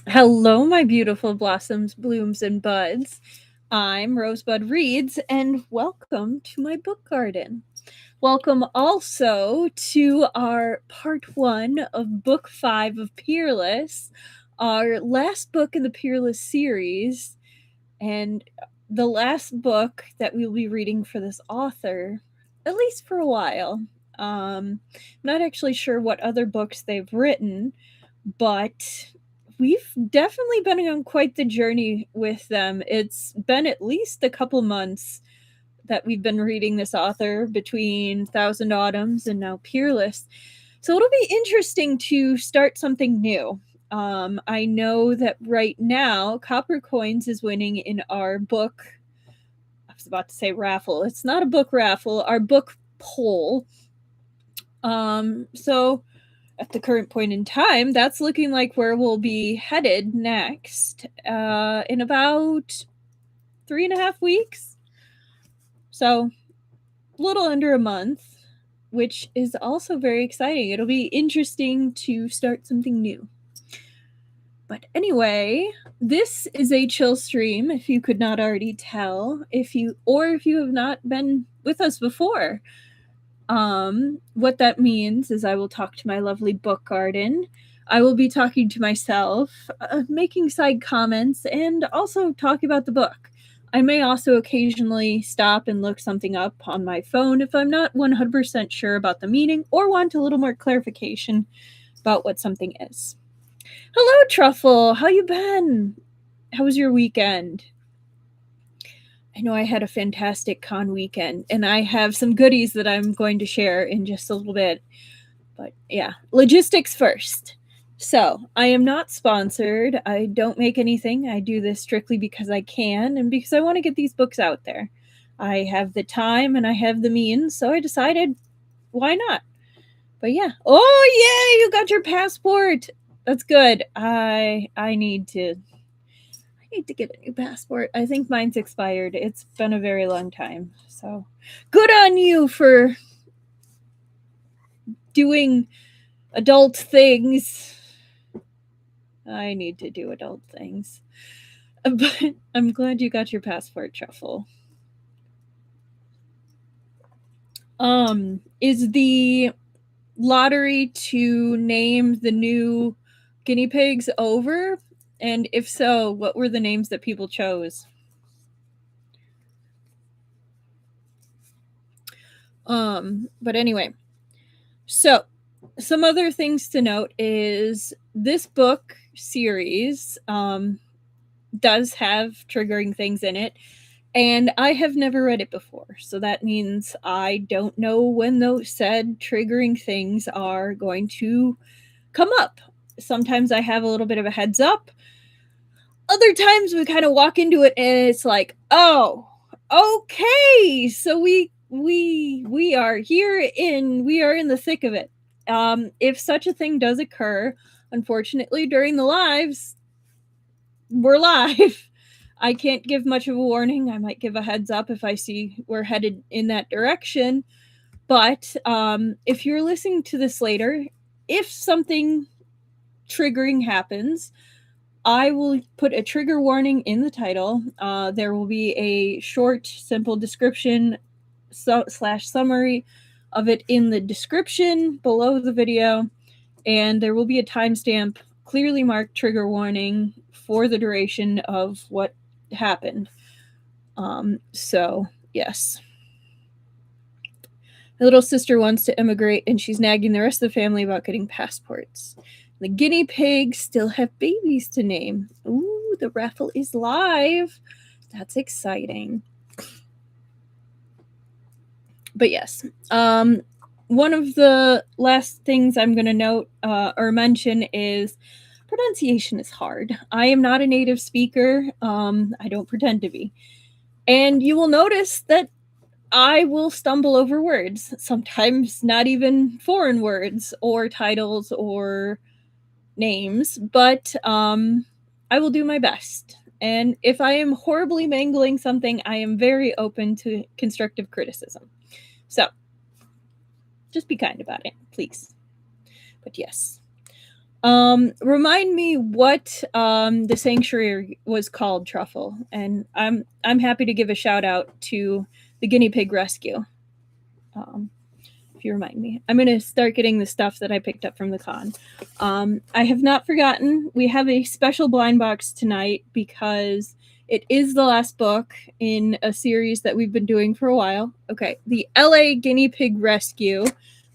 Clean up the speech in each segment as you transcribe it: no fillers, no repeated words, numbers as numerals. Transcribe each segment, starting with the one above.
Hello, my beautiful blossoms, blooms, and buds. I'm Rosebud Reads, and welcome to my book garden. Welcome also to our part one of book 5 of Peerless, our last book in the Peerless series, and the last book that we'll be reading for this author, at least for a while. I'm not actually sure what other books they've written, but we've definitely been on quite the journey with them. It's been at least a couple months that we've been reading this author between Thousand Autumns and now Peerless. So it'll be interesting to start something new. I know that right now Copper Coins is winning in our book. I was about to say raffle. It's not a book raffle, our book poll. So at the current point in time, that's looking like where we'll be headed next in about 3.5 weeks. So, a little under a month, which is also very exciting. It'll be interesting to start something new. But anyway, this is a chill stream, if you could not already tell, if you have not been with us before. What that means is I will talk to my lovely book garden. I will be talking to myself, making side comments, and also talk about the book. I may also occasionally stop and look something up on my phone if I'm not 100% sure about the meaning or want a little more clarification about what something is. Hello, Truffle. How you been? How was your weekend? I know I had a fantastic con weekend, and I have some goodies that I'm going to share in just a little bit. But yeah, logistics first. So, I am not sponsored. I don't make anything. I do this strictly because I can and because I want to get these books out there. I have the time and I have the means, so I decided why not? But yeah. Oh, yay, you got your passport. That's good. I need to get a new passport. I think mine's expired. It's been a very long time. So, good on you for doing adult things. I need to do adult things. But I'm glad you got your passport, Truffle. Is the lottery to name the new guinea pigs over? And if so, what were the names that people chose? But anyway, so some other things to note is this book series does have triggering things in it, and I have never read it before. So that means I don't know when those said triggering things are going to come up. Sometimes I have a little bit of a heads up. Other times we kind of walk into it and it's like, oh, okay, so we are we are in the thick of it. If such a thing does occur, unfortunately during the lives, we're live. I can't give much of a warning. I might give a heads up if I see we're headed in that direction. But if you're listening to this later, if something triggering happens, I will put a trigger warning in the title. There will be a short, simple description slash summary of it in the description below the video, and there will be a timestamp, clearly marked trigger warning for the duration of what happened. So yes. My little sister wants to immigrate, and she's nagging the rest of the family about getting passports. The guinea pigs still have babies to name. Ooh, the raffle is live. That's exciting. But yes, one of the last things I'm going to note or mention is pronunciation is hard. I am not a native speaker. I don't pretend to be. And you will notice that I will stumble over words, sometimes not even foreign words or titles or names, but I will do my best. And if I am horribly mangling something, I am very open to constructive criticism. So just be kind about it, please. But yes. Remind me what the sanctuary was called, Truffle, and I'm happy to give a shout out to the guinea pig rescue. If you remind me, I'm gonna start getting the stuff that I picked up from the con. I have not forgotten. We have a special blind box tonight because it is the last book in a series that we've been doing for a while. Okay, the LA Guinea Pig Rescue.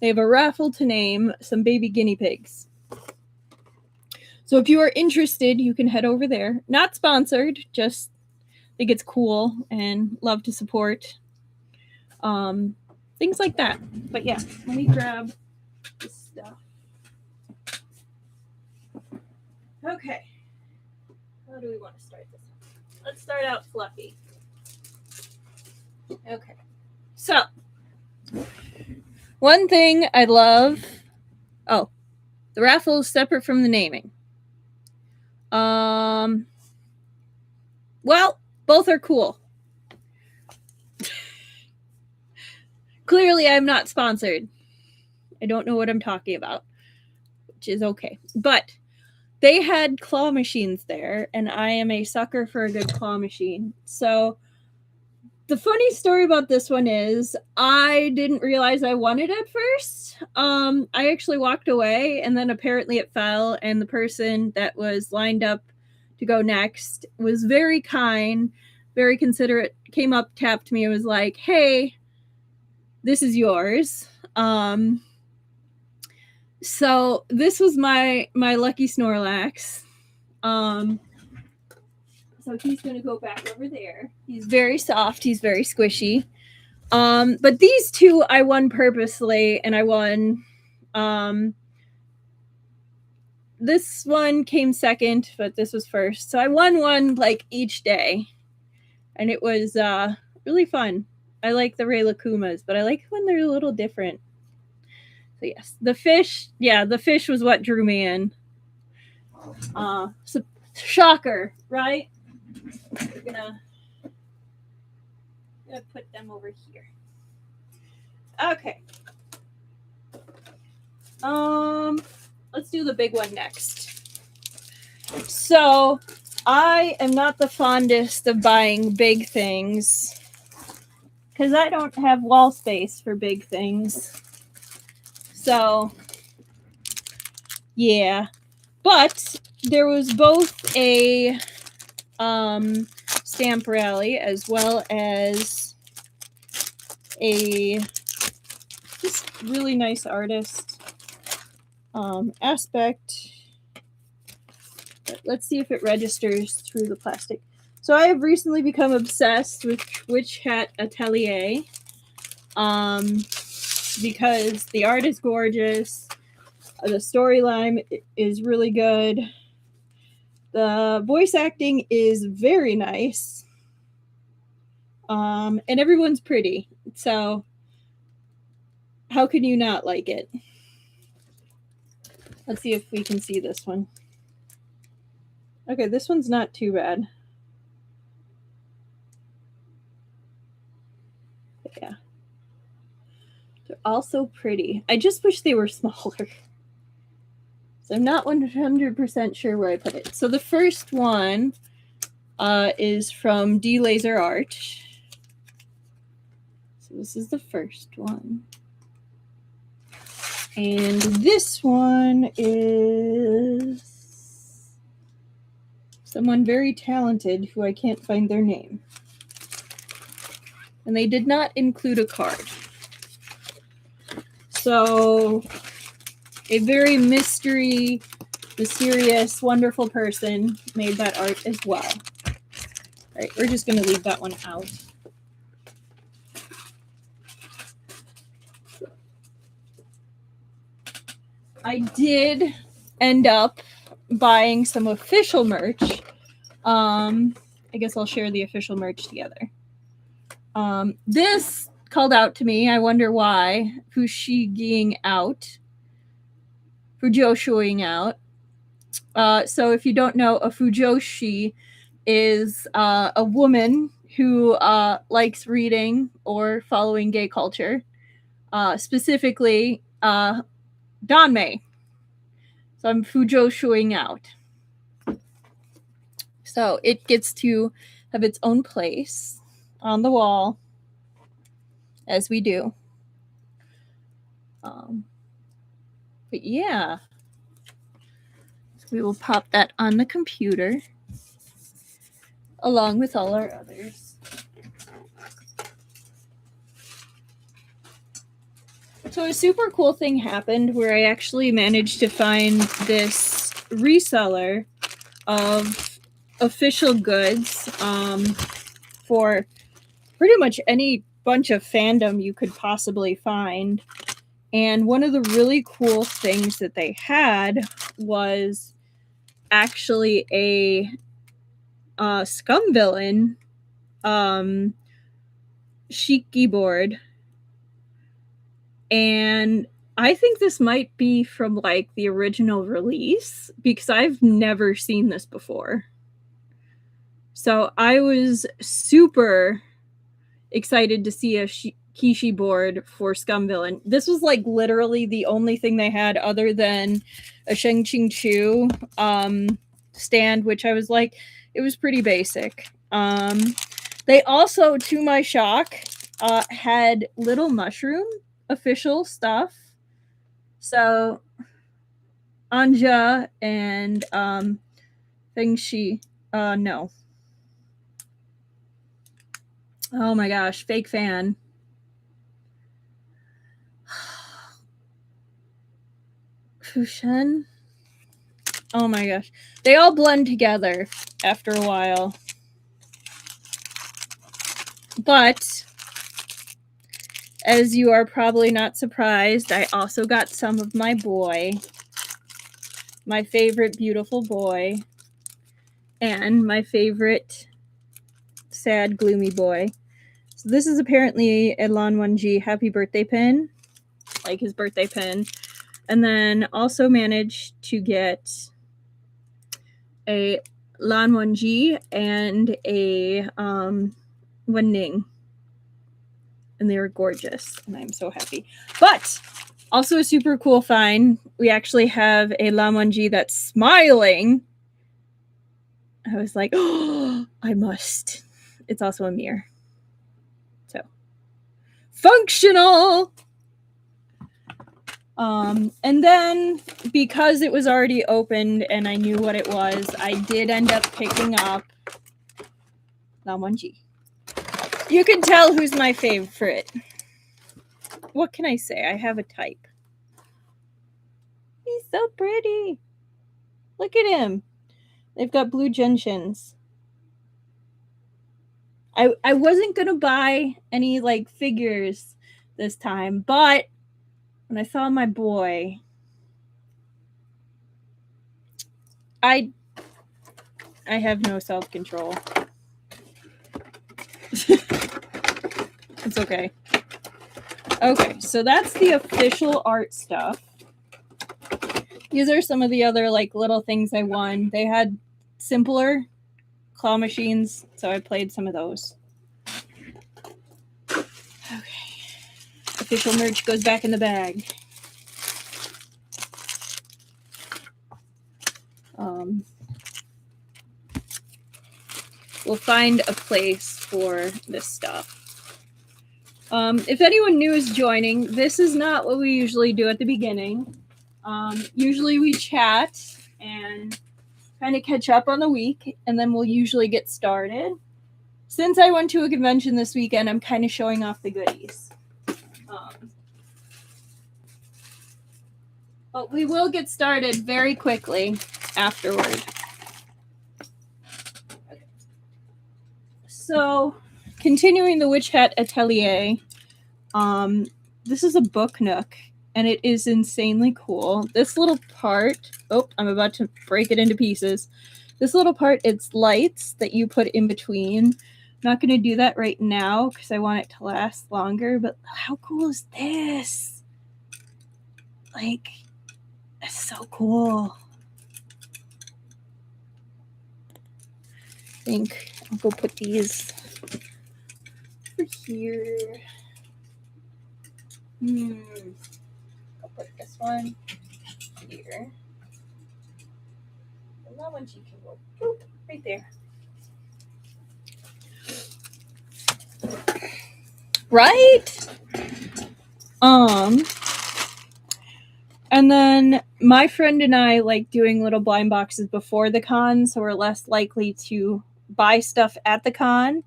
They have a raffle to name some baby guinea pigs. So if you are interested, you can head over there. Not sponsored, just think it's cool and love to support. Things like that. But yeah, let me grab this stuff. Okay. How do we want to start this? Let's start out fluffy. Okay. So, one thing I love. Oh, the raffle is separate from the naming. Well, both are cool. Clearly, I'm not sponsored. I don't know what I'm talking about, which is okay. But they had claw machines there, and I am a sucker for a good claw machine. So the funny story about this one is I didn't realize I won it at first. I actually walked away, and then apparently it fell, and the person that was lined up to go next was very kind, very considerate, came up, tapped me, and was like, hey, this is yours. So this was my lucky Snorlax. So he's going to go back over there. He's very soft. He's very squishy. But these two I won purposely, and I won. This one came second, but this was first. So I won one like each day, and it was really fun. I like the Raylakumas, but I like when they're a little different. So yes, the fish was what drew me in. So, shocker, right? We're gonna put them over here. Okay. Let's do the big one next. So, I am not the fondest of buying big things because I don't have wall space for big things. So, yeah. But there was both a stamp rally as well as a just really nice artist aspect. Let's see if it registers through the plastic. So I have recently become obsessed with Witch Hat Atelier because the art is gorgeous. The storyline is really good. The voice acting is very nice. And everyone's pretty. So how can you not like it? Let's see if we can see this one. Okay, this one's not too bad. But yeah. They're all so pretty. I just wish they were smaller. So I'm not 100% sure where I put it. So the first one is from D Laser Art. So this is the first one. And this one is someone very talented who I can't find their name. And they did not include a card. So a very mysterious, wonderful person made that art as well. All right, we're just going to leave that one out. I did end up buying some official merch. I guess I'll share the official merch together. This called out to me. I wonder why. Fujoshuing out. So if you don't know, a fujoshi is a woman who likes reading or following gay culture, specifically Danmei. So I'm Fujo-shuing out. So it gets to have its own place on the wall, as we do. But yeah, so we will pop that on the computer along with all our others. So a super cool thing happened where I actually managed to find this reseller of official goods for pretty much any bunch of fandom you could possibly find. And one of the really cool things that they had was actually a Scum Villain Shiki board. And I think this might be from like the original release because I've never seen this before. So I was super excited to see a Kishi board for Scum Villain. This was like literally the only thing they had other than a Sheng Qing Chu stand, which I was like, it was pretty basic. They also, to my shock, had Little Mushroom official stuff. So Anja and Meng Xi, no. Oh my gosh, fake fan. Fushen. Oh my gosh. They all blend together after a while. But as you are probably not surprised, I also got some of my boy. My favorite beautiful boy. And my favorite sad gloomy boy. So this is apparently a Lan Wonji happy birthday pin. Like his birthday pin. And then also managed to get a Lan Wonji and a Wenning. And they were gorgeous. And I'm so happy. But also a super cool find. We actually have a Lan Wonji that's smiling. I was like, oh, I must. It's also a mirror. So functional. And then because it was already opened and I knew what it was, I did end up picking up Lan Wonji. You can tell who's my favorite. What can I say? I have a type. He's so pretty. Look at him. They've got blue gentians. I wasn't gonna buy any like figures this time, but when I saw my boy, I have no self-control. It's okay. Okay, so that's the official art stuff. These are some of the other like little things I won. They had simpler claw machines, so I played some of those. Okay. Official merch goes back in the bag. We'll find a place for this stuff. If anyone new is joining, this is not what we usually do at the beginning. Usually we chat and kind of catch up on the week, and then we'll usually get started. Since I went to a convention this weekend, I'm kind of showing off the goodies. But we will get started very quickly afterward. Okay. So, continuing the Witch Hat Atelier, this is a book nook, and it is insanely cool. This little part, oh, I'm about to break it into pieces. This little part, it's lights that you put in between. I'm not going to do that right now because I want it to last longer, but how cool is this? Like, that's so cool. I think I'll go put these over here. I'll put this one here. Oh, and she can go boop, right there. Right? And then my friend and I like doing little blind boxes before the con, so we're less likely to buy stuff at the con.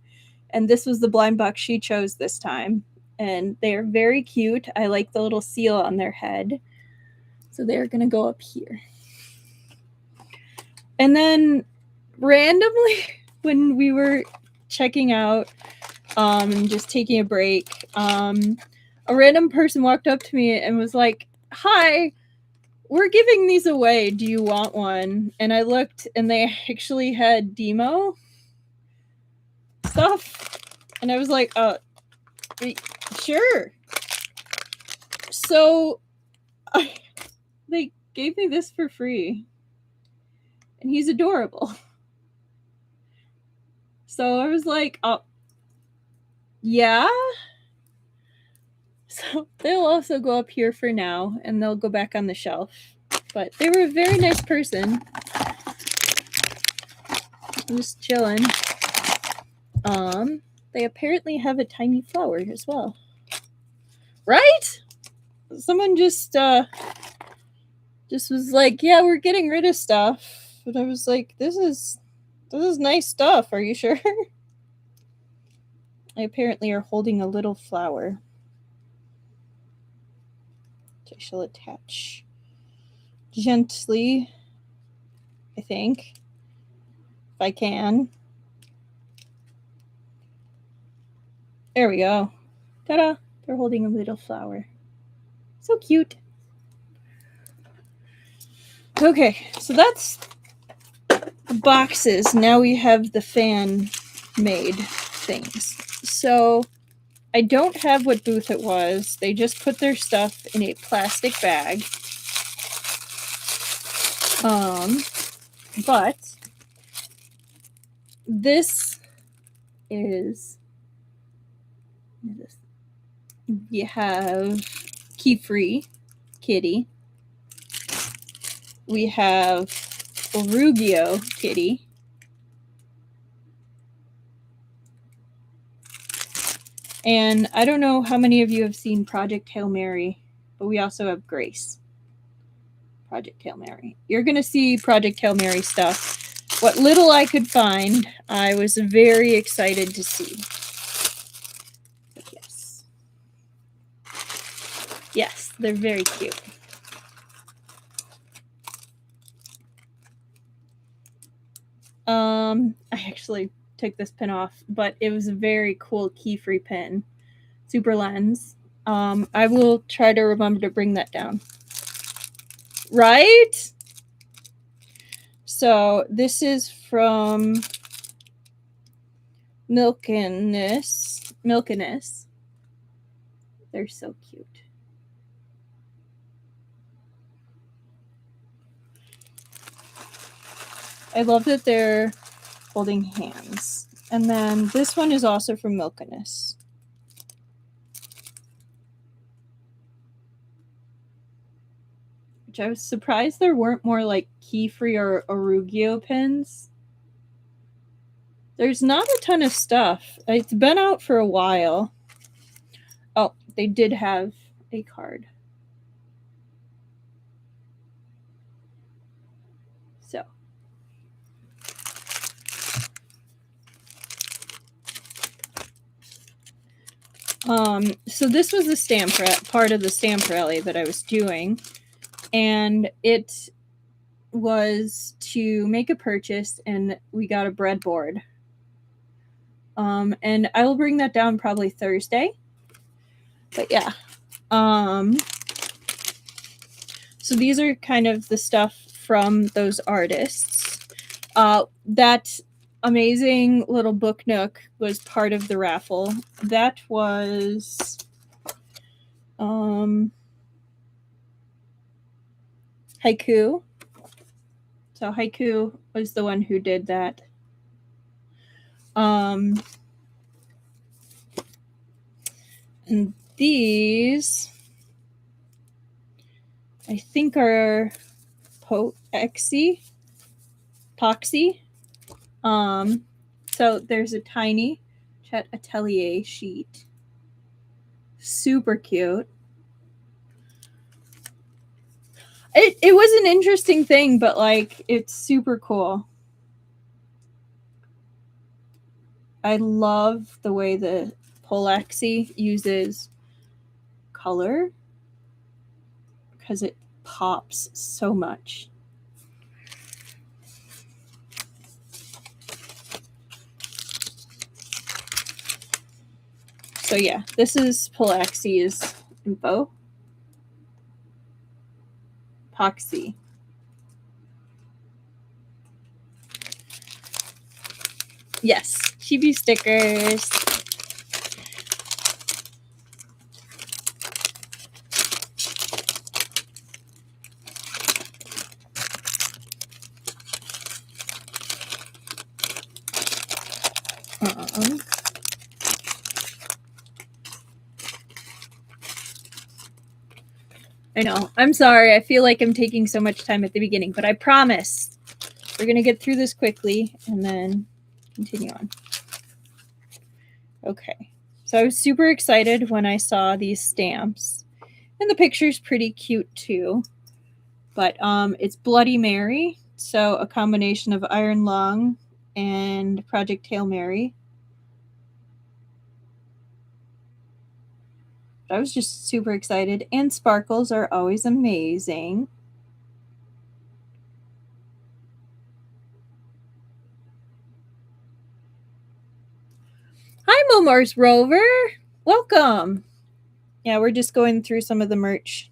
And this was the blind box she chose this time. And they're very cute. I like the little seal on their head. So they're going to go up here. And then randomly, when we were checking out and just taking a break, a random person walked up to me and was like, "Hi, we're giving these away. Do you want one?" And I looked and they actually had demo stuff. And I was like, sure. So they gave me this for free. And he's adorable. So I was like, yeah. So they'll also go up here for now, and they'll go back on the shelf. But they were a very nice person. Just chilling. They apparently have a tiny flower as well. Right? Someone just was like, yeah, we're getting rid of stuff. But I was like, this is nice stuff. Are you sure? I apparently are holding a little flower. I shall attach gently, I think, if I can. There we go. Ta-da! They're holding a little flower. So cute. Okay, so that's the boxes. Now we have the fan-made things. So I don't have what booth it was. They just put their stuff in a plastic bag. But this is this. You have Key-Free Kitty. We have Orugio Kitty. And I don't know how many of you have seen Project Hail Mary, but we also have Grace. Project Hail Mary. You're going to see Project Hail Mary stuff. What little I could find, I was very excited to see. But yes. Yes, they're very cute. I actually took this pin off, but it was a very cool key-free pin. Super lens. I will try to remember to bring that down. Right? So this is from Milkiness. They're so cute. I love that they're holding hands. And then this one is also from Milkiness. Which I was surprised there weren't more like key-free or Orugio pins. There's not a ton of stuff. It's been out for a while. Oh, they did have a card. So. So this was the stamp part of the stamp rally that I was doing. And it was to make a purchase, and we got a breadboard. And I will bring that down probably Thursday. But yeah. So these are kind of the stuff from those artists. That amazing little book nook was part of the raffle. That was Haiku. So Haiku was the one who did that. And these, I think, are Poexy. epoxy. So there's a tiny Chat Atelier sheet. Super cute. It was an interesting thing, but like it's super cool. I love the way the Peerless uses color because it pops so much. So yeah, this is Peerless's info. Epoxy. Yes, chibi stickers. I know. I'm sorry. I feel like I'm taking so much time at the beginning, but I promise we're going to get through this quickly and then continue on. Okay. So I was super excited when I saw these stamps. And the picture's pretty cute too. But it's Bloody Mary. So a combination of Iron Lung and Project Hail Mary. I was just super excited. And sparkles are always amazing. Hi, Mars Rover. Welcome. Yeah, we're just going through some of the merch.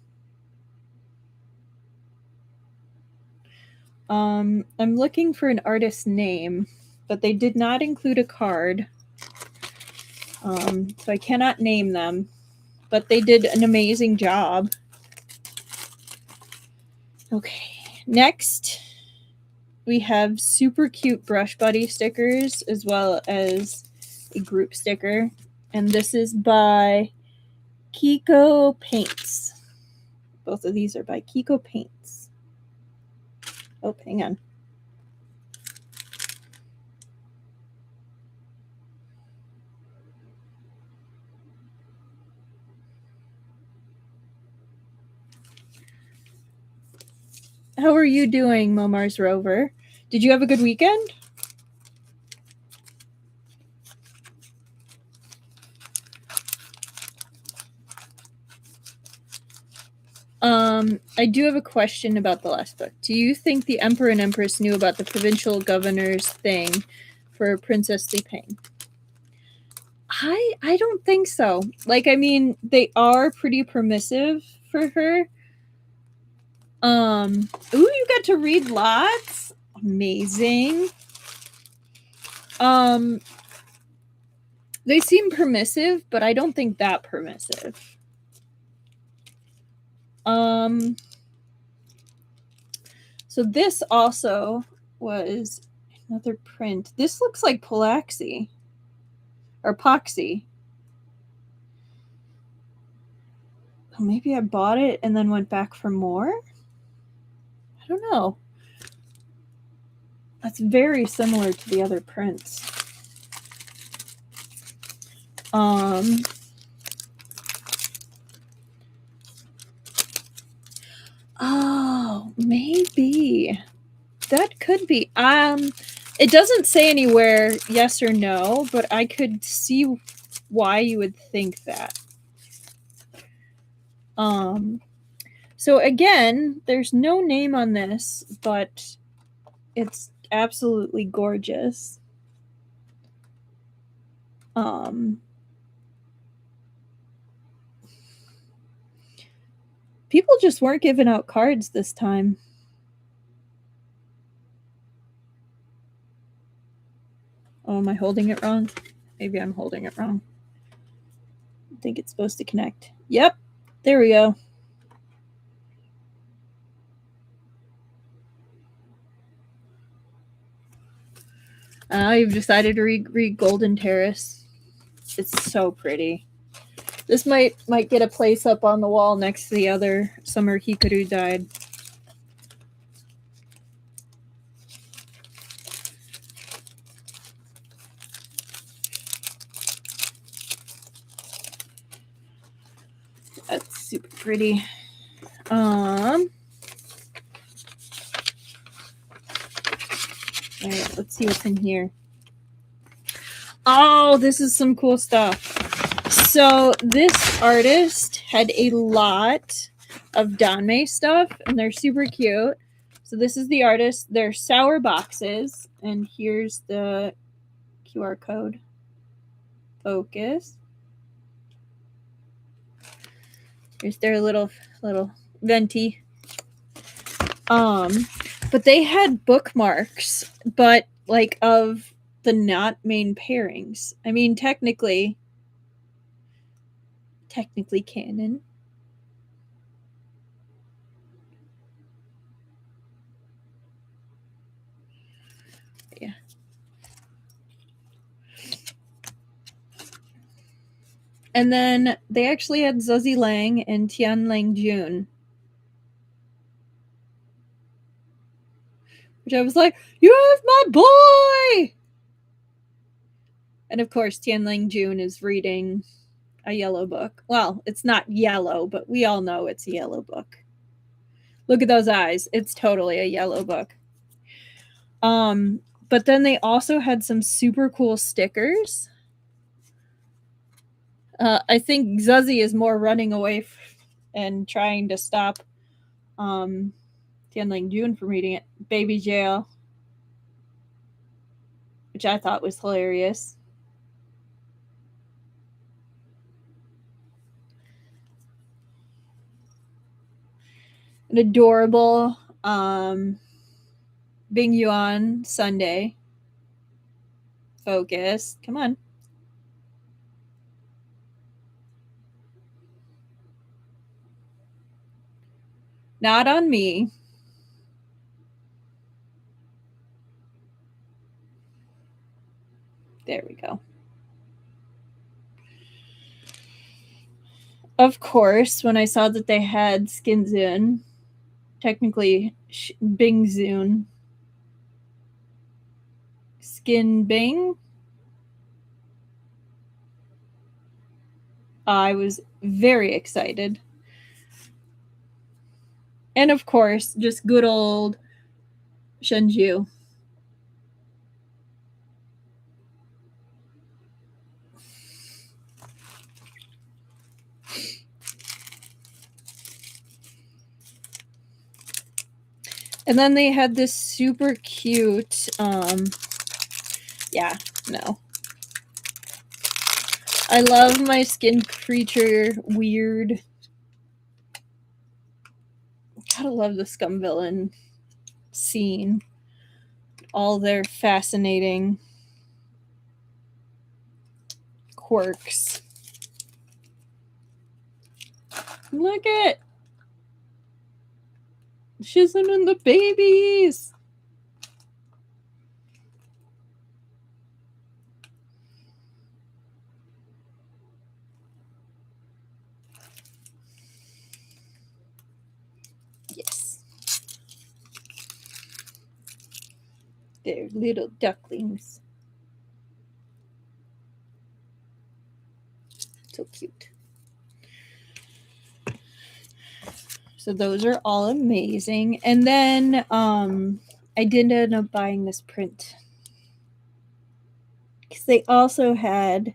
I'm looking for an artist's name, but they did not include a card. So I cannot name them, but they did an amazing job. Okay, next we have super cute Brush Buddy stickers as well as a group sticker. And this is by Kiko Paints. Both of these are by Kiko Paints. Oh, hang on. How are you doing, Mars Rover? Did you have a good weekend? I do have a question about the last book. Do you think the Emperor and Empress knew about the provincial governor's thing for Princess Li Peng? I don't think so. Like, I mean, they are pretty permissive for her. Ooh, you got to read lots. Amazing. They seem permissive, but I don't think that permissive. So this also was another print. This looks like Peerless or Epoxy. Oh, maybe I bought it and then went back for more? I don't know. That's very similar to the other prints. Oh, maybe. That could be. It doesn't say anywhere yes or no, but I could see why you would think that. So again, there's no name on this, but it's absolutely gorgeous. People just weren't giving out cards this time. Oh, am I holding it wrong? Maybe I'm holding it wrong. I think it's supposed to connect. Yep, there we go. You've decided to read Golden Terrace. It's so pretty. This might get a place up on the wall next to the other Summer Hikaru died. super pretty. All right, let's see what's in here. Oh, this is some cool stuff. So this artist had a lot of Danmei stuff, and they're super cute. So this is the artist. They're sour boxes, and here's the QR code. Focus. Here's their little venti. But they had bookmarks, but like of the not main pairings. I mean, technically canon. Yeah. And then they actually had Zuzi Lang and Tian Lang Jun. Which I was like, you have my boy! And of course, Tian Lang Jun is reading a yellow book. Well, it's not yellow, but we all know it's a yellow book. Look at those eyes. It's totally a yellow book. But then they also had some super cool stickers. I think Zuzi is more running away and trying to stop Tianling Jun from reading it. Baby Jail, which I thought was hilarious. An adorable Bing Yuan Sunday. Focus. Come on. Not on me. There we go. Of course, when I saw that they had Skin Zun, technically Bing Zun, Skin Bing, I was very excited. And of course, just good old Shenju. And then they had this super cute, yeah, no. I love my skin creature weird. Gotta love the scum villain scene. All their fascinating quirks. Look at Shizen and the babies. Yes. They're little ducklings. So cute. So those are all amazing. And then I did end up buying this print because they also had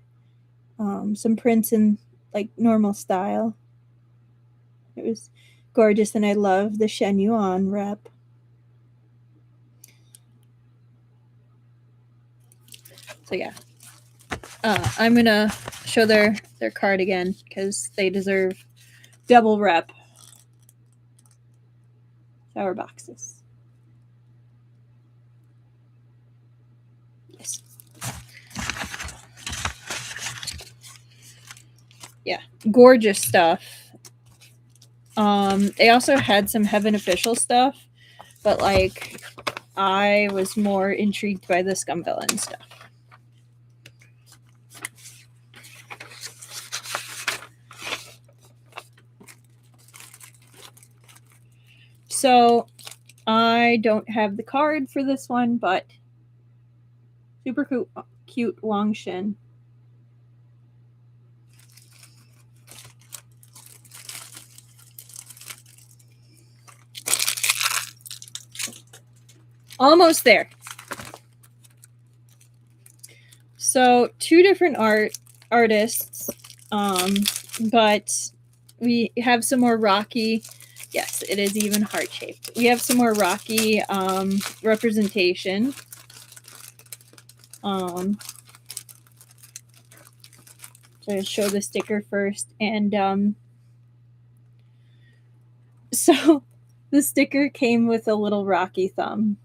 some prints in like normal style. It was gorgeous, and I love the Shen Yuan rep. So yeah, I'm gonna show their card again because they deserve double rep. Sour boxes. Yes. Yeah, gorgeous stuff. They also had some Heaven Official stuff, but like I was more intrigued by the Scum Villain stuff. So I don't have the card for this one, but super cute Wang Shen. Almost there. So 2 different artists, but we have some more rocky. Yes, it is even heart-shaped. We have some more rocky representation. So I'll show the sticker first. And so the sticker came with a little rocky thumb.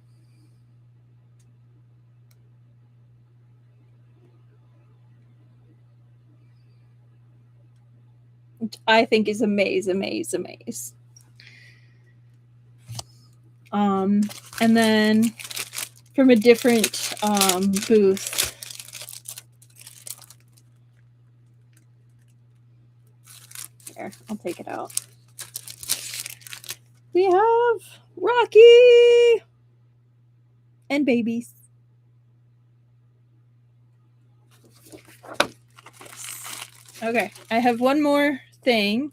Which I think is amaze. And then from a different booth, there, I'll take it out. We have Rocky and babies. Okay, I have one more thing.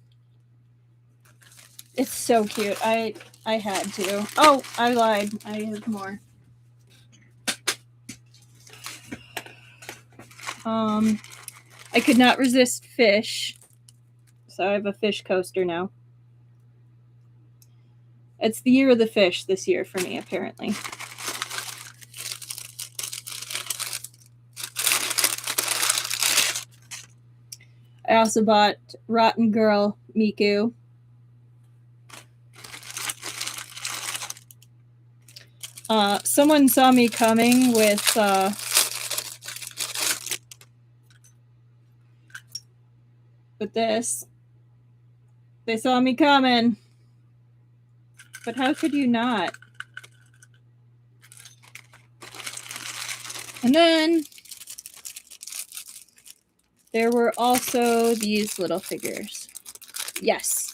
It's so cute. I had to. Oh, I lied. I have more. I could not resist fish, so I have a fish coaster now. It's the year of the fish this year for me, apparently. I also bought Rotten Girl Miku. Someone saw me coming with this. They saw me coming. But how could you not? And then there were also these little figures. Yes.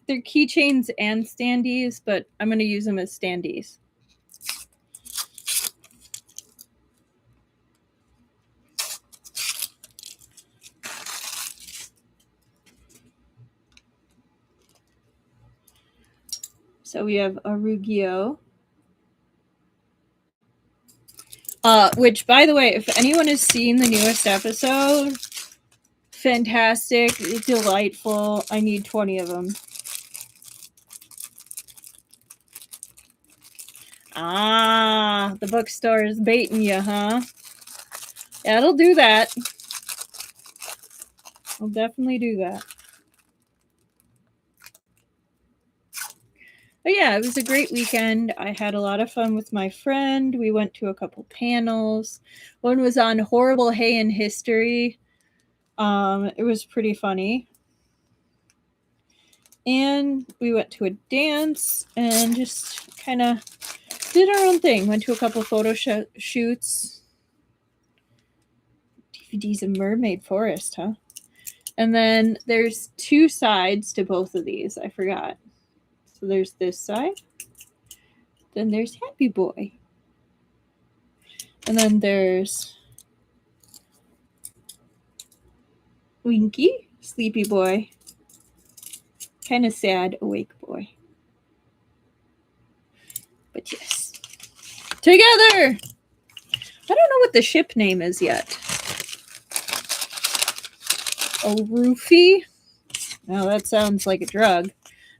They're keychains and standees, but I'm going to use them as standees. So we have Arugio. Which, by the way, if anyone has seen the newest episode, fantastic, delightful. I need 20 of them. Ah, the bookstore is baiting you, huh? Yeah, it'll do that. I'll definitely do that. But yeah, it was a great weekend. I had a lot of fun with my friend. We went to a couple panels. One was on horrible hay in history. It was pretty funny. And we went to a dance and just kind of did our own thing. Went to a couple photo shoots. DVD's a mermaid forest, huh? And then there's 2 sides to both of these. I forgot. So there's this side. Then there's Happy Boy. And then there's Winky, Sleepy Boy. Kind of sad, Awake Boy. But yes. Together! I don't know what the ship name is yet. Olroofy? No, that sounds like a drug.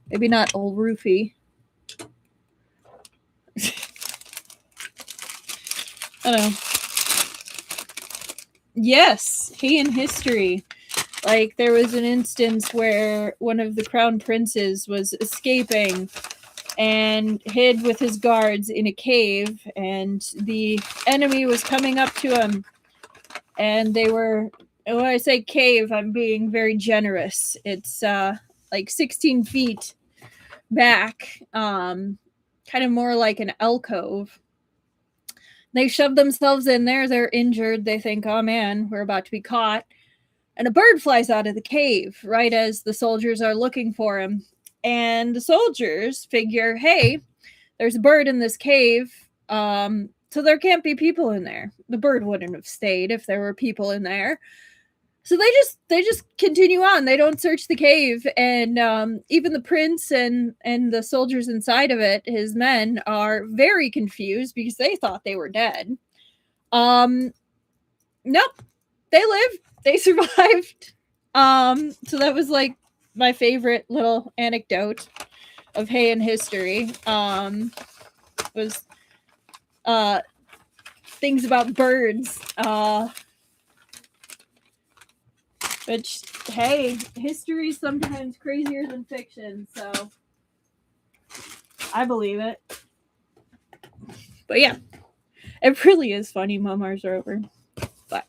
Maybe not Olroofy. I don't know. Yes, hay in history. Like, there was an instance where one of the crown princes was escaping and hid with his guards in a cave, and the enemy was coming up to him, and they were, when I say cave, I'm being very generous. It's like 16 feet back, kind of more like an alcove. They shove themselves in there. They're injured. They think, oh man, we're about to be caught. And a bird flies out of the cave right as the soldiers are looking for him. And the soldiers figure, hey, there's a bird in this cave, so there can't be people in there. The bird wouldn't have stayed if there were people in there. So they just continue on. They don't search the cave, and even the prince and the soldiers inside of it, his men, are very confused because they thought they were dead. Nope, they lived. They survived. So that was like my favorite little anecdote of Heian history. Was things about birds. Which, hey, history's sometimes crazier than fiction, so I believe it. But yeah, it really is funny. Momars are over. But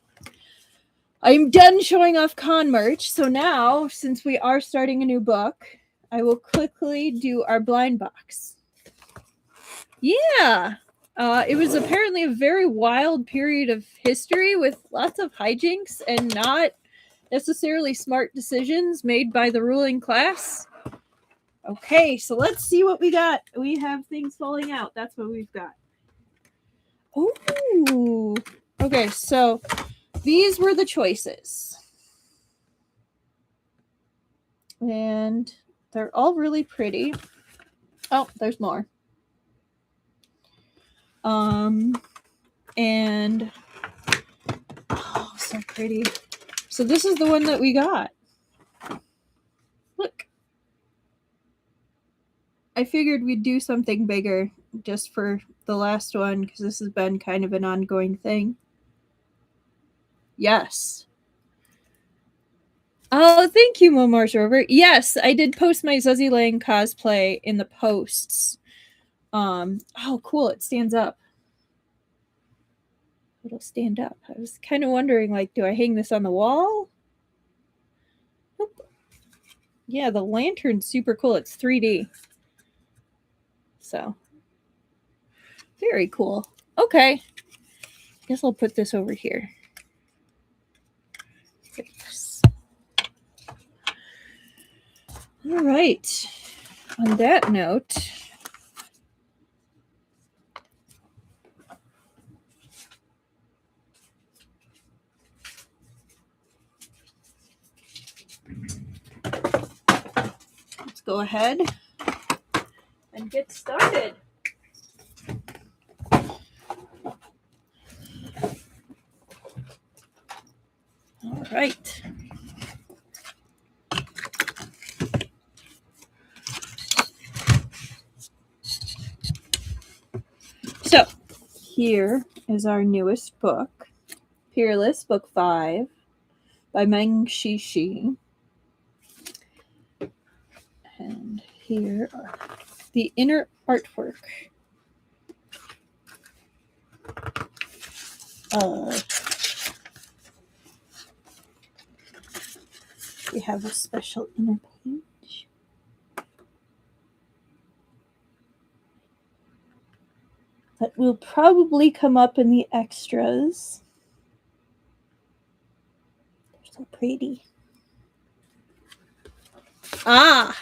I'm done showing off con merch, so now, since we are starting a new book, I will quickly do our blind box. Yeah! It was apparently a very wild period of history with lots of hijinks and not necessarily smart decisions made by the ruling class. Okay, so let's see what we got. We have things falling out. That's what we've got. Ooh. Okay, so these were the choices. And they're all really pretty. Oh, there's more. And oh, so pretty. So this is the one that we got. Look. I figured we'd do something bigger just for the last one because this has been kind of an ongoing thing. Yes. Oh, thank you, Momars Rover. Yes, I did post my Zuzzy Lang cosplay in the posts. Oh, cool. It stands up. It'll stand up. I was kind of wondering, like, do I hang this on the wall? Nope. Yeah, the lantern's super cool. It's 3D. So, very cool. Okay. Guess I'll put this over here. Thanks. All right. On that note, let's go ahead and get started. All right. So, here is our newest book, Peerless, Book 5, by Meng Xi Shi. And here are the inner artwork. We have a special inner page. That will probably come up in the extras. They're so pretty. Ah!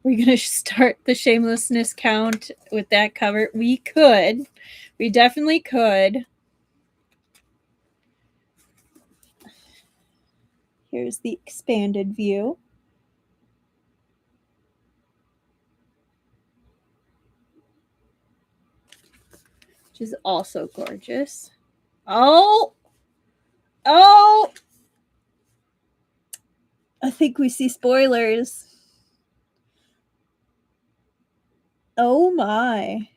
We're going to start the shamelessness count with that cover. We could. We definitely could. Here's the expanded view. Which is also gorgeous. Oh! Oh! I think we see spoilers. Oh my.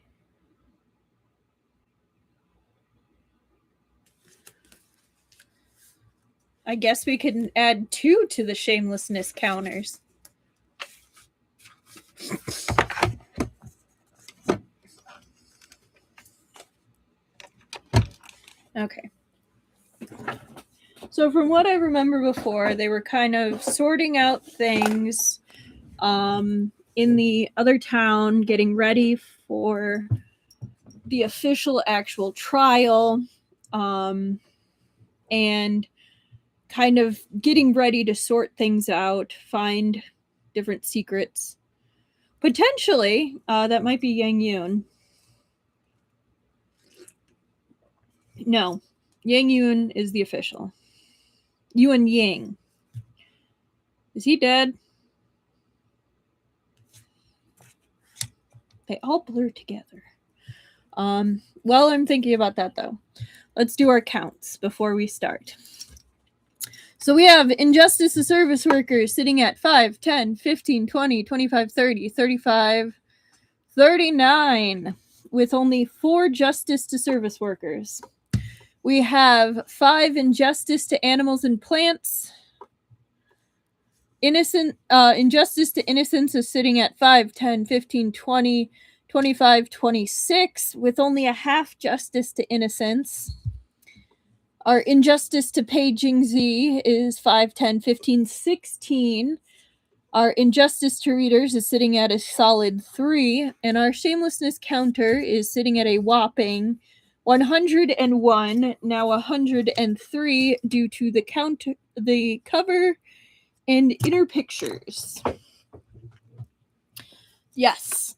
I guess we can add 2 to the shamelessness counters. Okay. So from what I remember before, they were kind of sorting out things in the other town, getting ready for the official actual trial, and kind of getting ready to sort things out, find different secrets. Potentially, that might be Yang Yun. No, Yang Yun is the official. Yuan Ying. Is he dead? They all blur together. Well, I'm thinking about that, though. Let's do our counts before we start. So we have Injustice to Service Workers sitting at 5, 10, 15, 20, 25, 30, 35, 39, with only 4 Justice to Service Workers. We have 5 Injustice to Animals and Plants. Injustice to Innocence is sitting at 5, 10, 15, 20, 25, 26, with only a half Justice to Innocence. Our Injustice to Pei Jingzi is 5, 10, 15, 16. Our Injustice to Readers is sitting at a solid 3. And our Shamelessness counter is sitting at a whopping 101, now 103, due to the cover and inner pictures. Yes,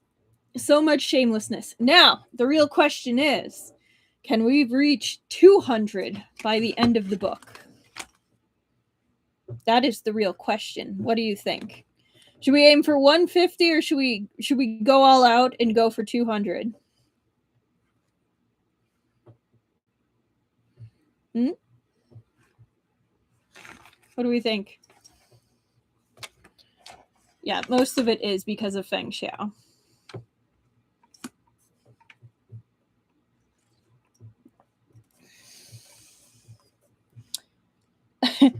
so much shamelessness. Now, the real question is, can we reach 200 by the end of the book? That is the real question. What do you think? Should we aim for 150 or should we go all out and go for 200? What do we think? Yeah, most of it is because of Feng Xiao.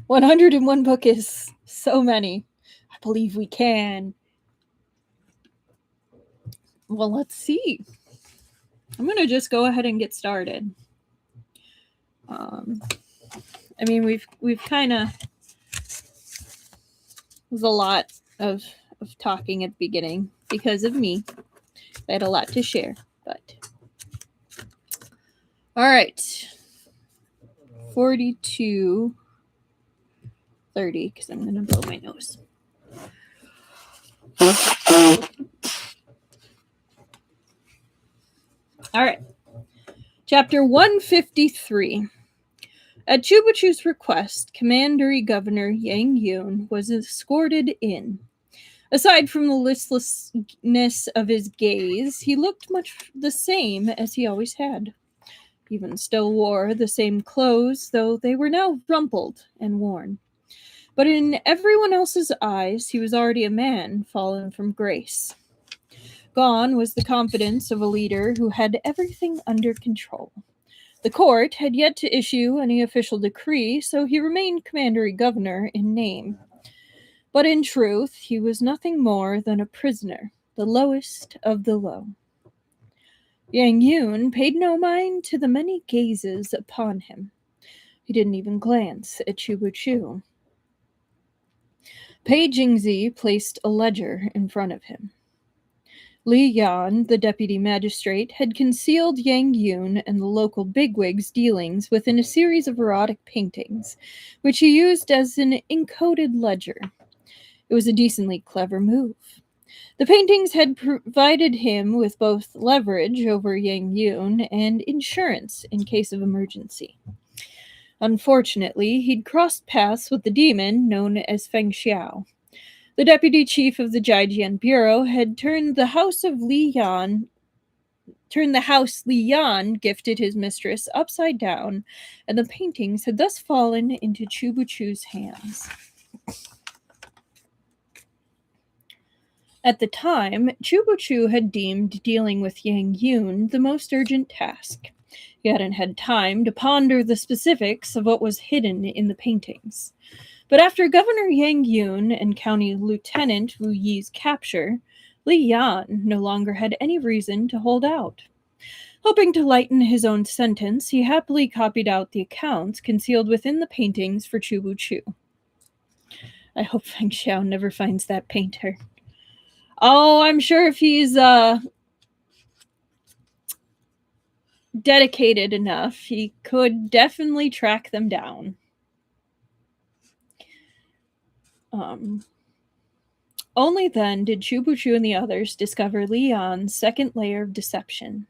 $101 book is so many. I believe we can. Well, let's see. I'm gonna just go ahead and get started. I mean, we've kind of, was a lot of talking at the beginning because of me. I had a lot to share, but all right. 42, 30, because I'm gonna blow my nose. All right. Chapter 153. At Chubachu's request, Commandery Governor Yang Yun was escorted in. Aside from the listlessness of his gaze, he looked much the same as he always had. He even still wore the same clothes, though they were now rumpled and worn. But in everyone else's eyes, he was already a man fallen from grace. Gone was the confidence of a leader who had everything under control. The court had yet to issue any official decree, so he remained Commandery Governor in name. But in truth, he was nothing more than a prisoner, the lowest of the low. Yang Yun paid no mind to the many gazes upon him. He didn't even glance at Chubachu. Pei Jingzi placed a ledger in front of him. Li Yan, the deputy magistrate, had concealed Yang Yun and the local bigwig's dealings within a series of erotic paintings, which he used as an encoded ledger. It was a decently clever move. The paintings had provided him with both leverage over Yang Yun and insurance in case of emergency. Unfortunately, he'd crossed paths with the demon known as Feng Xiao. The deputy chief of the Jijian Bureau had turned the house Li Yan gifted his mistress upside down, and the paintings had thus fallen into Chubachu's hands. At the time, Chubachu had deemed dealing with Yang Yun the most urgent task. He hadn't had time to ponder the specifics of what was hidden in the paintings. But after Governor Yang Yun and County Lieutenant Wu Yi's capture, Li Yan no longer had any reason to hold out. Hoping to lighten his own sentence, he happily copied out the accounts concealed within the paintings for Chubachu. I hope Feng Xiao never finds that painter. Oh, I'm sure if he's dedicated enough, he could definitely track them down. Only then did Chubachu and the others discover Li Yan's second layer of deception.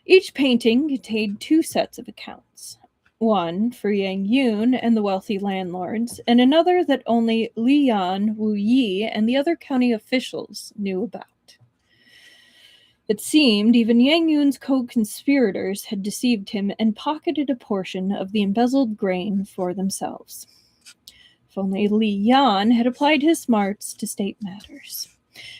Each painting contained 2 sets of accounts. One for Yang Yun and the wealthy landlords, and another that only Li Yan, Wu Yi, and the other county officials knew about. It seemed even Yang Yun's co-conspirators had deceived him and pocketed a portion of the embezzled grain for themselves. If only Li Yan had applied his smarts to state matters.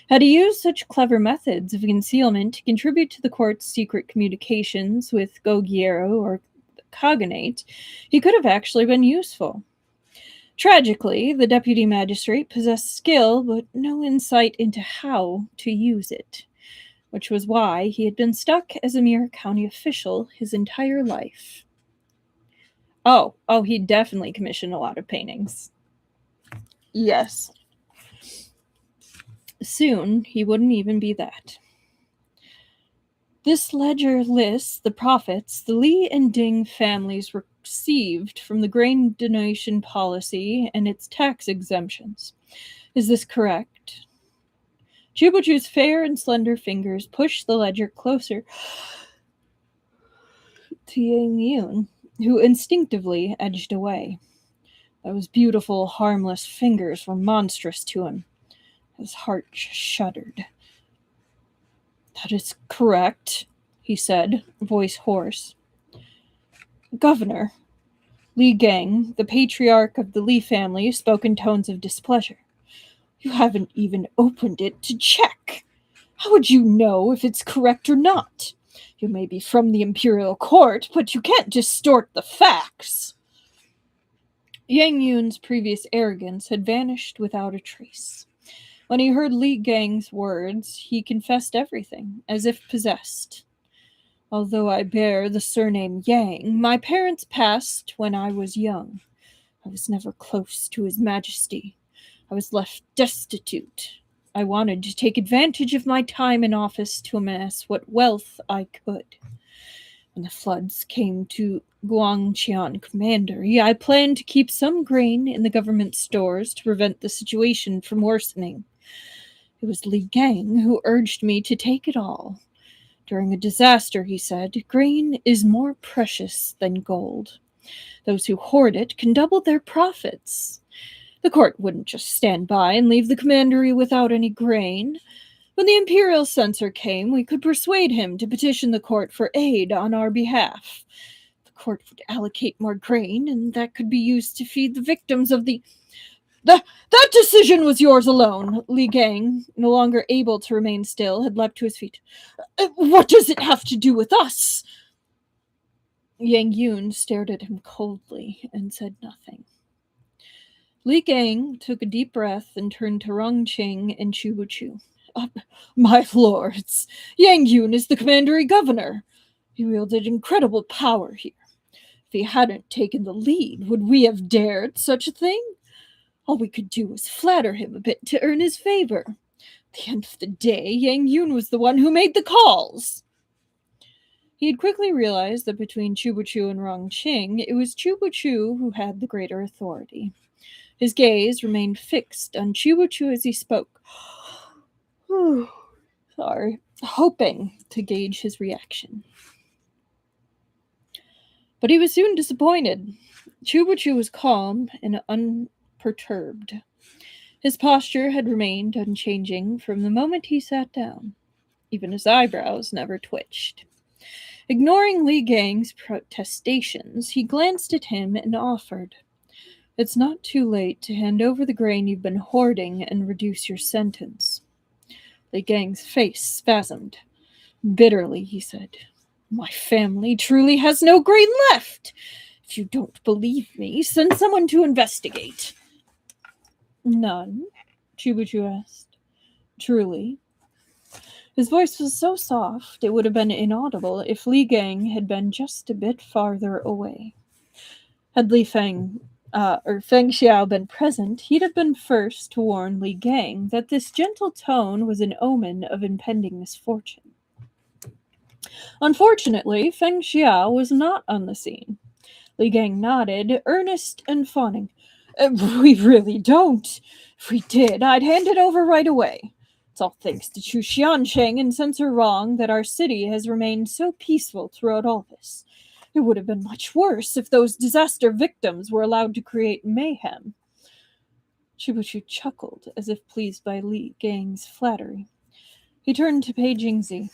Had he used such clever methods of concealment to contribute to the court's secret communications with Goguryeo or the Khaganate, he could have actually been useful. Tragically, the deputy magistrate possessed skill but no insight into how to use it, which was why he had been stuck as a mere county official his entire life. Oh, he definitely commissioned a lot of paintings. Yes. Soon, he wouldn't even be that. This ledger lists the profits the Li and Ding families received from the grain donation policy and its tax exemptions. Is this correct? Chubuchu's fair and slender fingers pushed the ledger closer to Yang Yun, who instinctively edged away. Those beautiful, harmless fingers were monstrous to him. His heart shuddered. That is correct, he said, voice hoarse. Governor, Li Gang, the patriarch of the Li family, spoke in tones of displeasure. You haven't even opened it to check. How would you know if it's correct or not? You may be from the imperial court, but you can't distort the facts. Yang Yun's previous arrogance had vanished without a trace. When he heard Li Gang's words, he confessed everything, as if possessed. Although I bear the surname Yang, my parents passed when I was young. I was never close to His Majesty. I was left destitute. I wanted to take advantage of my time in office to amass what wealth I could. When the floods came to Guangqian Commandery, I planned to keep some grain in the government stores to prevent the situation from worsening. It was Li Gang who urged me to take it all. During a disaster, he said, grain is more precious than gold. Those who hoard it can double their profits. The court wouldn't just stand by and leave the commandery without any grain. When the imperial censor came, we could persuade him to petition the court for aid on our behalf. The court would allocate more grain, and that could be used to feed the victims of That decision was yours alone. Li Gang, no longer able to remain still, had leapt to his feet. What does it have to do with us? Yang Yun stared at him coldly and said nothing. Li Gang took a deep breath and turned to Rongqing and Chubuchu. My lords, Yang Yun is the commandery governor. He wielded incredible power here. If he hadn't taken the lead, would we have dared such a thing? All we could do was flatter him a bit to earn his favor. At the end of the day, Yang Yun was the one who made the calls. He had quickly realized that between Chubuchu and Rongqing, it was Chubuchu who had the greater authority. His gaze remained fixed on Chubuchu as he spoke. Hoping to gauge his reaction. But he was soon disappointed. Chubuchu was calm and unperturbed. His posture had remained unchanging from the moment he sat down. Even his eyebrows never twitched. Ignoring Li Gang's protestations, he glanced at him and offered, It's not too late to hand over the grain you've been hoarding and reduce your sentence. Li Gang's face spasmed. Bitterly, he said, My family truly has no grain left. If you don't believe me, send someone to investigate. None? Chubuchu asked. Truly. His voice was so soft it would have been inaudible if Li Gang had been just a bit farther away. Had Feng Xiao been present, he'd have been first to warn Li Gang that this gentle tone was an omen of impending misfortune. Unfortunately, Feng Xiao was not on the scene. Li Gang nodded, earnest and fawning. We really don't. If we did, I'd hand it over right away. It's all thanks to Chu Xiansheng and Censor Rong that our city has remained so peaceful throughout all this. It would have been much worse if those disaster victims were allowed to create mayhem. Chibuchu chuckled, as if pleased by Li Gang's flattery. He turned to Pei Jingzi.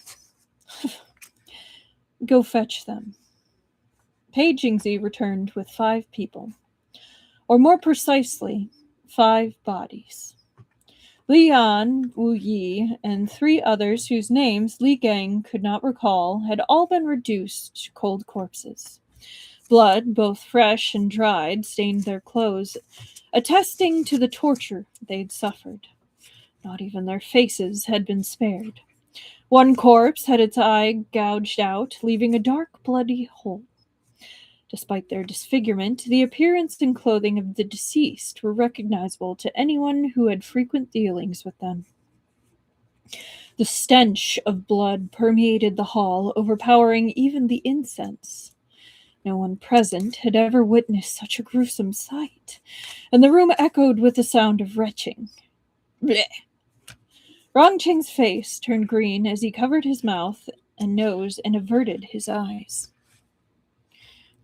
Go fetch them. Pei Jingzi returned with 5 people. Or more precisely, 5 bodies. Li Yan, Wu Yi, and 3 others whose names Li Gang could not recall had all been reduced to cold corpses. Blood, both fresh and dried, stained their clothes, attesting to the torture they'd suffered. Not even their faces had been spared. One corpse had its eye gouged out, leaving a dark, bloody hole. Despite their disfigurement, the appearance and clothing of the deceased were recognizable to anyone who had frequent dealings with them. The stench of blood permeated the hall, overpowering even the incense. No one present had ever witnessed such a gruesome sight, and the room echoed with the sound of retching. Blech. Rongqing's face turned green as he covered his mouth and nose and averted his eyes.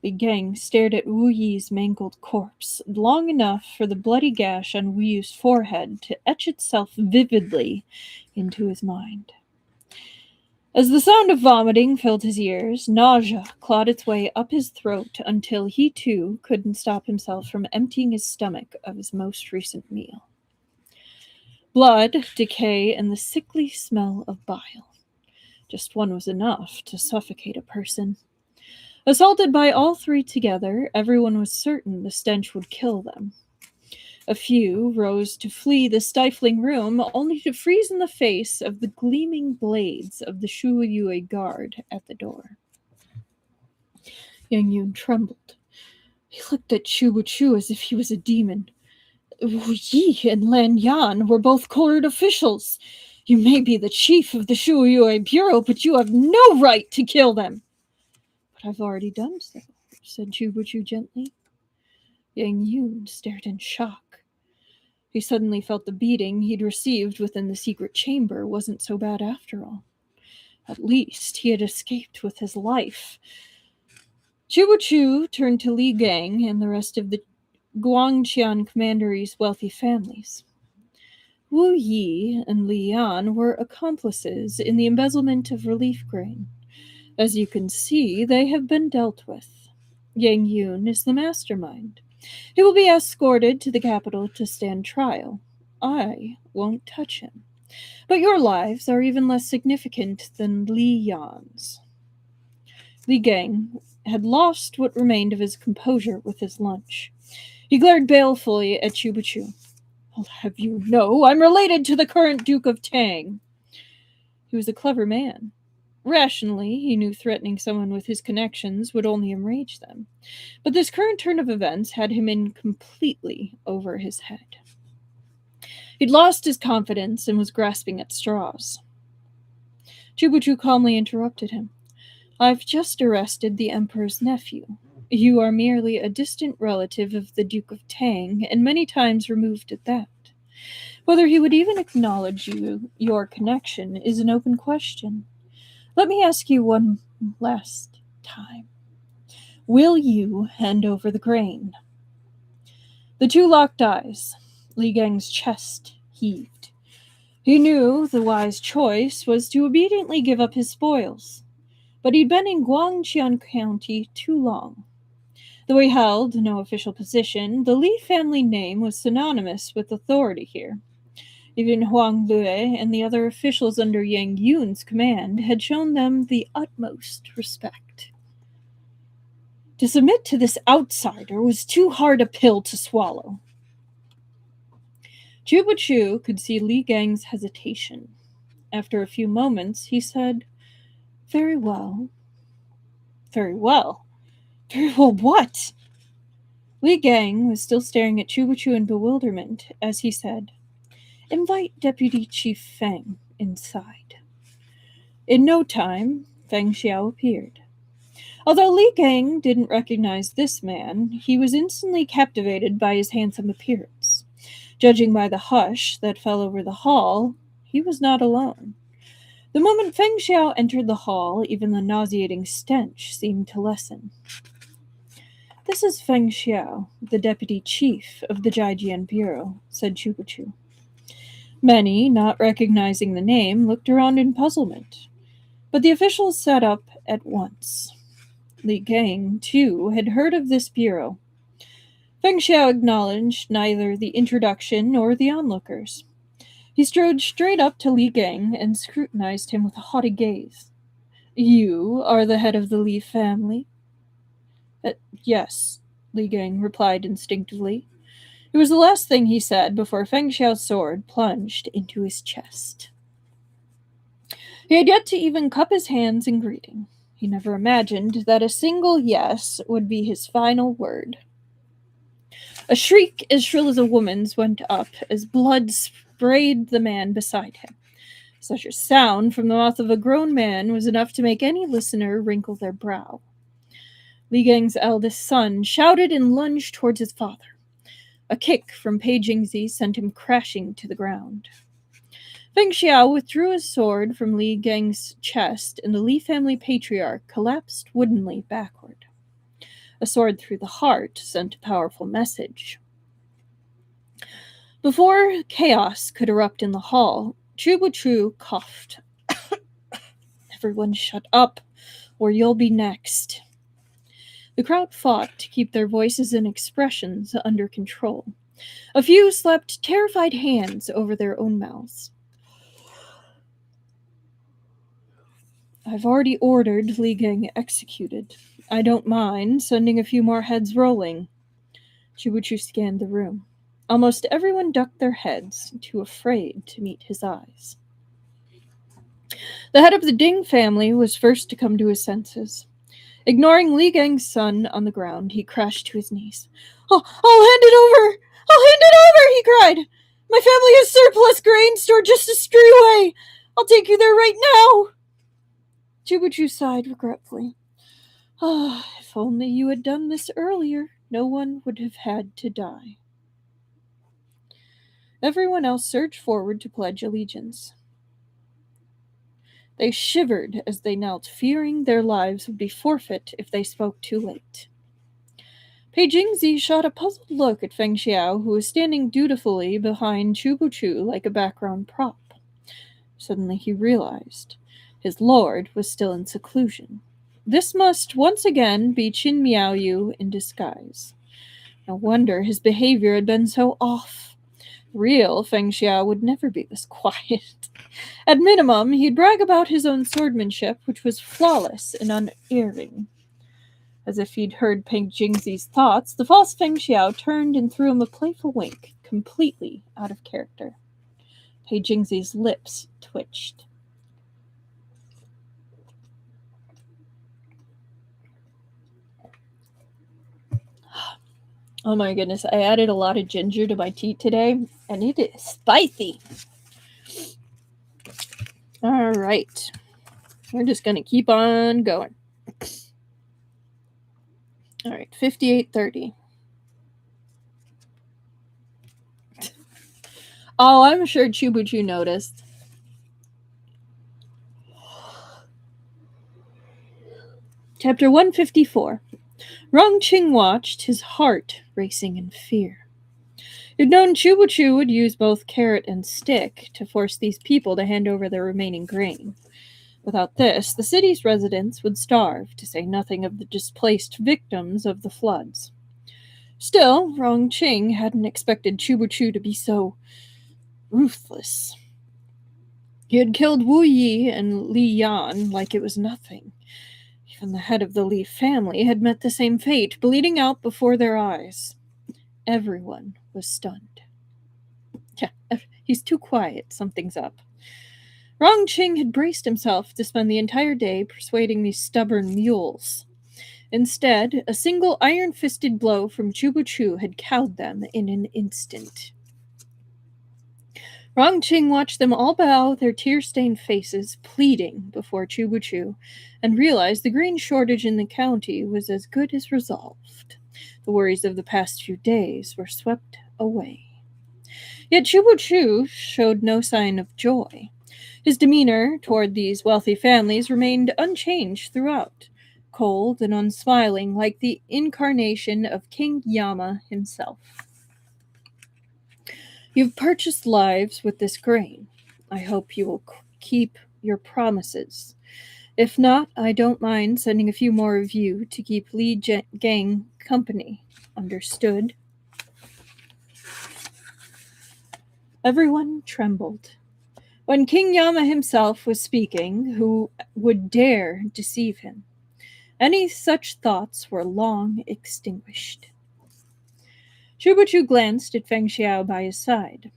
Li Gang stared at Wu Yi's mangled corpse, long enough for the bloody gash on Wu Yi's forehead to etch itself vividly into his mind. As the sound of vomiting filled his ears, nausea clawed its way up his throat until he, too, couldn't stop himself from emptying his stomach of his most recent meal. Blood, decay, and the sickly smell of bile. Just one was enough to suffocate a person. Assaulted by all 3 together, everyone was certain the stench would kill them. A few rose to flee the stifling room, only to freeze in the face of the gleaming blades of the Shuyue guard at the door. Yang Yun trembled. He looked at Chibuchu as if he was a demon. Wu Yi and Lan Yan were both court officials. You may be the chief of the Shuyue Bureau, but you have no right to kill them. But I've already done so, said Chibuchu gently. Yang Yun stared in shock. He suddenly felt the beating he'd received within the secret chamber wasn't so bad after all. At least he had escaped with his life. Chibuchu turned to Li Gang and the rest of the Guangqian commandery's wealthy families. Wu Yi and Li Yan were accomplices in the embezzlement of relief grain. As you can see, they have been dealt with. Yang Yun is the mastermind. He will be escorted to the capital to stand trial. I won't touch him. But your lives are even less significant than Li Yan's. Li Gang had lost what remained of his composure with his lunch. He glared balefully at Chibuchu. I'll have you know I'm related to the current Duke of Tang. He was a clever man. Rationally, he knew threatening someone with his connections would only enrage them. But this current turn of events had him in completely over his head. He'd lost his confidence and was grasping at straws. Chibuchu calmly interrupted him. I've just arrested the Emperor's nephew. You are merely a distant relative of the Duke of Tang, and many times removed at that. Whether he would even acknowledge your connection is an open question. Let me ask you one last time. Will you hand over the grain? The 2 locked eyes. Li Gang's chest heaved. He knew the wise choice was to obediently give up his spoils. But he'd been in Guangqian County too long. Though he held no official position, the Li family name was synonymous with authority here. Even Huang Lue and the other officials under Yang Yun's command had shown them the utmost respect. To submit to this outsider was too hard a pill to swallow. Chibuchu could see Li Gang's hesitation. After a few moments, he said, Very well. Very well? Very well what? Li Gang was still staring at Chibuchu in bewilderment as he said, Invite Deputy Chief Feng inside. In no time, Feng Xiao appeared. Although Li Gang didn't recognize this man, he was instantly captivated by his handsome appearance. Judging by the hush that fell over the hall, he was not alone. The moment Feng Xiao entered the hall, even the nauseating stench seemed to lessen. "This is Feng Xiao, the deputy chief of the Jijian Bureau," said Chubachu. Many, not recognizing the name, looked around in puzzlement, but the officials sat up at once. Li Gang, too, had heard of this bureau. Feng Xiao acknowledged neither the introduction nor the onlookers. He strode straight up to Li Gang and scrutinized him with a haughty gaze. "You are the head of the Li family?" Yes," Li Gang replied instinctively. It was the last thing he said before Feng Xiao's sword plunged into his chest. He had yet to even cup his hands in greeting. He never imagined that a single yes would be his final word. A shriek as shrill as a woman's went up as blood sprayed the man beside him. Such a sound from the mouth of a grown man was enough to make any listener wrinkle their brow. Li Gang's eldest son shouted and lunged towards his father. A kick from Pei Jingzi sent him crashing to the ground. Feng Xiao withdrew his sword from Li Gang's chest, and the Li family patriarch collapsed woodenly backward. A sword through the heart sent a powerful message. Before chaos could erupt in the hall, Chubachu coughed. "Everyone shut up, or you'll be next." The crowd fought to keep their voices and expressions under control. A few slapped terrified hands over their own mouths. "I've already ordered Li Gang executed. I don't mind sending a few more heads rolling." Chubachu scanned the room. Almost everyone ducked their heads, too afraid to meet his eyes. The head of the Ding family was first to come to his senses. Ignoring Li Gang's son on the ground, he crashed to his knees. I'll hand it over! I'll hand it over!" he cried. "My family has surplus grain stored just a street away. I'll take you there right now." Chubachu sighed regretfully. If only you had done this earlier, no one would have had to die." Everyone else surged forward to pledge allegiance. They shivered as they knelt, fearing their lives would be forfeit if they spoke too late. Pei Jingzi shot a puzzled look at Feng Xiao, who was standing dutifully behind Chubachu like a background prop. Suddenly he realized his lord was still in seclusion. This must once again be Qin Miaoyu in disguise. No wonder his behavior had been so off. Real Feng Xiao would never be this quiet. At minimum, he'd brag about his own swordsmanship, which was flawless and unerring. As if he'd heard Pei Jingzi's thoughts, the false Feng Xiao turned and threw him a playful wink, completely out of character. Pei Jingzi's lips twitched. Oh my goodness, I added a lot of ginger to my tea today, and it is spicy. All right. We're just going to keep on going. All right, 58:30. Oh, I'm sure Chubachu noticed. Chapter 154. Rongqing watched, his heart racing in fear. He'd known Chubachu would use both carrot and stick to force these people to hand over their remaining grain. Without this, the city's residents would starve, to say nothing of the displaced victims of the floods. Still, Rongqing hadn't expected Chubachu to be so ruthless. He had killed Wu Yi and Li Yan like it was nothing. Even the head of the Li family had met the same fate, bleeding out before their eyes. Everyone was stunned. Yeah, he's too quiet. Something's up. Rongqing had braced himself to spend the entire day persuading these stubborn mules. Instead, a single iron-fisted blow from Chubachu had cowed them in an instant. Rongqing watched them all bow their tear-stained faces, pleading before Chubachu, and realized the grain shortage in the county was as good as resolved. The worries of the past few days were swept away. Yet Chubachu showed no sign of joy. His demeanor toward these wealthy families remained unchanged throughout, cold and unsmiling like the incarnation of King Yama himself. You've purchased lives with this grain. I hope you will keep your promises. If not, I don't mind sending a few more of you to keep Li Gang company. Understood? Everyone trembled. When King Yama himself was speaking, who would dare deceive him? Any such thoughts were long extinguished. Chubuchu glanced at Feng Xiao by his side.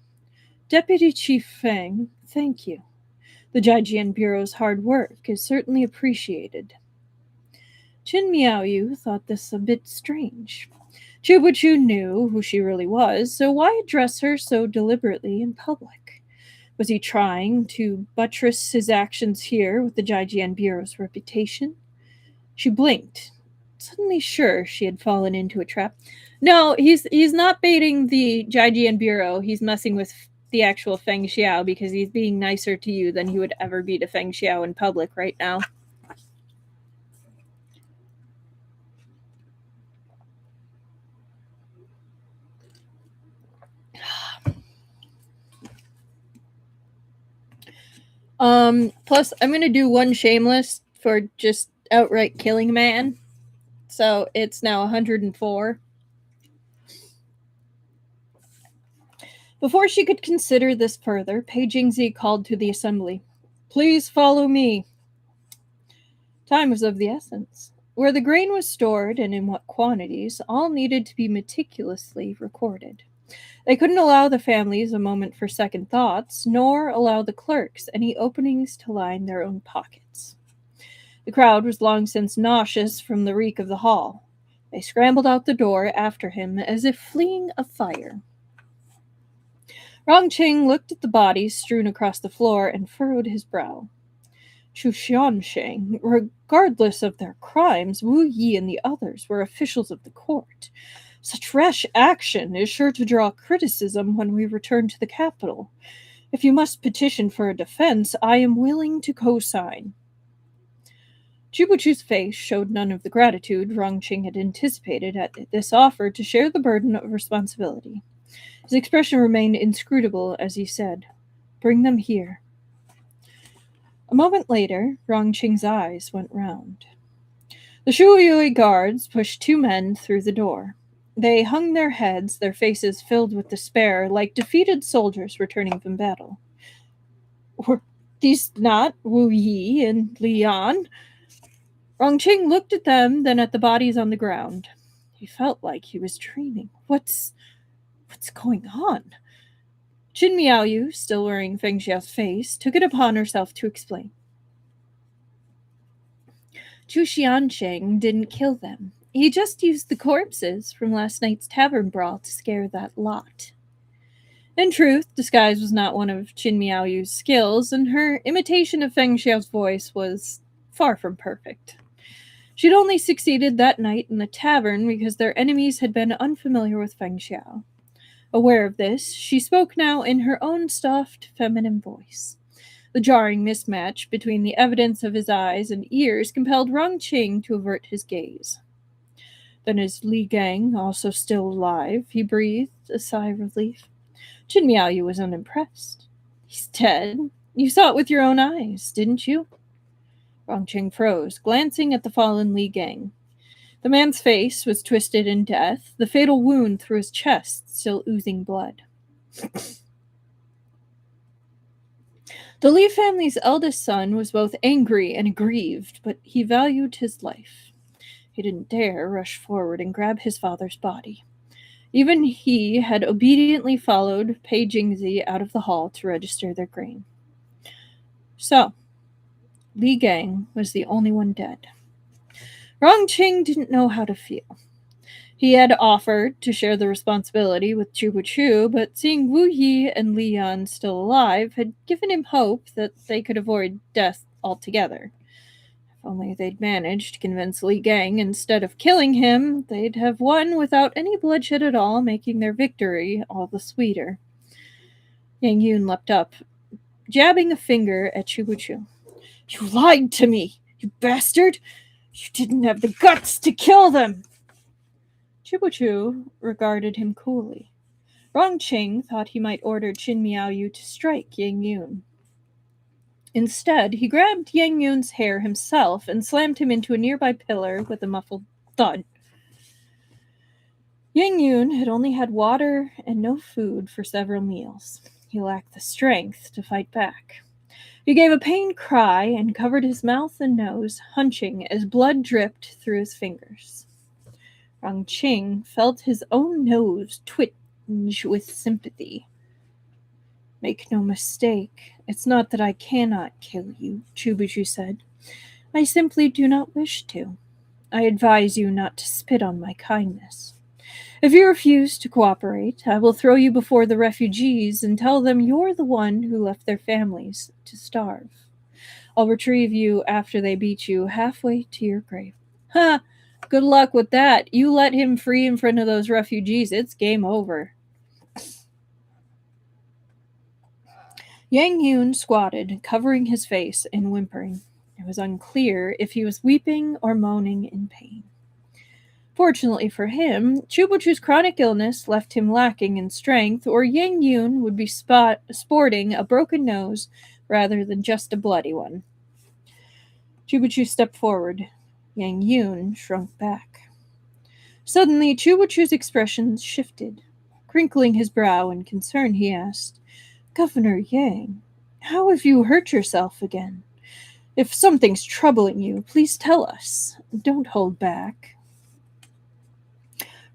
Deputy Chief Feng, thank you. The Jijian Bureau's hard work is certainly appreciated. Qin Miaoyu thought this a bit strange. Chubuchu knew who she really was, so why address her so deliberately in public? Was he trying to buttress his actions here with the Jijian Bureau's reputation? She blinked, suddenly sure she had fallen into a trap. No, he's not baiting the Jijian Bureau. He's messing with the actual Feng Xiao because he's being nicer to you than he would ever be to Feng Xiao in public right now. Plus, I'm going to do one shameless for just outright killing a man. So it's now 104. Before she could consider this further, Pei Jingzi called to the assembly. Please follow me. Time was of the essence. Where the grain was stored and in what quantities, all needed to be meticulously recorded. They couldn't allow the families a moment for second thoughts, nor allow the clerks any openings to line their own pockets. The crowd was long since nauseous from the reek of the hall. They scrambled out the door after him as if fleeing a fire. Rongqing looked at the bodies strewn across the floor and furrowed his brow. Chu Xiansheng, regardless of their crimes, Wu Yi and the others were officials of the court. Such rash action is sure to draw criticism when we return to the capital. If you must petition for a defense, I am willing to co-sign. Chubuchu's face showed none of the gratitude Rongqing had anticipated at this offer to share the burden of responsibility. His expression remained inscrutable as he said, Bring them here. A moment later, Rongqing's eyes went round. The Shuoyui guards pushed two men through the door. They hung their heads, their faces filled with despair, like defeated soldiers returning from battle. Were these not Wu Yi and Li Yan? Rongqing looked at them, then at the bodies on the ground. He felt like he was dreaming. What's going on? Qin Miaoyu, still wearing Feng Xiao's face, took it upon herself to explain. Chu Xiansheng didn't kill them. He just used the corpses from last night's tavern brawl to scare that lot. In truth, disguise was not one of Qin Miaoyu's skills, and her imitation of Feng Xiao's voice was far from perfect. She'd only succeeded that night in the tavern because their enemies had been unfamiliar with Feng Xiao. Aware of this, she spoke now in her own soft, feminine voice. The jarring mismatch between the evidence of his eyes and ears compelled Rongqing to avert his gaze. Then is Li Gang also still alive? He breathed, a sigh of relief. Qin Miaoyu was unimpressed. He's dead. You saw it with your own eyes, didn't you? Rongqing froze, glancing at the fallen Li Gang. The man's face was twisted in death, the fatal wound through his chest still oozing blood. The Li family's eldest son was both angry and aggrieved, but he valued his life. He didn't dare rush forward and grab his father's body. Even he had obediently followed Pei Jingzi out of the hall to register their grain. So, Li Gang was the only one dead. Rongqing didn't know how to feel. He had offered to share the responsibility with Chubuchu, but seeing Wu Yi and Li Yan still alive had given him hope that they could avoid death altogether. If only they'd managed to convince Li Gang instead of killing him, they'd have won without any bloodshed at all, making their victory all the sweeter. Yang Yun leapt up. jabbing a finger at Chubuchu. You lied to me, you bastard! You didn't have the guts to kill them! Chubuchu regarded him coolly. Rongqing thought he might order Qin Miaoyu to strike Yang Yun. Instead, he grabbed Yang Yun's hair himself and slammed him into a nearby pillar with a muffled thud. Yang Yun had only had water and no food for several meals. He lacked the strength to fight back. He gave a pained cry and covered his mouth and nose, hunching as blood dripped through his fingers. Rongqing felt his own nose twinge with sympathy. Make no mistake, it's not that I cannot kill you, Chubuchu said. I simply do not wish to. I advise you not to spit on my kindness. If you refuse to cooperate, I will throw you before the refugees and tell them you're the one who left their families to starve. I'll retrieve you after they beat you halfway to your grave. Ha! Good luck with that. You let him free in front of those refugees, it's game over. Yang Yun squatted, covering his face and whimpering. It was unclear if he was weeping or moaning in pain. Fortunately for him, Chubuchu's chronic illness left him lacking in strength, or Yang Yun would be sporting a broken nose rather than just a bloody one. Chubuchu stepped forward. Yang Yun shrunk back. Suddenly, Chubuchu's expression shifted. Crinkling his brow in concern, he asked, Governor Yang, how have you hurt yourself again? If something's troubling you, please tell us. Don't hold back.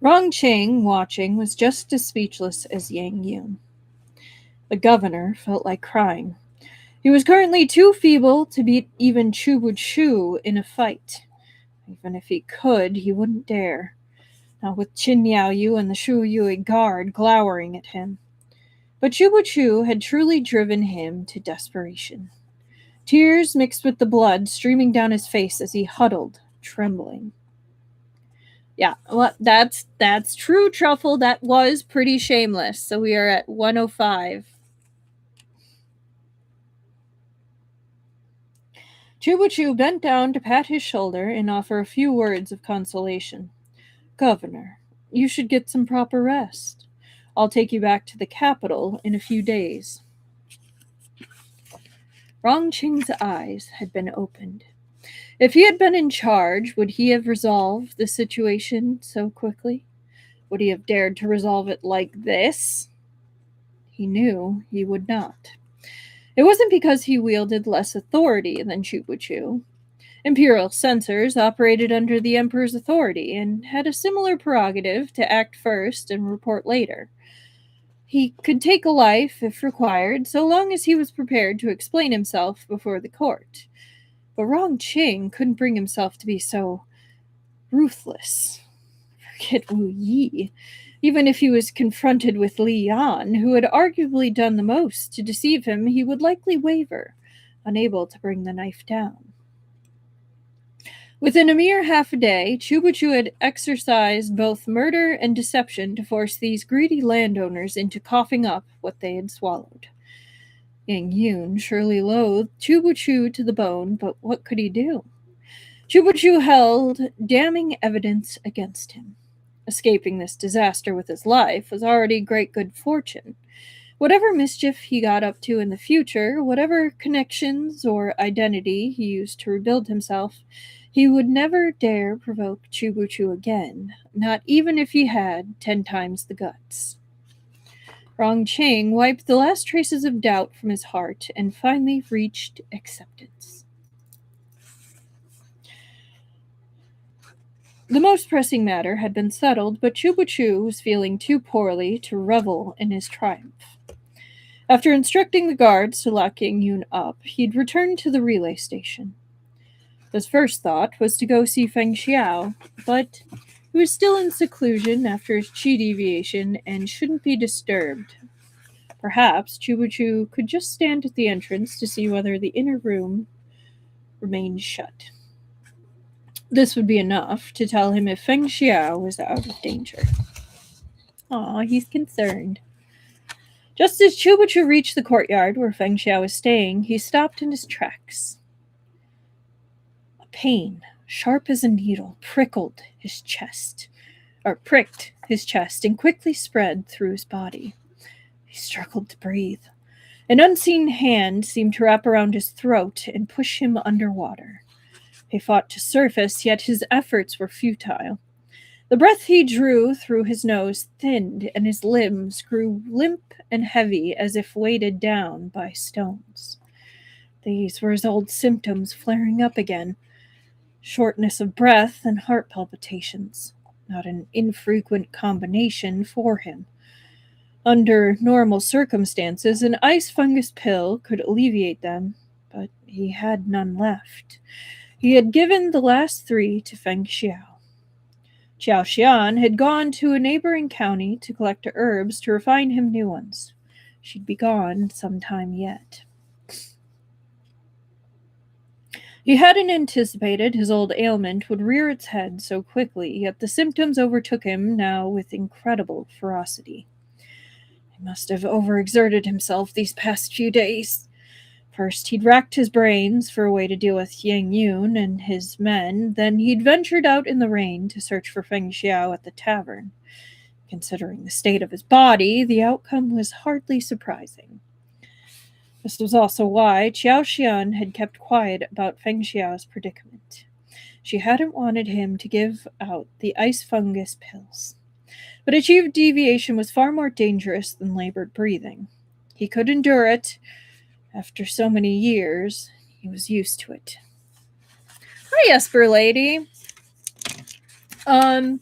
Rongqing, watching, was just as speechless as Yang Yun. The governor felt like crying. He was currently too feeble to beat even Chubuchu in a fight. Even if he could, he wouldn't dare. Not with Qin Miaoyu and the Shu Yui guard glowering at him. But Chubuchu had truly driven him to desperation. Tears mixed with the blood streaming down his face as he huddled, trembling. Yeah, well, that's true, Truffle. That was pretty shameless. So we are at 105. Chubuchu bent down to pat his shoulder and offer a few words of consolation. Governor, you should get some proper rest. I'll take you back to the capital in a few days. Rongqing's eyes had been opened. If he had been in charge, would he have resolved the situation so quickly? Would he have dared to resolve it like this? He knew he would not. It wasn't because he wielded less authority than Chubuchu. Imperial censors operated under the emperor's authority and had a similar prerogative to act first and report later. He could take a life if required, so long as he was prepared to explain himself before the court. But Rongqing couldn't bring himself to be so ruthless. Forget Wu Yi. Even if he was confronted with Li Yan, who had arguably done the most to deceive him, he would likely waver, unable to bring the knife down. Within a mere half a day, Chubuchu had exercised both murder and deception to force these greedy landowners into coughing up what they had swallowed. Yang Yun surely loathed Chubuchu to the bone, but what could he do? Chubuchu held damning evidence against him. Escaping this disaster with his life was already great good fortune. Whatever mischief he got up to in the future, whatever connections or identity he used to rebuild himself, he would never dare provoke Chubuchu again, not even if he had 10 times the guts. Rongqing wiped the last traces of doubt from his heart and finally reached acceptance. The most pressing matter had been settled, but Chubuchu was feeling too poorly to revel in his triumph. After instructing the guards to lock Yang Yun up, he'd returned to the relay station. His first thought was to go see Feng Xiao, but he was still in seclusion after his chi deviation and shouldn't be disturbed. Perhaps Chubuchu could just stand at the entrance to see whether the inner room remained shut. This would be enough to tell him if Feng Xiao was out of danger. Aw, he's concerned. Just as Chubachu reached the courtyard where Feng Xiao was staying, he stopped in his tracks. A pain, sharp as a needle, pricked his chest, and quickly spread through his body. He struggled to breathe. An unseen hand seemed to wrap around his throat and push him underwater. He fought to surface, yet his efforts were futile. The breath he drew through his nose thinned, and his limbs grew limp and heavy as if weighted down by stones. These were his old symptoms flaring up again: shortness of breath and heart palpitations, not an infrequent combination for him. Under normal circumstances, an ice fungus pill could alleviate them, but he had none left. He had given the last 3 to Feng Xiao. Xiao Xian had gone to a neighboring county to collect herbs to refine him new ones. She'd be gone some time yet. He hadn't anticipated his old ailment would rear its head so quickly, yet the symptoms overtook him now with incredible ferocity. He must have overexerted himself these past few days. First, he'd racked his brains for a way to deal with Yang Yun and his men, then he'd ventured out in the rain to search for Feng Xiao at the tavern. Considering the state of his body, the outcome was hardly surprising. This was also why Xiao Xian had kept quiet about Feng Xiao's predicament. She hadn't wanted him to give out the ice fungus pills. But a chief deviation was far more dangerous than labored breathing. He could endure it. After so many years, he was used to it. Hi, Esper lady. So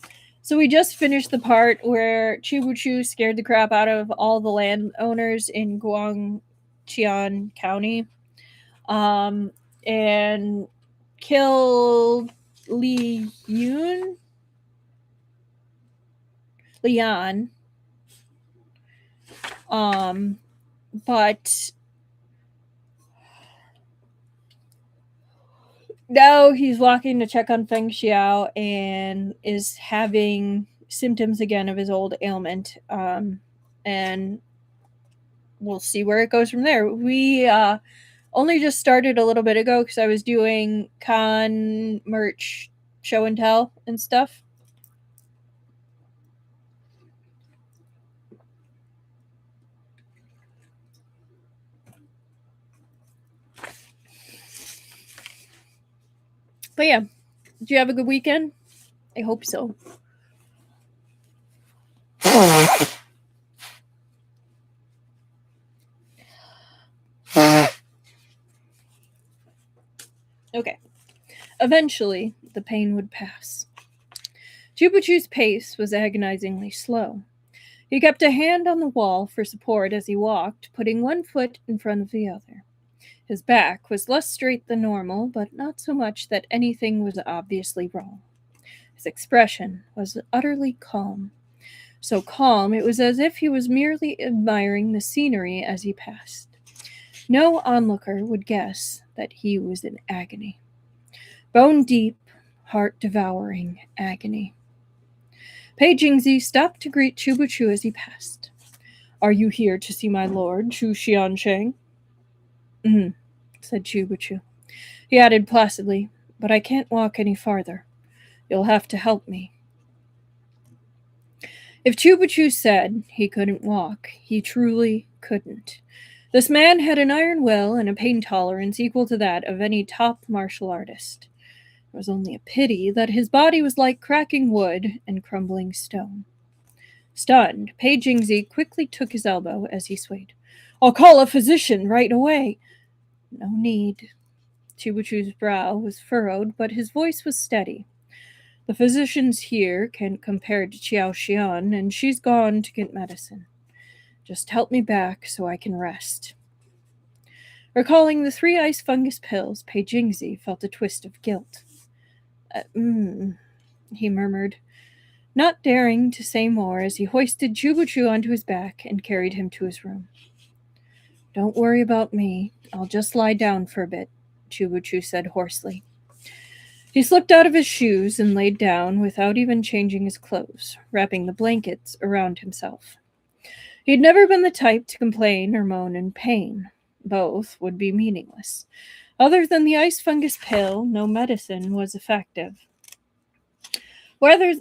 we just finished the part where Chubuchu scared the crap out of all the landowners in Guangqian County, and killed Lian. But now he's walking to check on Feng Xiao and is having symptoms again of his old ailment. And we'll see where it goes from there. We only just started a little bit ago because I was doing con merch show and tell and stuff. But yeah, did you have a good weekend? I hope so. Okay. Eventually, the pain would pass. Chubuchu's pace was agonizingly slow. He kept a hand on the wall for support as he walked, putting one foot in front of the other. His back was less straight than normal, but not so much that anything was obviously wrong. His expression was utterly calm. So calm it was as if he was merely admiring the scenery as he passed. No onlooker would guess that he was in agony. Bone-deep, heart-devouring agony. Pei Jingzi stopped to greet Chubuchu as he passed. "Are you here to see my lord, Chu Xiansheng?" Said Chubuchu. He added placidly, "But I can't walk any farther. You'll have to help me." If Chubuchu said he couldn't walk, he truly couldn't. This man had an iron will and a pain tolerance equal to that of any top martial artist. It was only a pity that his body was like cracking wood and crumbling stone. Stunned, Pei Jingzi quickly took his elbow as he swayed. "I'll call a physician right away." "No need." Chubuchu's brow was furrowed, but his voice was steady. "The physicians here can't compare to Xiao Xian, and she's gone to get medicine. Just help me back so I can rest." Recalling the 3 ice fungus pills, Pei Jingzi felt a twist of guilt. He murmured, not daring to say more as he hoisted Chubuchu onto his back and carried him to his room. "Don't worry about me. I'll just lie down for a bit," Chubuchu said hoarsely. He slipped out of his shoes and laid down without even changing his clothes, wrapping the blankets around himself. He'd never been the type to complain or moan in pain. Both would be meaningless. Other than the ice fungus pill, no medicine was effective. Rather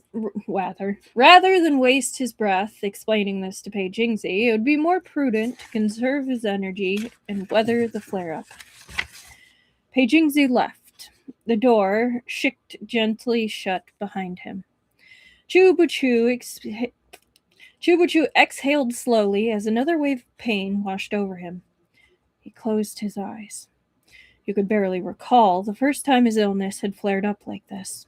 than waste his breath explaining this to Pei Jingzi, it would be more prudent to conserve his energy and weather the flare-up. Pei Jingzi left. The door shicked gently shut behind him. Chu Buchu exhaled slowly as another wave of pain washed over him. He closed his eyes. He could barely recall the first time his illness had flared up like this.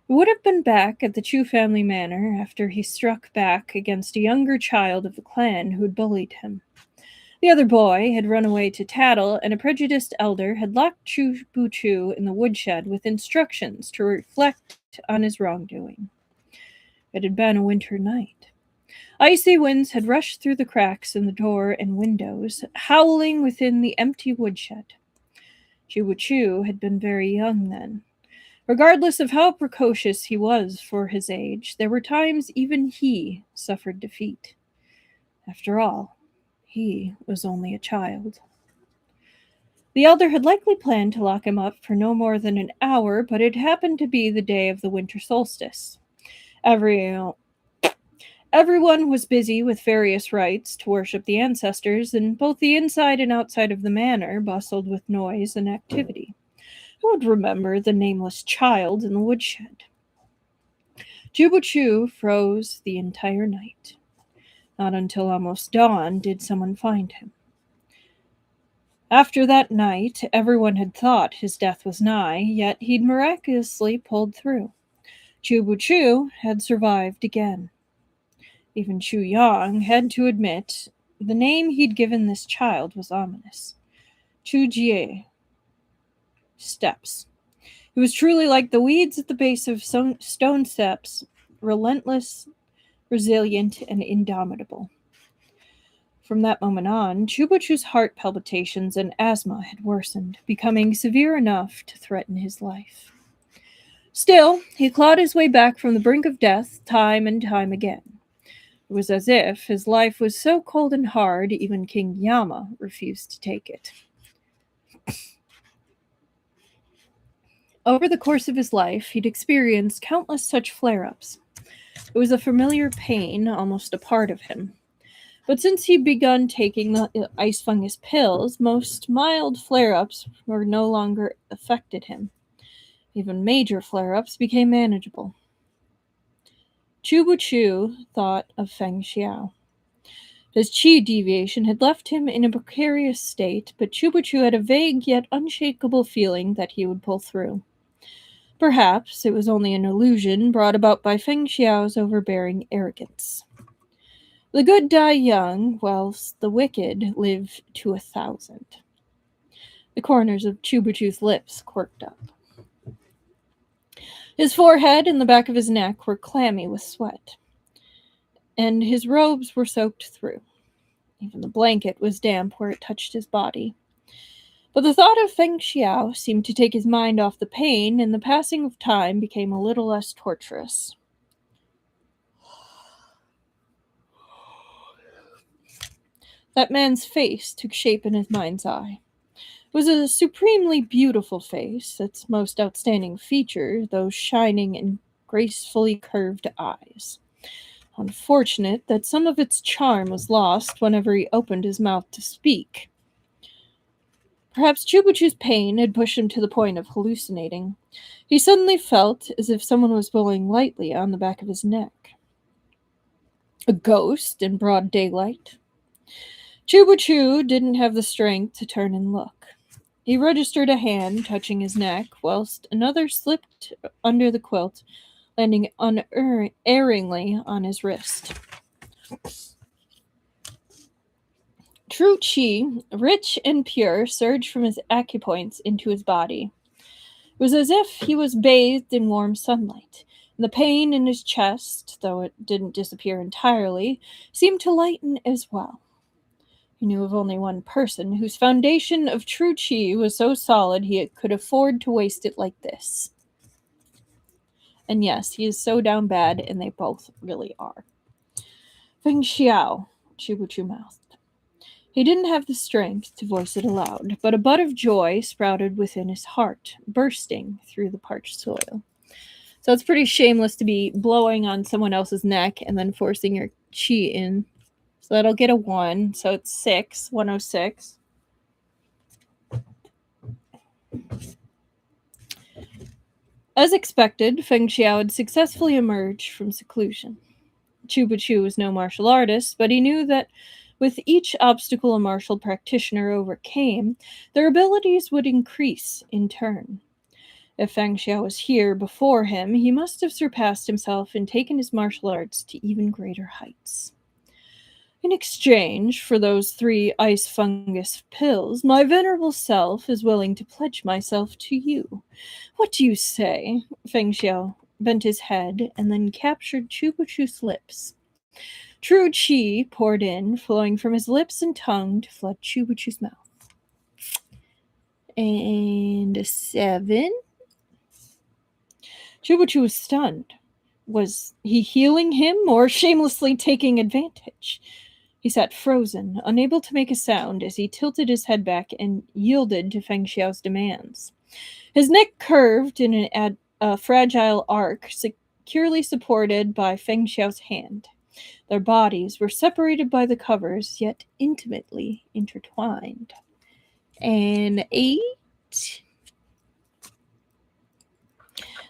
It would have been back at the Chu family manor after he struck back against a younger child of the clan who had bullied him. The other boy had run away to tattle, and a prejudiced elder had locked Chu Buchu in the woodshed with instructions to reflect on his wrongdoing. It had been a winter night. Icy winds had rushed through the cracks in the door and windows, howling within the empty woodshed. Chu Buchu had been very young then. Regardless of how precocious he was for his age, there were times even he suffered defeat. After all, he was only a child. The elder had likely planned to lock him up for no more than an hour, but it happened to be the day of the winter solstice. Everyone was busy with various rites to worship the ancestors, and both the inside and outside of the manor bustled with noise and activity. Who would remember the nameless child in the woodshed? Chu Buchu froze the entire night. Not until almost dawn did someone find him. After that night, everyone had thought his death was nigh, yet he'd miraculously pulled through. Chu Buchu had survived again. Even Chu Yang had to admit the name he'd given this child was ominous. Chu Jie. Steps. It was truly like the weeds at the base of stone steps, relentless, resilient, and indomitable. From that moment on, Chu Buchu's heart palpitations and asthma had worsened, becoming severe enough to threaten his life. Still, he clawed his way back from the brink of death time and time again. It was as if his life was so cold and hard, even King Yama refused to take it. Over the course of his life, he'd experienced countless such flare-ups. It was a familiar pain, almost a part of him. But since he'd begun taking the ice fungus pills, most mild flare-ups were no longer affected him. Even major flare-ups became manageable. Chu Buchu thought of Feng Xiao. His qi deviation had left him in a precarious state, but Chu Buchu had a vague yet unshakable feeling that he would pull through. Perhaps it was only an illusion brought about by Feng Xiao's overbearing arrogance. The good die young, whilst the wicked live to 1,000. The corners of Chu Buchu's lips quirked up. His forehead and the back of his neck were clammy with sweat, and his robes were soaked through. Even the blanket was damp where it touched his body. But the thought of Feng Xiao seemed to take his mind off the pain, and the passing of time became a little less torturous. That man's face took shape in his mind's eye. It was a supremely beautiful face, its most outstanding feature, those shining and gracefully curved eyes. Unfortunate that some of its charm was lost whenever he opened his mouth to speak. Perhaps Chu Buchu's pain had pushed him to the point of hallucinating. He suddenly felt as if someone was blowing lightly on the back of his neck. A ghost in broad daylight? Chu Buchu didn't have the strength to turn and look. He registered a hand touching his neck, whilst another slipped under the quilt, landing unerringly on his wrist. True qi, rich and pure, surged from his acupoints into his body. It was as if he was bathed in warm sunlight, and the pain in his chest, though it didn't disappear entirely, seemed to lighten as well. He knew of only one person whose foundation of true qi was so solid he could afford to waste it like this. And yes, he is so down bad, and they both really are. Feng Xiao, Chubuchu mouthed. He didn't have the strength to voice it aloud, but a bud of joy sprouted within his heart, bursting through the parched soil. So it's pretty shameless to be blowing on someone else's neck and then forcing your chi in. So that'll get a 1, so it's 6, 106. As expected, Feng Xiao had successfully emerged from seclusion. Chubuchu was no martial artist, but he knew that with each obstacle a martial practitioner overcame, their abilities would increase in turn. If Feng Xiao was here before him, he must have surpassed himself and taken his martial arts to even greater heights. In exchange for those 3 ice fungus pills, my venerable self is willing to pledge myself to you. What do you say? Feng Xiao bent his head and then captured Chubuchu's lips. True chi poured in, flowing from his lips and tongue to flood Chubuchu's mouth. And a 7. Chubuchu was stunned. Was he healing him or shamelessly taking advantage? He sat frozen, unable to make a sound as he tilted his head back and yielded to Feng Xiao's demands. His neck curved in a fragile arc, securely supported by Feng Xiao's hand. Their bodies were separated by the covers, yet intimately intertwined. An 8.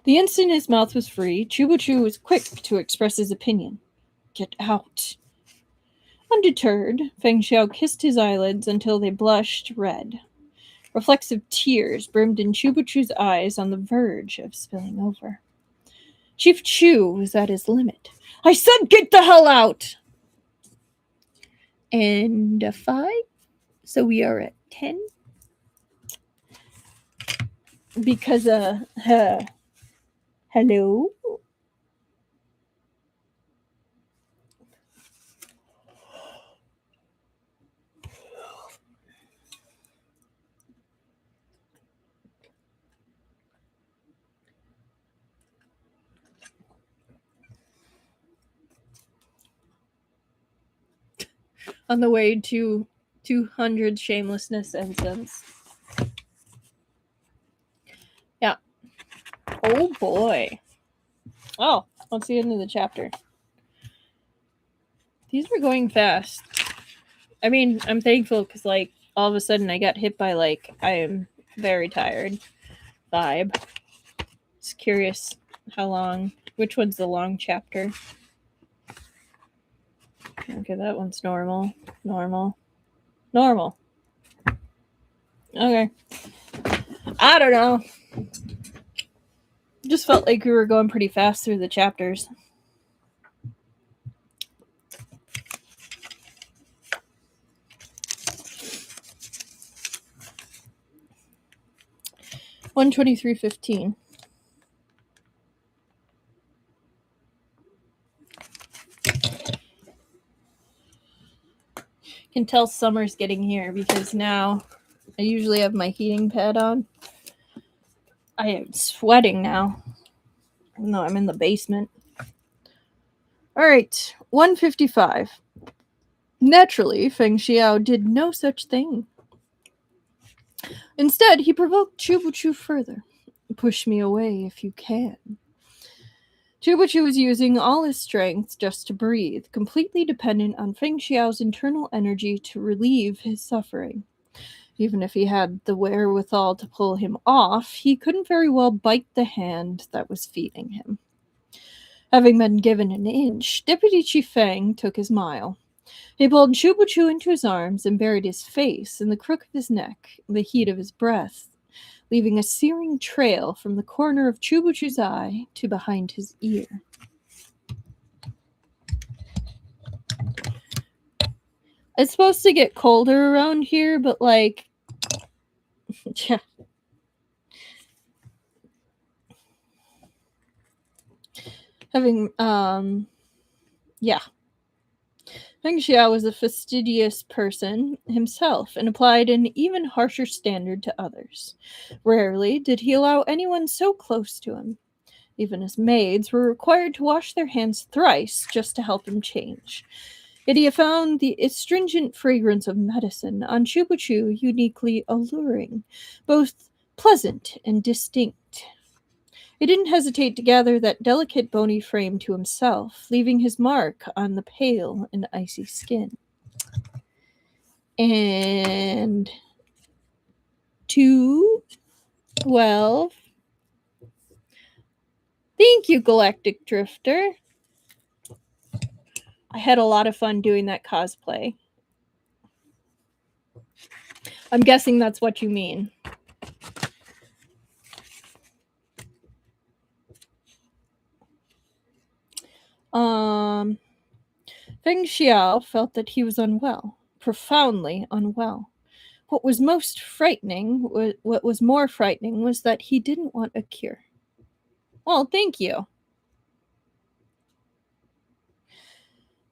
The instant his mouth was free, Chubuchu was quick to express his opinion. Get out. Undeterred, Feng Xiao kissed his eyelids until they blushed red. Reflexive tears brimmed in Chubuchu's eyes on the verge of spilling over. Chief Chu was at his limit. I said get the hell out! And a 5. So we are at 10. Because, hello? On the way to 200 shamelessness incense. Yeah. Oh boy. Oh, let's the end of the chapter. These were going fast. I mean, I'm thankful because, like, all of a sudden I got hit by, like, I am very tired vibe. Just curious how long, which one's the long chapter? Okay, that one's normal. Okay. I don't know. Just felt like we were going pretty fast through the chapters. $123.15. Can tell summer's getting here because now I usually have my heating pad on. I am sweating now, even though I'm in the basement. Alright, 155. Naturally, Feng Xiao did no such thing. Instead, he provoked Chubuchu further. Push me away if you can. Chubuchu was using all his strength just to breathe, completely dependent on Feng Xiao's internal energy to relieve his suffering. Even if he had the wherewithal to pull him off, he couldn't very well bite the hand that was feeding him. Having been given an inch, Deputy Chief Feng took his mile. He pulled Chubuchu into his arms and buried his face in the crook of his neck, the heat of his breath, leaving a searing trail from the corner of Chubuchu's eye to behind his ear. It's supposed to get colder around here, but, like, yeah. Having, yeah. Meng Xiao was a fastidious person himself and applied an even harsher standard to others. Rarely did he allow anyone so close to him. Even his maids were required to wash their hands thrice just to help him change. Yet he found the astringent fragrance of medicine on Chubachu uniquely alluring, both pleasant and distinct. He didn't hesitate to gather that delicate bony frame to himself, leaving his mark on the pale and icy skin. And 212. Thank you, Galactic Drifter. I had a lot of fun doing that cosplay. I'm guessing that's what you mean. Feng Xiao felt that he was unwell, profoundly unwell. What was more frightening was that he didn't want a cure. Well, thank you.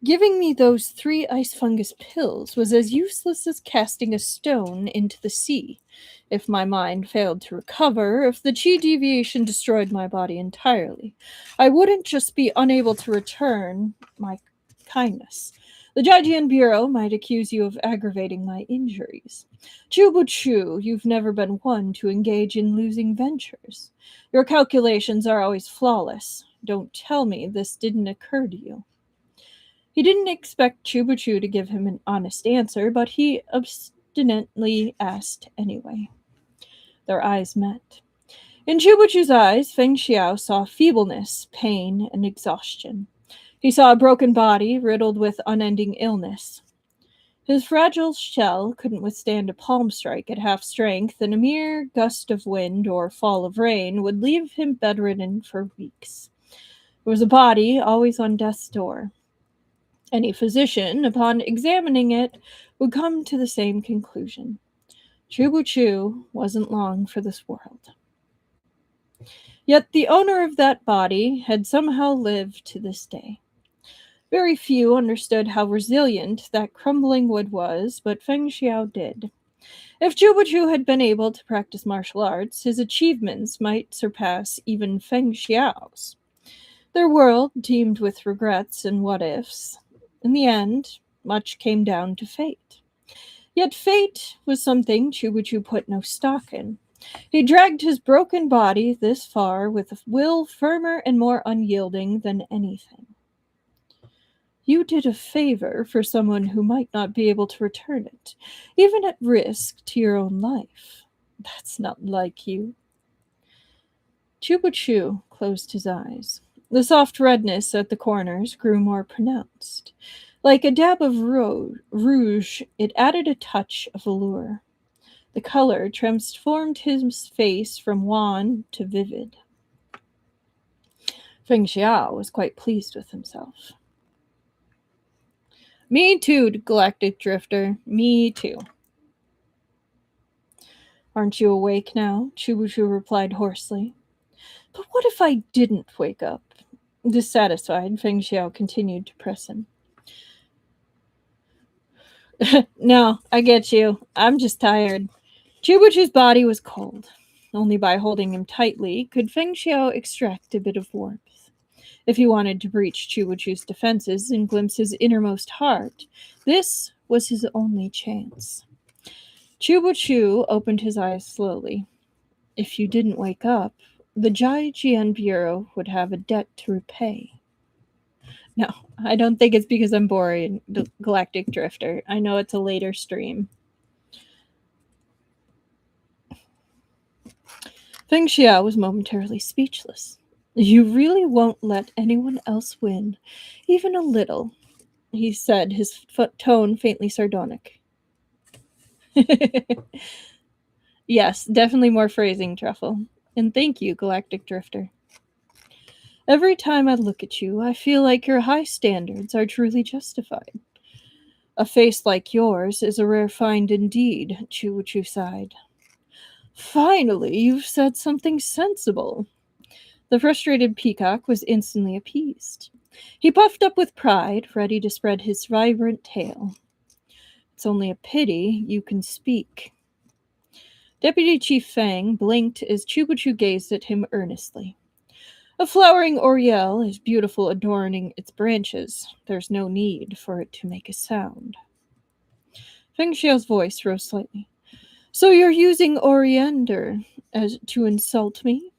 Giving me those 3 ice fungus pills was as useless as casting a stone into the sea. If my mind failed to recover, if the chi deviation destroyed my body entirely, I wouldn't just be unable to return my kindness. The Jiajian Bureau might accuse you of aggravating my injuries. Chubuchu, you've never been one to engage in losing ventures. Your calculations are always flawless. Don't tell me this didn't occur to you. He didn't expect Chubuchu to give him an honest answer, but he obstinately asked anyway. Their eyes met. In Chubuchu's eyes, Feng Xiao saw feebleness, pain, and exhaustion. He saw a broken body riddled with unending illness. His fragile shell couldn't withstand a palm strike at half strength, and a mere gust of wind or fall of rain would leave him bedridden for weeks. It was a body always on death's door. Any physician, upon examining it, would come to the same conclusion. Chubuchu wasn't long for this world. Yet the owner of that body had somehow lived to this day. Very few understood how resilient that crumbling wood was, but Feng Xiao did. If Chubuchu had been able to practice martial arts, his achievements might surpass even Feng Xiao's. Their world teemed with regrets and what-ifs. In the end, much came down to fate. Yet fate was something Chubuchu put no stock in. He dragged his broken body this far with a will firmer and more unyielding than anything. You did a favor for someone who might not be able to return it, even at risk to your own life. That's not like you. Chubuchu closed his eyes. The soft redness at the corners grew more pronounced. Like a dab of rouge, it added a touch of allure. The color transformed his face from wan to vivid. Feng Xiao was quite pleased with himself. Me too, Galactic Drifter. Me too. Aren't you awake now? Chubuchu replied hoarsely. But what if I didn't wake up? Dissatisfied, Feng Xiao continued to press him. No, I get you. I'm just tired. Chubuchu's body was cold. Only by holding him tightly could Feng Xiao extract a bit of warmth. If he wanted to breach Chubuchu's defenses and glimpse his innermost heart, this was his only chance. Chubuchu opened his eyes slowly. If you didn't wake up, the Jiajian Bureau would have a debt to repay. No, I don't think it's because I'm boring, the Galactic Drifter. I know it's a later stream. Feng Xiao was momentarily speechless. You really won't let anyone else win, even a little, he said, his tone faintly sardonic. Yes, definitely more phrasing, Truffle. And thank you, Galactic Drifter. Every time I look at you, I feel like your high standards are truly justified. A face like yours is a rare find indeed, Chubuchu sighed. Finally, you've said something sensible. The frustrated peacock was instantly appeased. He puffed up with pride, ready to spread his vibrant tail. It's only a pity you can speak. Deputy Chief Fang blinked as Chubuchu gazed at him earnestly. A flowering oriel is beautiful adorning its branches. There's no need for it to make a sound. Feng Xiao's voice rose slightly. So you're using Oriander as to insult me?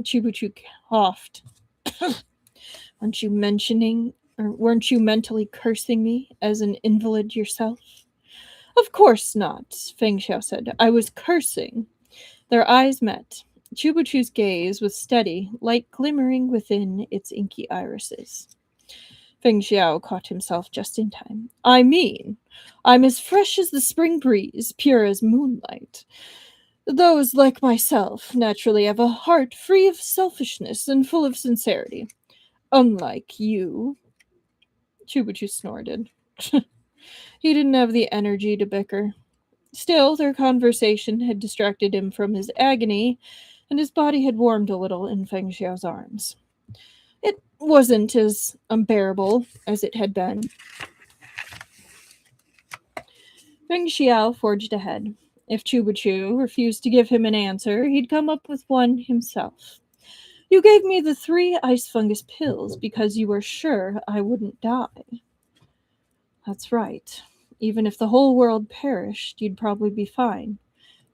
Chibuchu coughed. Weren't you mentally cursing me as an invalid yourself? Of course not, Feng Xiao said. I was cursing. Their eyes met. Chubuchu's gaze was steady, light glimmering within its inky irises. Feng Xiao caught himself just in time. I mean, I'm as fresh as the spring breeze, pure as moonlight. Those, like myself, naturally have a heart free of selfishness and full of sincerity. Unlike you. Chubuchu snorted. He didn't have the energy to bicker. Still, their conversation had distracted him from his agony, and his body had warmed a little in Feng Xiao's arms. It wasn't as unbearable as it had been. Feng Xiao forged ahead. If Chubuchu refused to give him an answer, he'd come up with one himself. You gave me the 3 ice fungus pills because you were sure I wouldn't die. That's right. Even if the whole world perished, you'd probably be fine,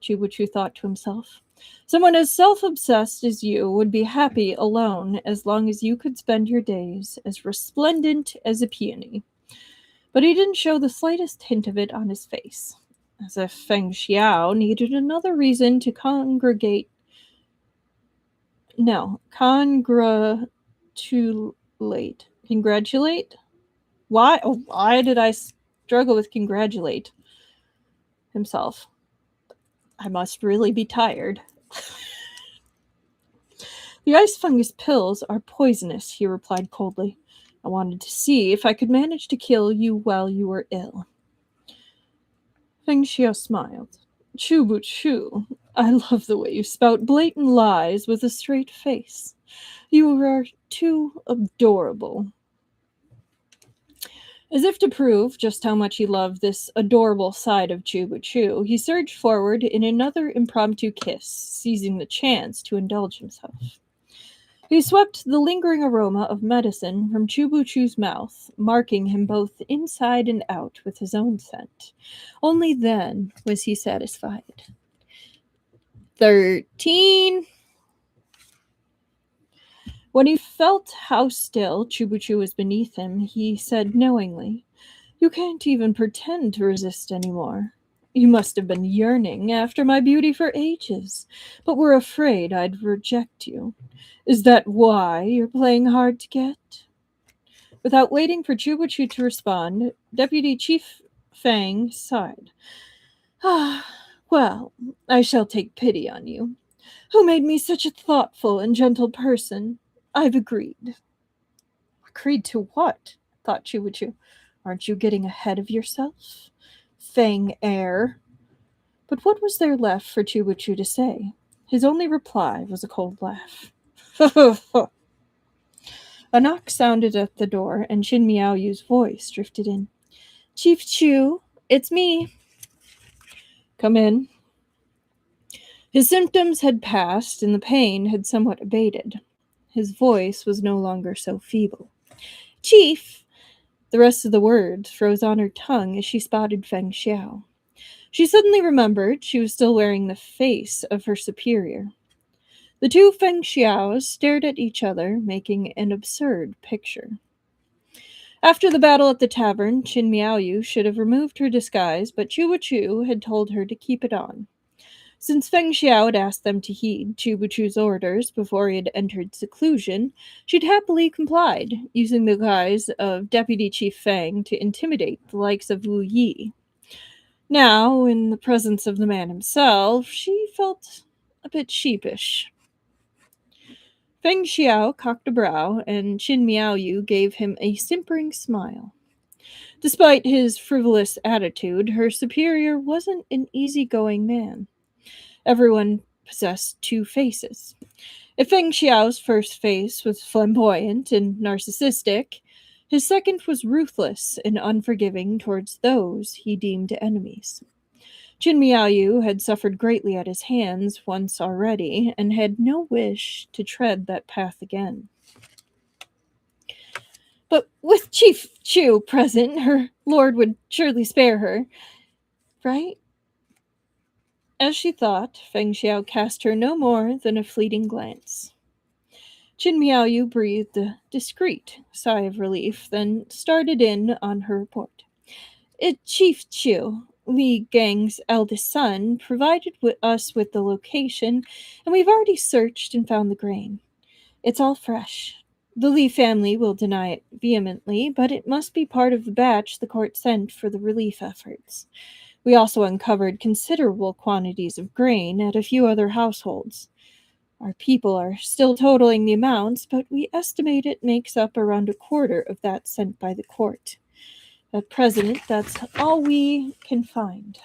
Chubuchu thought to himself. Someone as self-obsessed as you would be happy alone as long as you could spend your days as resplendent as a peony. But he didn't show the slightest hint of it on his face, as if Feng Xiao needed another reason to congratulate. Congratulate? Why did I struggle with congratulate himself? I must really be tired. The ice fungus pills are poisonous, he replied coldly. I wanted to see if I could manage to kill you while you were ill. Feng Xiao smiled. Chu, I love the way you spout blatant lies with a straight face. You are too adorable. As if to prove just how much he loved this adorable side of Chu, he surged forward in another impromptu kiss, seizing the chance to indulge himself. He swept the lingering aroma of medicine from Chu's mouth, marking him both inside and out with his own scent. Only then was he satisfied. 13. When he felt how still Chu was beneath him, he said knowingly, You can't even pretend to resist anymore. You must have been yearning after my beauty for ages, but were afraid I'd reject you. Is that why you're playing hard to get? Without waiting for Chubuchu to respond, Deputy Chief Fang sighed. Well, I shall take pity on you. Who made me such a thoughtful and gentle person? I've agreed. Agreed to what? Thought Chubuchu. Aren't you getting ahead of yourself? Fang heir. But what was there left for Chubuchu to say? His only reply was a cold laugh. A knock sounded at the door, and Qin Miaoyu's voice drifted in. Chief Chu, it's me. Come in. His symptoms had passed, and the pain had somewhat abated. His voice was no longer so feeble. Chief! The rest of the words froze on her tongue as she spotted Feng Xiao. She suddenly remembered she was still wearing the face of her superior. The two Feng Xiaos stared at each other, making an absurd picture. After the battle at the tavern, Qin Miaoyu should have removed her disguise, but Chu had told her to keep it on. Since Feng Xiao had asked them to heed Chu's orders before he had entered seclusion, she'd happily complied, using the guise of Deputy Chief Fang to intimidate the likes of Wu Yi. Now, in the presence of the man himself, she felt a bit sheepish. Feng Xiao cocked a brow, and Qin Miaoyu gave him a simpering smile. Despite his frivolous attitude, her superior wasn't an easygoing man. Everyone possessed two faces. If Feng Xiao's first face was flamboyant and narcissistic, his second was ruthless and unforgiving towards those he deemed enemies. Jin Miaoyu had suffered greatly at his hands once already, and had no wish to tread that path again. But with Chief Chu present, her lord would surely spare her, right? As she thought, Feng Xiao cast her no more than a fleeting glance. Jin Miaoyu breathed a discreet sigh of relief, then started in on her report. Chief Chu, Li Gang's eldest son, provided us with the location, and we've already searched and found the grain. It's all fresh. The Li family will deny it vehemently, but it must be part of the batch the court sent for the relief efforts. We also uncovered considerable quantities of grain at a few other households. Our people are still totaling the amounts, but we estimate it makes up around a quarter of that sent by the court. At present, that's all we can find.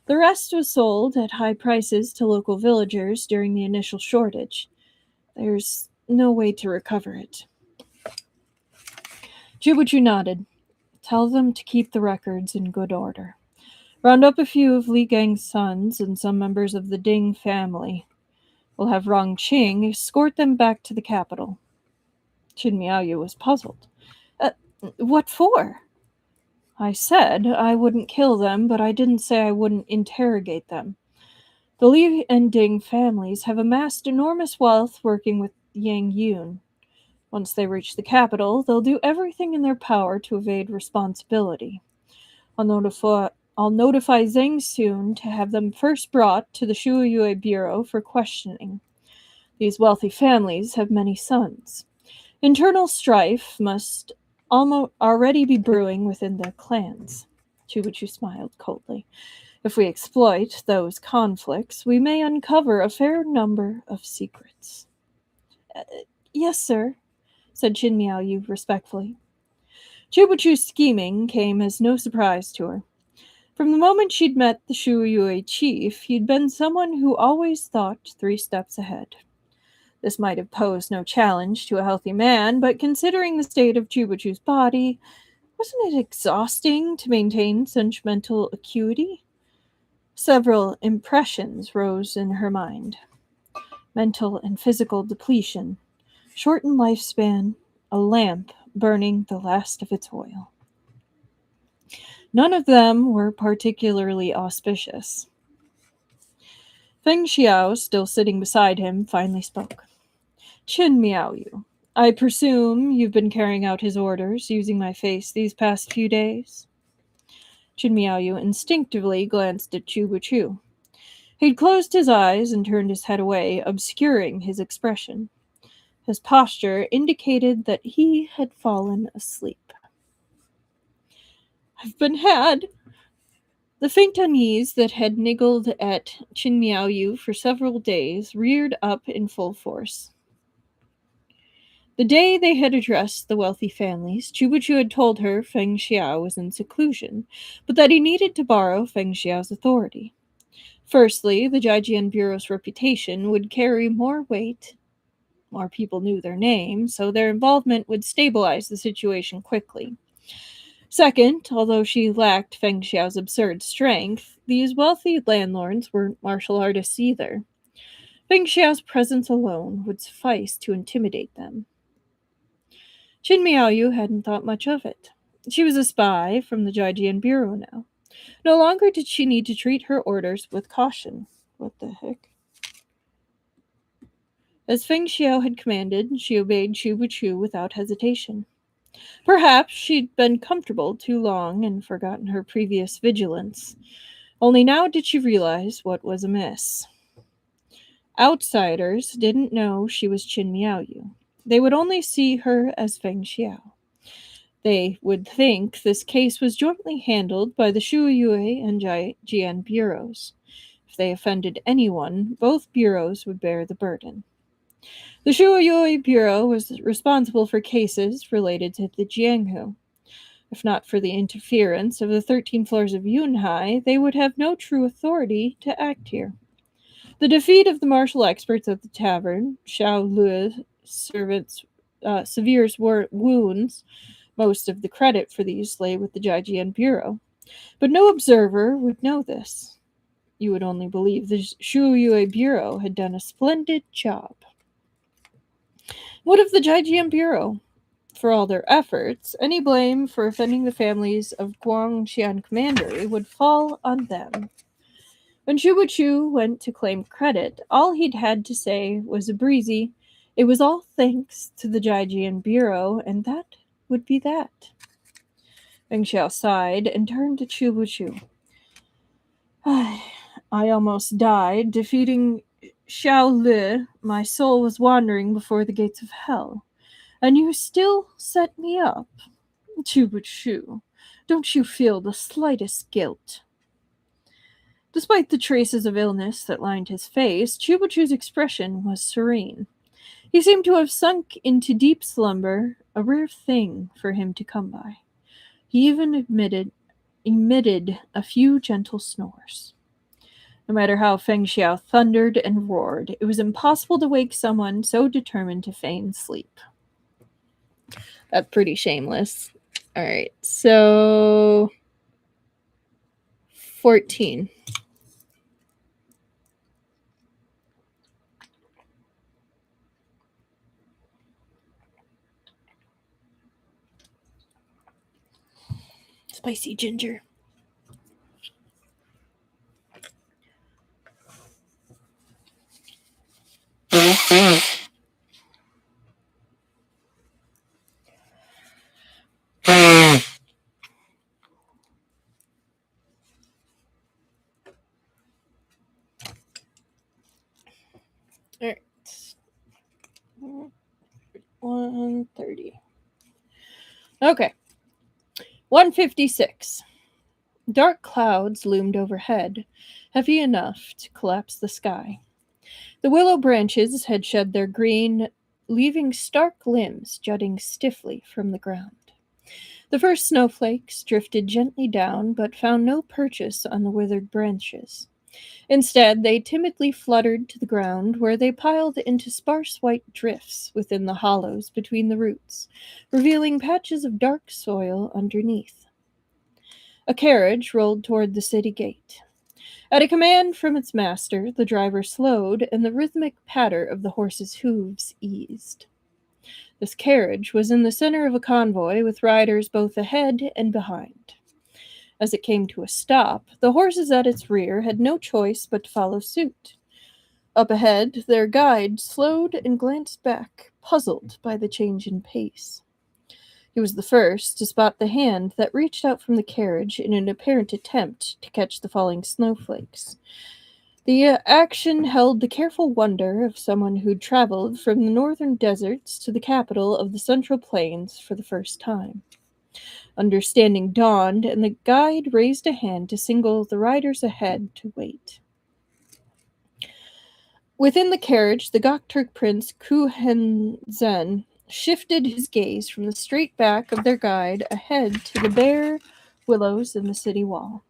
The rest was sold at high prices to local villagers during the initial shortage. There's no way to recover it. Jubuchu nodded. Tell them to keep the records in good order. Round up a few of Li Gang's sons and some members of the Ding family. We'll have Rong Qing escort them back to the capital. Qin Miaoyu was puzzled. What for? I said I wouldn't kill them, but I didn't say I wouldn't interrogate them. The Li and Ding families have amassed enormous wealth working with Yang Yun. Once they reach the capital, they'll do everything in their power to evade responsibility. I'll notify Zhang soon to have them first brought to the Shuoyue Bureau for questioning. These wealthy families have many sons. Internal strife must already be brewing within their clans. Chubuchu smiled coldly. If we exploit those conflicts, we may uncover a fair number of secrets. Yes, sir, said Qin Miaoyu respectfully. Chubuchu's scheming came as no surprise to her. From the moment she'd met the Shuoyue chief, he'd been someone who always thought 3 steps ahead. This might have posed no challenge to a healthy man, but considering the state of Chubuchu's body, wasn't it exhausting to maintain such mental acuity? Several impressions rose in her mind. Mental and physical depletion, shortened lifespan, a lamp burning the last of its oil. None of them were particularly auspicious. Feng Xiao, still sitting beside him, finally spoke. Qin Miaoyu, I presume you've been carrying out his orders using my face these past few days? Qin Miaoyu instinctively glanced at Chubuchu. He'd closed his eyes and turned his head away, obscuring his expression. His posture indicated that he had fallen asleep. I've been had. The faint unease that had niggled at Qin Miaoyu for several days reared up in full force. The day they had addressed the wealthy families, Chubuchu had told her Feng Xiao was in seclusion, but that he needed to borrow Feng Xiao's authority. Firstly, the Jijian Bureau's reputation would carry more weight. More people knew their name, so their involvement would stabilize the situation quickly. Second, although she lacked Feng Xiao's absurd strength, these wealthy landlords weren't martial artists either. Feng Xiao's presence alone would suffice to intimidate them. Qin Miaoyu hadn't thought much of it. She was a spy from the Jijian Bureau now. No longer did she need to treat her orders with caution. What the heck? As Feng Xiao had commanded, she obeyed Chubuchu without hesitation. Perhaps she'd been comfortable too long and forgotten her previous vigilance. Only now did she realize what was amiss. Outsiders didn't know she was Qin Miaoyu. They would only see her as Feng Xiao. They would think this case was jointly handled by the Shuoyue and Jian bureaus. If they offended anyone, both bureaus would bear the burden. The Shuoyue Bureau was responsible for cases related to the Jianghu. If not for the interference of the 13 floors of Yunhai, they would have no true authority to act here. The defeat of the martial experts at the tavern, Xiao Lu's servants' severe wounds, most of the credit for these lay with the Jijian Bureau. But no observer would know this. You would only believe the Shuyue Bureau had done a splendid job. What of the Jijian Bureau? For all their efforts, any blame for offending the families of Guangxian Commandery would fall on them. When Shubuchu went to claim credit, all he'd had to say was a breezy, "It was all thanks to the Jijian Bureau, and that would be that." Meng Xiao sighed and turned to Shubuchu. "I almost died defeating Xiao Li. My soul was wandering before the gates of hell. And you still set me up. Chubuchu, don't you feel the slightest guilt?" Despite the traces of illness that lined his face, Chubuchu's expression was serene. He seemed to have sunk into deep slumber, a rare thing for him to come by. He even emitted a few gentle snores. No matter how Feng Xiao thundered and roared, it was impossible to wake someone so determined to feign sleep. That's pretty shameless. All right, so 14. Spicy ginger. All right. 130. Okay. 156. Dark clouds loomed overhead, heavy enough to collapse the sky. The willow branches had shed their green, leaving stark limbs jutting stiffly from the ground. The first snowflakes drifted gently down, but found no purchase on the withered branches. Instead, they timidly fluttered to the ground, where they piled into sparse white drifts within the hollows between the roots, revealing patches of dark soil underneath. A carriage rolled toward the city gate. At a command from its master, the driver slowed, and the rhythmic patter of the horse's hooves eased. This carriage was in the center of a convoy with riders both ahead and behind. As it came to a stop, the horses at its rear had no choice but to follow suit. Up ahead, their guide slowed and glanced back, puzzled by the change in pace. He was the first to spot the hand that reached out from the carriage in an apparent attempt to catch the falling snowflakes. The action held the careful wonder of someone who'd traveled from the northern deserts to the capital of the Central Plains for the first time. Understanding dawned, and the guide raised a hand to signal the riders ahead to wait. Within the carriage, the Gokturk prince Ku Henzhen shifted his gaze from the straight back of their guide ahead to the bare willows in the city wall.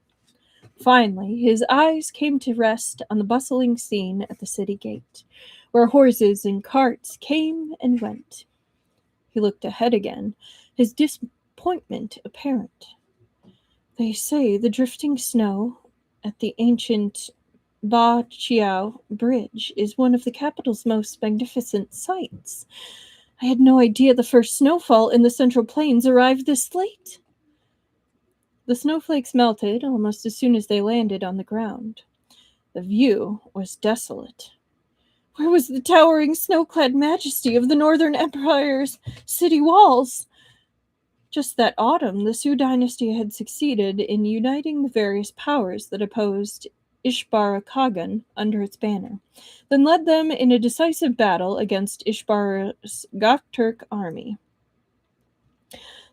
Finally, his eyes came to rest on the bustling scene at the city gate, where horses and carts came and went. He looked ahead again, his disappointment apparent. They say the drifting snow at the ancient Ba Chiao Bridge is one of the capital's most magnificent sights. I had no idea the first snowfall in the Central Plains arrived this late. The snowflakes melted almost as soon as they landed on the ground. The view was desolate. Where was the towering snow-clad majesty of the Northern Empire's city walls? Just that autumn, the Sui dynasty had succeeded in uniting the various powers that opposed Ishbara Khagan under its banner, then led them in a decisive battle against Ishbara's Gokturk army.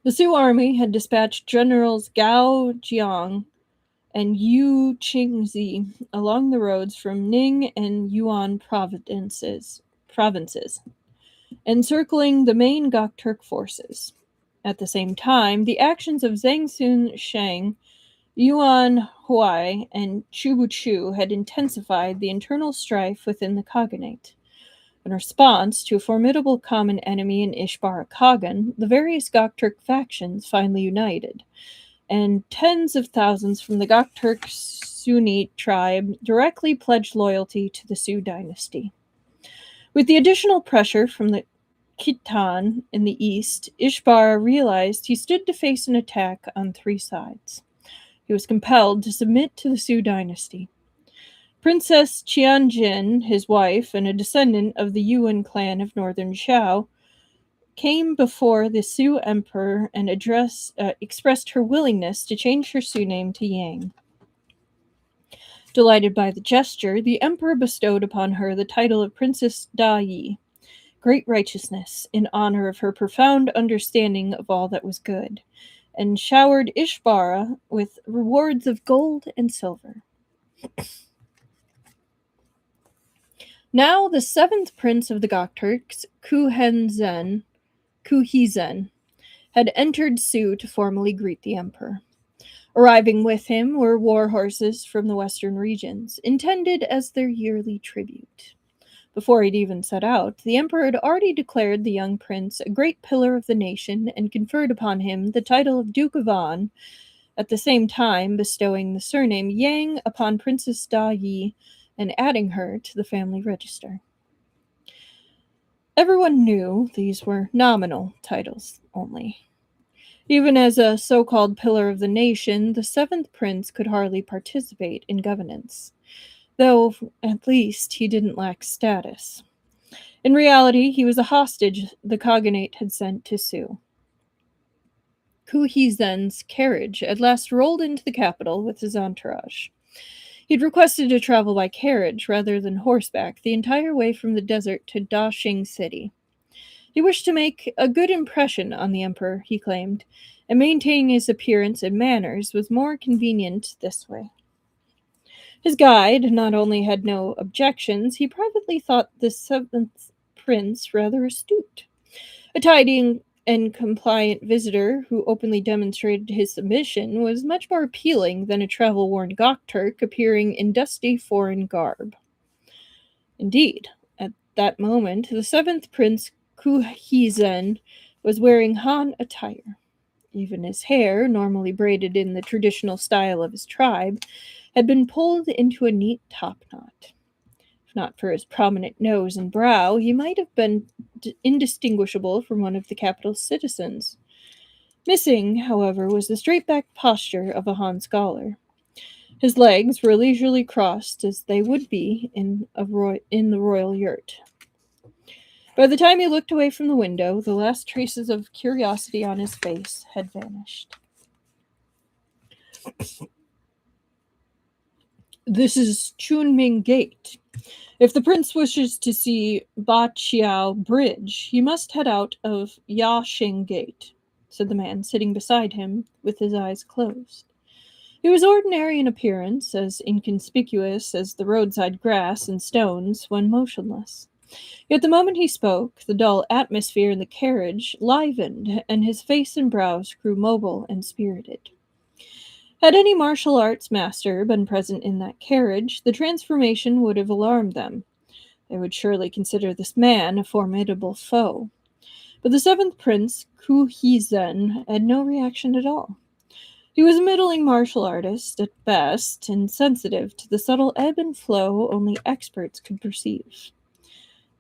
The Sioux army had dispatched generals Gao Jiang and Yu Qingzi along the roads from Ning and Yuan provinces, encircling the main Gokturk forces. At the same time, the actions of Zhang Sun Shang, Yuan Huai, and Chu Chu had intensified the internal strife within the Khaganate. In response to a formidable common enemy in Ishbara Khagan, the various Gokturk factions finally united, and tens of thousands from the Gokturk Sunni tribe directly pledged loyalty to the Sioux dynasty. With the additional pressure from the Khitan in the east, Ishbara realized he stood to face an attack on three sides. He was compelled to submit to the Sioux dynasty. Princess Qianjin, his wife and a descendant of the Yuan clan of northern Zhao, came before the Sioux emperor and expressed her willingness to change her Sioux name to Yang. Delighted by the gesture, the emperor bestowed upon her the title of Princess Da Yi, Great Righteousness, in honor of her profound understanding of all that was good, and showered Ishbara with rewards of gold and silver. Now the seventh prince of the Gokturks, Kuhizen, had entered Sioux to formally greet the emperor. Arriving with him were war horses from the western regions, intended as their yearly tribute. Before he'd even set out, the emperor had already declared the young prince a great pillar of the nation and conferred upon him the title of Duke of An, at the same time bestowing the surname Yang upon Princess Da Yi and adding her to the family register. Everyone knew these were nominal titles only. Even as a so-called pillar of the nation, the seventh prince could hardly participate in governance, though at least he didn't lack status. In reality, he was a hostage the Khaganate had sent to Sioux. Kuhizen's carriage at last rolled into the capital with his entourage. He'd requested to travel by carriage rather than horseback the entire way from the desert to Daxing City. He wished to make a good impression on the emperor, he claimed, and maintaining his appearance and manners was more convenient this way. His guide not only had no objections, he privately thought the seventh prince rather astute. A tidy and compliant visitor who openly demonstrated his submission was much more appealing than a travel-worn Gokturk appearing in dusty foreign garb. Indeed, at that moment, the seventh prince, Kuhizen, was wearing Han attire. Even his hair, normally braided in the traditional style of his tribe, had been pulled into a neat topknot. If not for his prominent nose and brow, he might have been indistinguishable from one of the capital's citizens. Missing, however, was the straight-backed posture of a Han scholar. His legs were leisurely crossed as they would be in the royal yurt. By the time he looked away from the window, the last traces of curiosity on his face had vanished. This is Chunming Gate. If the prince wishes to see Ba Chiao Bridge, he must head out of Yaxing Gate, said the man sitting beside him with his eyes closed. He was ordinary in appearance, as inconspicuous as the roadside grass and stones when motionless. Yet the moment he spoke, the dull atmosphere in the carriage livened, and his face and brows grew mobile and spirited. Had any martial arts master been present in that carriage, the transformation would have alarmed them. They would surely consider this man a formidable foe. But the seventh prince, Kuhizen, had no reaction at all. He was a middling martial artist, at best, and sensitive to the subtle ebb and flow only experts could perceive.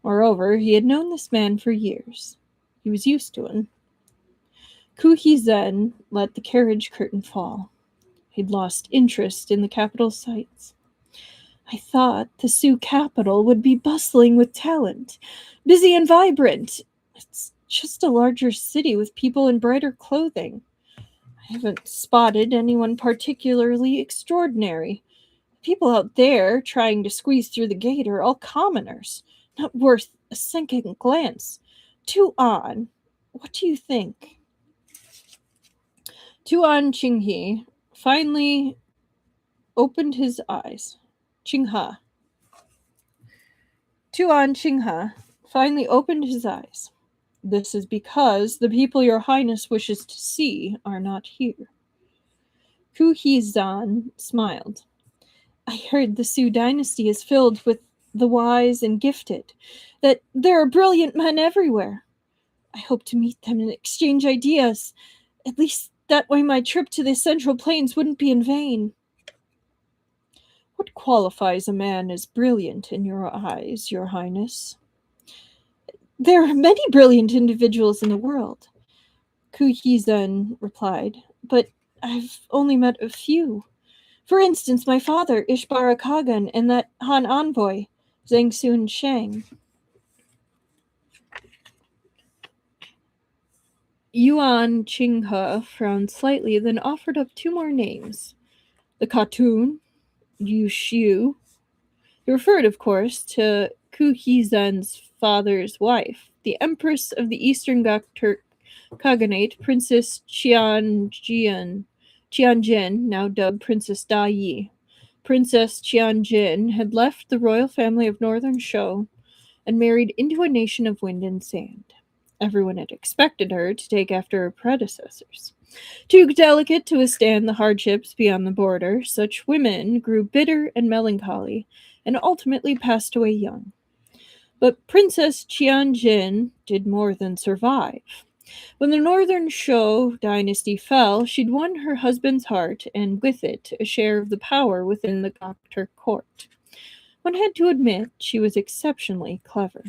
Moreover, he had known this man for years. He was used to him. Kuhizen let the carriage curtain fall. He'd lost interest in the capital's sights. I thought the Sioux capital would be bustling with talent, busy and vibrant. It's just a larger city with people in brighter clothing. I haven't spotted anyone particularly extraordinary. People out there trying to squeeze through the gate are all commoners, not worth a second glance. Tuan, what do you think? Tuan Qinghe finally opened his eyes. Qinghe. Tuan Qinghe finally opened his eyes. This is because the people your highness wishes to see are not here. Kuhizan smiled. I heard the Sioux dynasty is filled with the wise and gifted, that there are brilliant men everywhere. I hope to meet them and exchange ideas. At least that way my trip to the Central Plains wouldn't be in vain. What qualifies a man as brilliant in your eyes, your highness? There are many brilliant individuals in the world, Ku Hizun replied, but I've only met a few. For instance, my father, Ishbara Kagan, and that Han envoy, Zhang Sun Shang. Yuan Qinghe frowned slightly, then offered up two more names. The Khatun, Yu Xiu. He referred, of course, to Ku Hizun's father's wife, the Empress of the Eastern Gokturk Khaganate, Princess Qianjin, now dubbed Princess Da Yi. Princess Qianjin had left the royal family of Northern Shou and married into a nation of wind and sand. Everyone had expected her to take after her predecessors. Too delicate to withstand the hardships beyond the border, such women grew bitter and melancholy and ultimately passed away young. But Princess Qianjin did more than survive. When the Northern Shou dynasty fell, she'd won her husband's heart and with it a share of the power within the Gokturk court. One had to admit she was exceptionally clever.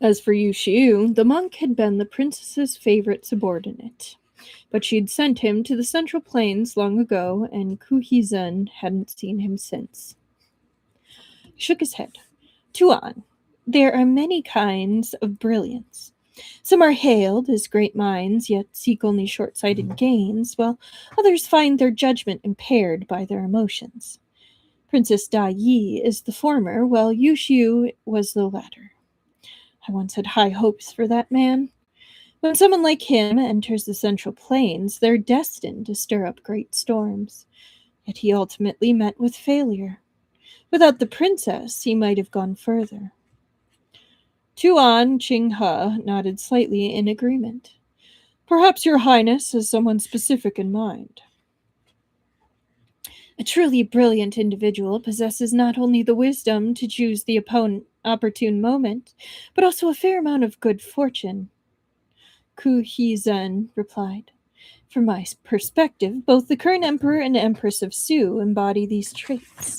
As for Yu Xiu, the monk had been the princess's favorite subordinate, but she'd sent him to the Central Plains long ago, and Ku Hizun hadn't seen him since. He shook his head. Tuan, there are many kinds of brilliance. Some are hailed as great minds, yet seek only short-sighted gains, while others find their judgment impaired by their emotions. Princess Da Yi is the former, while Yu Xiu was the latter. I once had high hopes for that man. When someone like him enters the Central Plains, they're destined to stir up great storms. Yet he ultimately met with failure. Without the princess, he might have gone further. Tuan Qinghe nodded slightly in agreement. Perhaps your highness has someone specific in mind. A truly brilliant individual possesses not only the wisdom to choose the opportune moment, but also a fair amount of good fortune. Ku Hizun replied. From my perspective, both the current emperor and empress of Su embody these traits.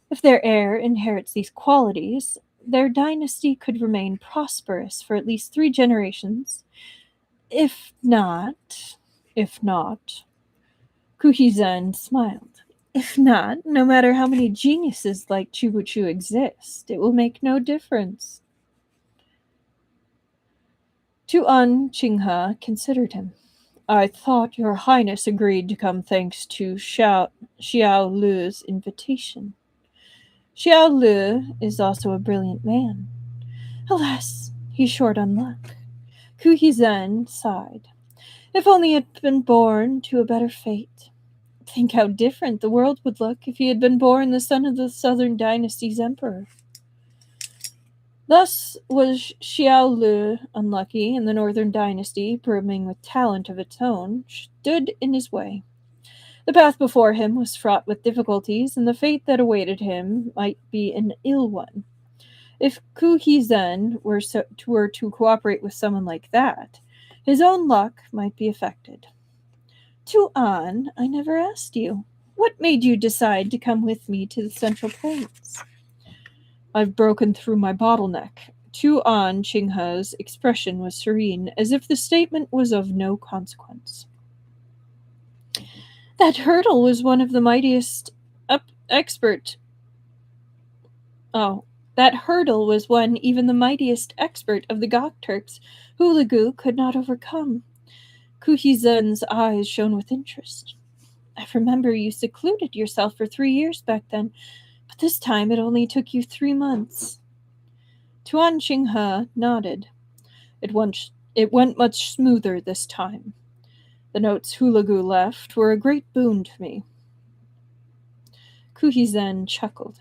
If their heir inherits these qualities, their dynasty could remain prosperous for at least 3 generations. If not, Ku Hizun smiled. If not, no matter how many geniuses like Chu Chu exist, it will make no difference. Tuan Qinghe considered him. I thought your highness agreed to come thanks to Xiao Lu's invitation. Xiao Lu is also a brilliant man. Alas, he's short on luck. Ku Hizun sighed. If only he had been born to a better fate. Think how different the world would look if he had been born the son of the Southern Dynasty's emperor. Thus was Xiao Lu unlucky, and the Northern Dynasty, brimming with talent of its own, stood in his way. The path before him was fraught with difficulties, and the fate that awaited him might be an ill one. If Ku Hizun were to cooperate with someone like that, his own luck might be affected. Tuan, I never asked you. What made you decide to come with me to the Central Plains? I've broken through my bottleneck. Tuan Qinghe's expression was serene, as if the statement was of no consequence. That hurdle was one of the mightiest That hurdle was one even the mightiest expert of the Gokturks, Hulagu, could not overcome. Ku Hizun's eyes shone with interest. I remember you secluded yourself for 3 years back then, but this time it only took you 3 months. Tuan Qinghe nodded. It went much smoother this time. The notes Hulagu left were a great boon to me. Ku Hizun chuckled.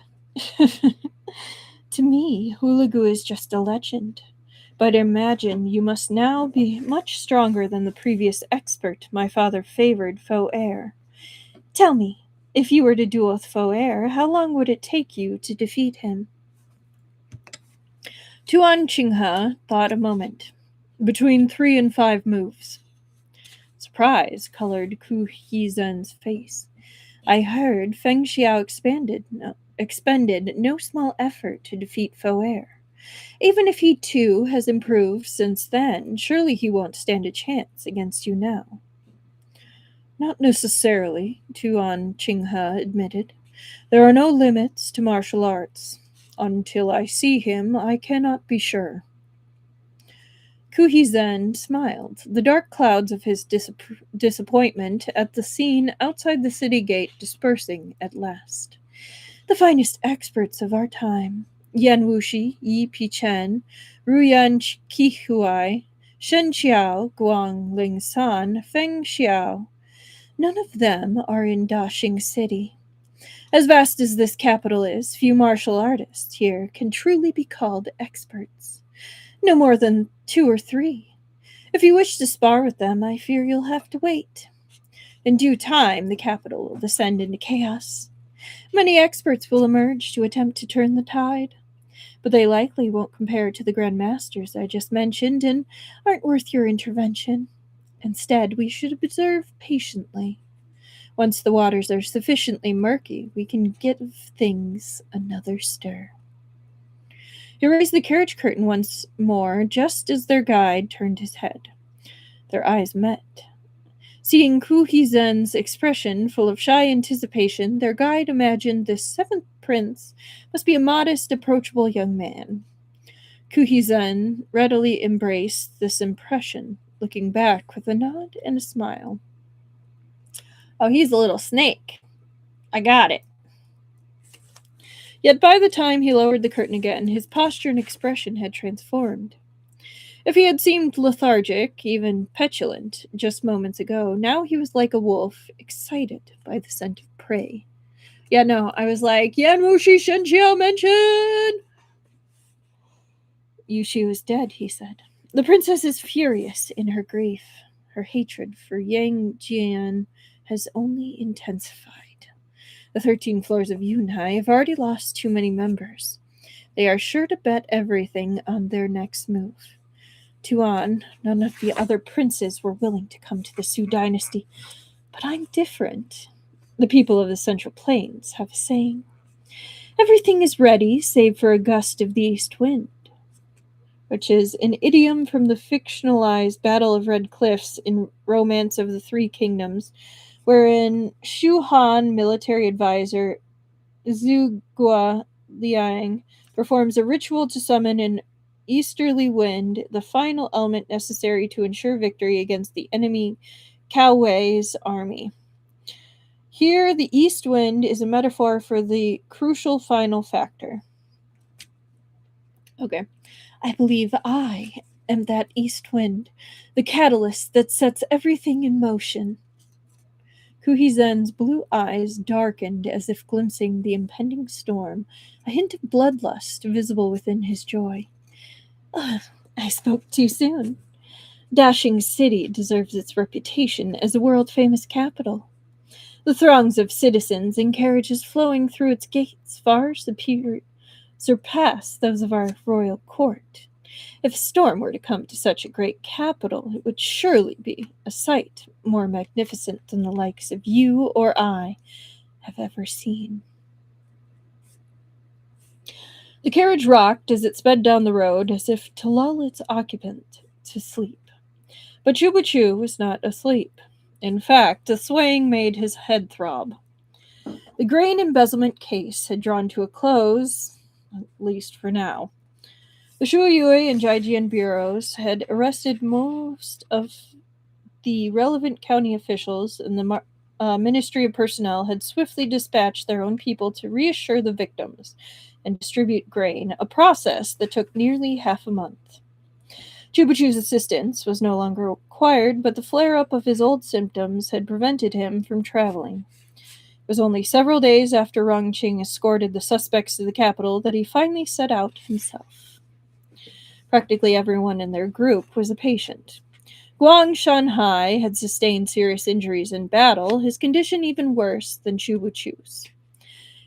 To me, Hulagu is just a legend. But imagine you must now be much stronger than the previous expert my father favored, Fo'er. Tell me, if you were to duel with Fo'er, how long would it take you to defeat him? Tuan Qinghe thought a moment. Between 3 and 5 moves. Surprise colored Ku Hizun's face. I heard Feng Xiao expended no small effort to defeat Foer. Even if he too has improved since then, surely he won't stand a chance against you now. Not necessarily, Tuan Qinghe admitted. There are no limits to martial arts. Until I see him, I cannot be sure. Kuhi Zen smiled, the dark clouds of his disappointment at the scene outside the city gate dispersing at last. The finest experts of our time, Yan Wuxi, Yi Pichen, Ruyan Qihuai, Shen Qiao, Guang Ling San, Feng Xiao, none of them are in Dashing City. As vast as this capital is, few martial artists here can truly be called experts. No more than 2 or 3. If you wish to spar with them, I fear you'll have to wait. In due time, the capital will descend into chaos. Many experts will emerge to attempt to turn the tide, but they likely won't compare to the Grand Masters I just mentioned and aren't worth your intervention. Instead, we should observe patiently. Once the waters are sufficiently murky, we can give things another stir. He raised the carriage curtain once more, just as their guide turned his head. Their eyes met. Seeing Kuhi Zen's expression full of shy anticipation, their guide imagined this seventh prince must be a modest, approachable young man. Kuhi Zen readily embraced this impression, looking back with a nod and a smile. Oh, he's a little snake. I got it. Yet by the time he lowered the curtain again, his posture and expression had transformed. If he had seemed lethargic, even petulant, just moments ago, now he was like a wolf, excited by the scent of prey. Yeah, no, I was like, Yan Wuxi Shenqiao mentioned! Yushi was dead, he said. The princess is furious in her grief. Her hatred for Yang Jian has only intensified. The 13 floors of Yunhai have already lost too many members. They are sure to bet everything on their next move. Tuan, none of the other princes were willing to come to the Su dynasty, but I'm different. The people of the Central Plains have a saying. Everything is ready, save for a gust of the east wind, which is an idiom from the fictionalized Battle of Red Cliffs in Romance of the Three Kingdoms, wherein Shu Han military advisor Zhu Gua Liang performs a ritual to summon an easterly wind, the final element necessary to ensure victory against the enemy Cao Wei's army. Here, the east wind is a metaphor for the crucial final factor. Okay. I believe I am that east wind, the catalyst that sets everything in motion. Kuhizen's blue eyes darkened as if glimpsing the impending storm, a hint of bloodlust visible within his joy. I spoke too soon. Dashing City deserves its reputation as a world-famous capital. The throngs of citizens and carriages flowing through its gates far surpass those of our royal court. If a storm were to come to such a great capital, it would surely be a sight more magnificent than the likes of you or I have ever seen. The carriage rocked as it sped down the road, as if to lull its occupant to sleep. But Chubachu was not asleep. In fact, the swaying made his head throb. The grain embezzlement case had drawn to a close, at least for now. The Shuoyue and Jijian bureaus had arrested most of the relevant county officials, and the Ministry of Personnel had swiftly dispatched their own people to reassure the victims and distribute grain, a process that took nearly half a month. Chubachu's assistance was no longer required, but the flare-up of his old symptoms had prevented him from traveling. It was only several days after Rongqing escorted the suspects to the capital that he finally set out himself. Practically everyone in their group was a patient. Guang Shanhai had sustained serious injuries in battle, his condition even worse than Chubuchu's.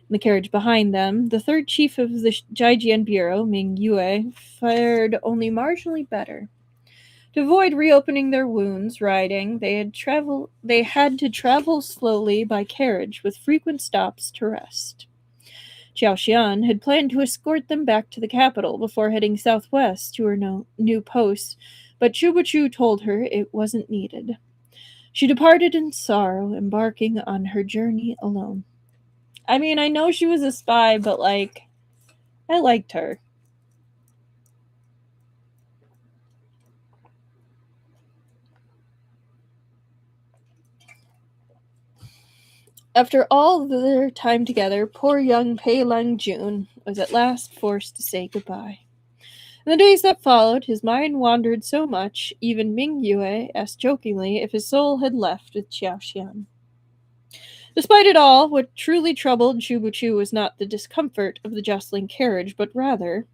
In the carriage behind them, the third chief of the Jijian Bureau, Ming Yue, fared only marginally better. To avoid reopening their wounds riding, they had to travel slowly by carriage with frequent stops to rest. Xiaoxian had planned to escort them back to the capital before heading southwest to her new post, but Chubuchu told her it wasn't needed. She departed in sorrow, embarking on her journey alone. I mean, I know she was a spy, but, like, I liked her. After all their time together, poor young Pei Lang Jun was at last forced to say goodbye. In the days that followed, his mind wandered so much, even Ming Yue asked jokingly if his soul had left with Xiaoxian. Despite it all, what truly troubled Chubuchu was not the discomfort of the jostling carriage, but rather,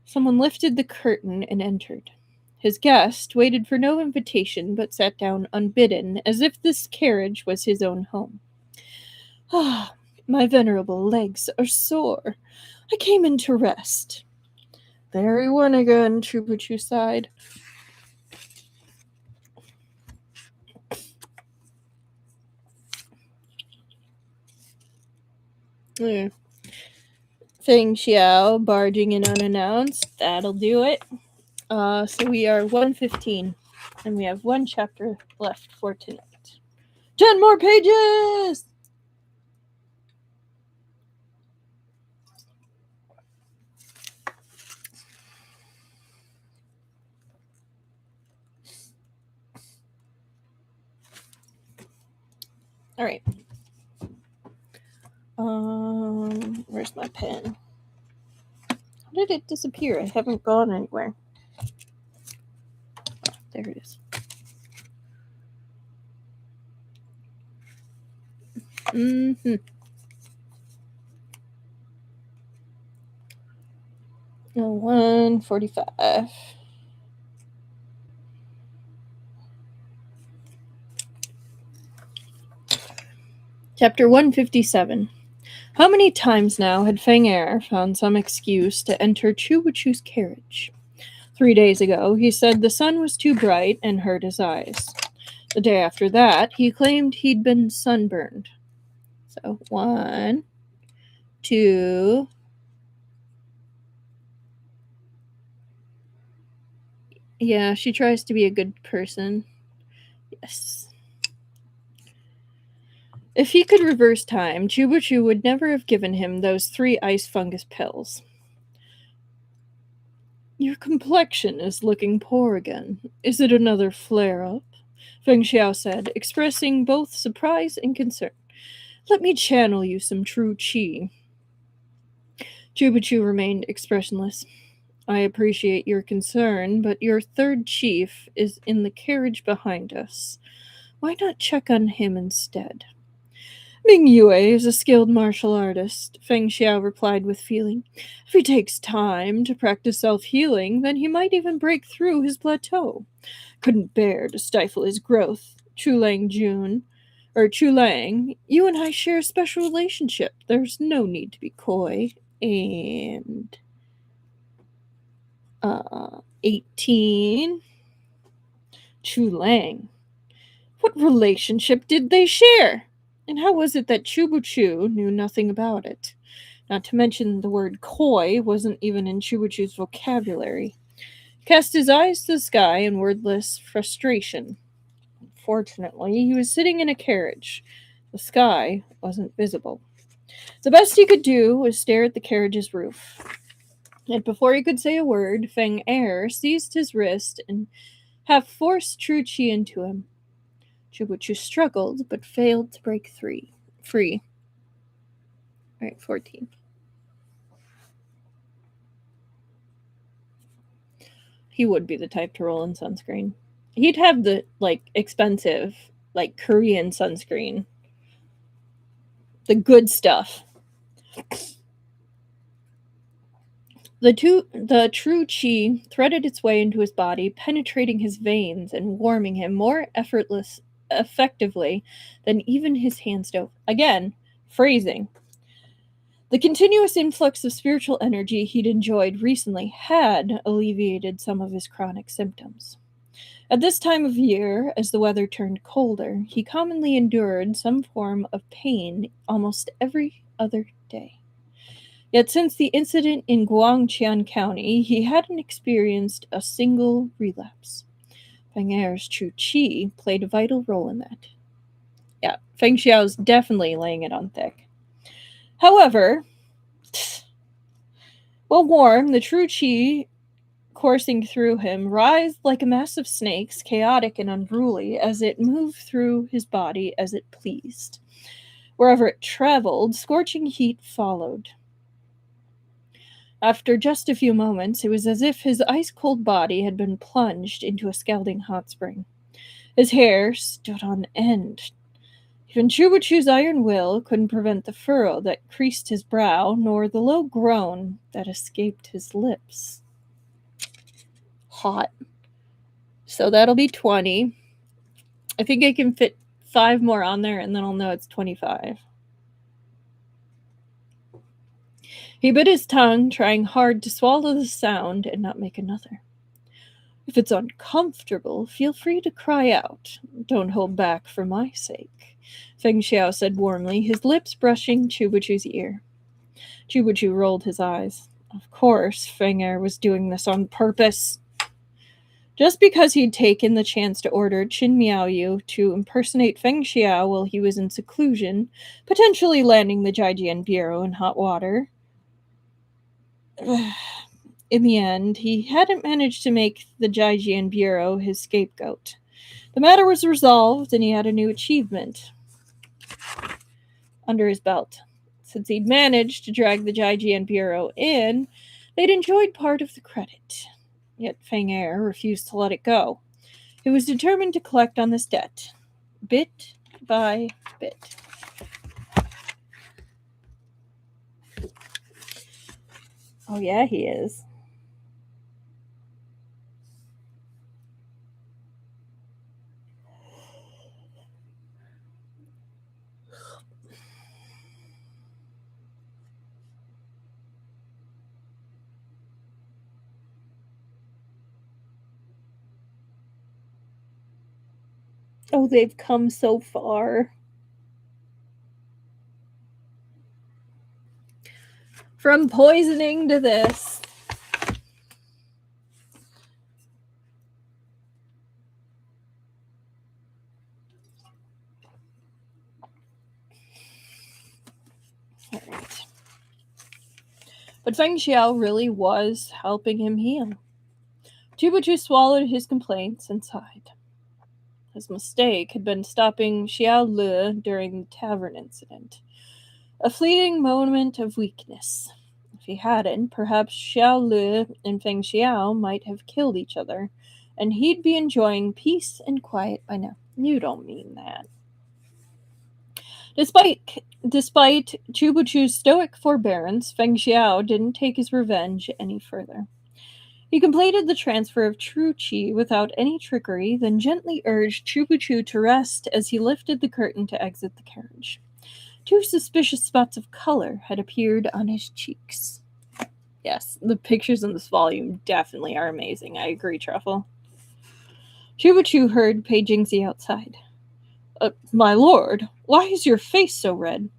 someone lifted the curtain and entered. His guest waited for no invitation, but sat down unbidden, as if this carriage was his own home. Ah, my venerable legs are sore. I came in to rest. There he went again, Chubuchu sighed. Feng Xiao barging in unannounced. That'll do it. So we are 1:15, and we have one chapter left for tonight. 10 more pages! All right. Where's my pen? How did it disappear? I haven't gone anywhere. Oh, there it is. Mm-hmm. 1:45. Chapter 157. How many times now had Feng Er found some excuse to enter Chubuchu's carriage? 3 days ago, he said the sun was too bright and hurt his eyes. The day after that, he claimed he'd been sunburned. So, 1, 2. Yeah, she tries to be a good person. Yes. If he could reverse time, Chubuchu would never have given him those 3 ice fungus pills. Your complexion is looking poor again. Is it another flare-up? Feng Xiao said, expressing both surprise and concern. Let me channel you some true qi. Chubuchu remained expressionless. I appreciate your concern, but your third chief is in the carriage behind us. Why not check on him instead? Ming Yue is a skilled martial artist, Feng Xiao replied with feeling. If he takes time to practice self-healing, then he might even break through his plateau. Couldn't bear to stifle his growth. Chu Lang, you and I share a special relationship. There's no need to be coy. And 18. Chu Lang. What relationship did they share? And how was it that Chubuchu knew nothing about it? Not to mention the word coy wasn't even in Chubuchu's vocabulary. He cast his eyes to the sky in wordless frustration. Fortunately, he was sitting in a carriage. The sky wasn't visible. The best he could do was stare at the carriage's roof. And before he could say a word, Feng Er seized his wrist and half forced true chi into him. Chubuchu struggled, but failed to break free. All right, 14. He would be the type to roll in sunscreen. He'd have the, expensive, Korean sunscreen. The good stuff. The true chi threaded its way into his body, penetrating his veins and warming him more effectively than even his hand stove. Again, phrasing. The continuous influx of spiritual energy he'd enjoyed recently had alleviated some of his chronic symptoms. At this time of year, as the weather turned colder, he commonly endured some form of pain almost every other day. Yet since the incident in Guangqian County, he hadn't experienced a single relapse. Feng Er's true qi played a vital role in that. Yeah, Feng Xiao's definitely laying it on thick. However, while warm, the true qi coursing through him writhed like a mass of snakes, chaotic and unruly, as it moved through his body as it pleased. Wherever it traveled, scorching heat followed. After just a few moments, it was as if his ice-cold body had been plunged into a scalding hot spring. His hair stood on end. Even Chubachu's iron will couldn't prevent the furrow that creased his brow, nor the low groan that escaped his lips. Hot. So that'll be 20. I think I can fit 5 more on there, and then I'll know it's 25. He bit his tongue, trying hard to swallow the sound and not make another. If it's uncomfortable, feel free to cry out. Don't hold back for my sake, Feng Xiao said warmly, his lips brushing Chubachu's ear. Chubachu rolled his eyes. Of course, Feng Er was doing this on purpose. Just because he'd taken the chance to order Qin Miaoyu to impersonate Feng Xiao while he was in seclusion, potentially landing the Jijian Bureau in hot water, in the end, he hadn't managed to make the Jijian Bureau his scapegoat. The matter was resolved, and he had a new achievement under his belt. Since he'd managed to drag the Jijian Bureau in, they'd enjoyed part of the credit. Yet Feng Er refused to let it go. He was determined to collect on this debt, bit by bit. Oh yeah, he is. Oh, they've come so far. From poisoning to this. Alright. But Feng Xiao really was helping him heal. Chubachu swallowed his complaints and sighed. His mistake had been stopping Xiao Le during the tavern incident. A fleeting moment of weakness. If he hadn't, perhaps Xiao Le and Feng Xiao might have killed each other, and he'd be enjoying peace and quiet by now. You don't mean that. Despite Chubachu's stoic forbearance, Feng Xiao didn't take his revenge any further. He completed the transfer of true qi without any trickery, then gently urged Chubachu to rest as he lifted the curtain to exit the carriage. 2 suspicious spots of color had appeared on his cheeks. Yes, the pictures in this volume definitely are amazing. I agree, Truffle. Chubachu heard Pei Jingzi outside. My lord, why is your face so red?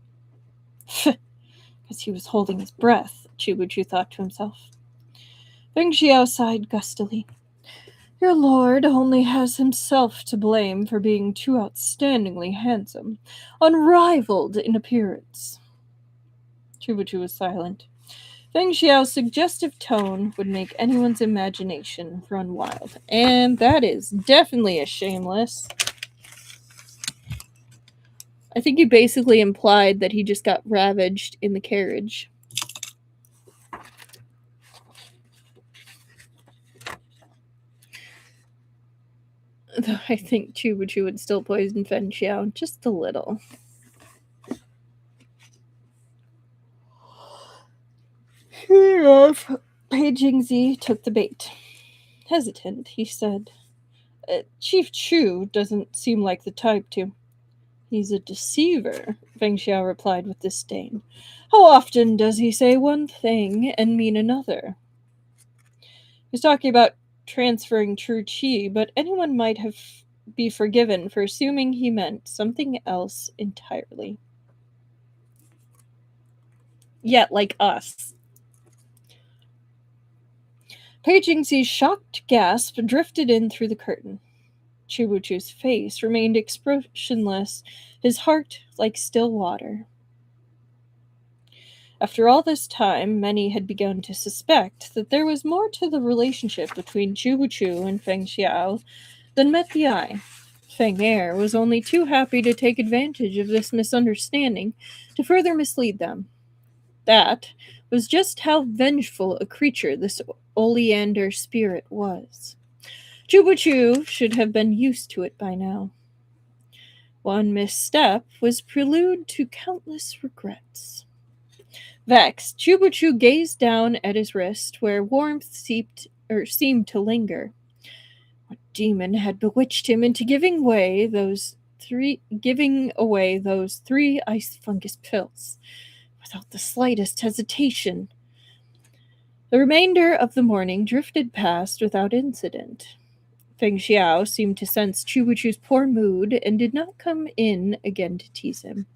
Because he was holding his breath, Chubachu thought to himself. Feng Xiao sighed gustily. Your lord only has himself to blame for being too outstandingly handsome, unrivaled in appearance. Chubachu was silent. Feng Xiao's suggestive tone would make anyone's imagination run wild. And that is definitely a shameless. I think he basically implied that he just got ravaged in the carriage. Though I think Chubachu would still poison Feng Xiao just a little. Pei Jingzi took the bait. Hesitant, he said, Chief Chu doesn't seem like the type to. He's a deceiver, Feng Xiao replied with disdain. How often does he say one thing and mean another? He's talking about transferring true chi, but anyone might be forgiven for assuming he meant something else entirely. Yet, like us. Meng shocked gasp drifted in through the curtain. Chibuchu's face remained expressionless, his heart like still water. After all this time, many had begun to suspect that there was more to the relationship between Chibuchu and Feng Xiao than met the eye. Feng Er was only too happy to take advantage of this misunderstanding to further mislead them. That was just how vengeful a creature this oleander spirit was. Chibuchu should have been used to it by now. One misstep was prelude to countless regrets. Vexed, Chubuchu gazed down at his wrist, where warmth seemed to linger. What demon had bewitched him into giving away those three ice fungus pills without the slightest hesitation? The remainder of the morning drifted past without incident. Feng Xiao seemed to sense Chubuchu's poor mood and did not come in again to tease him.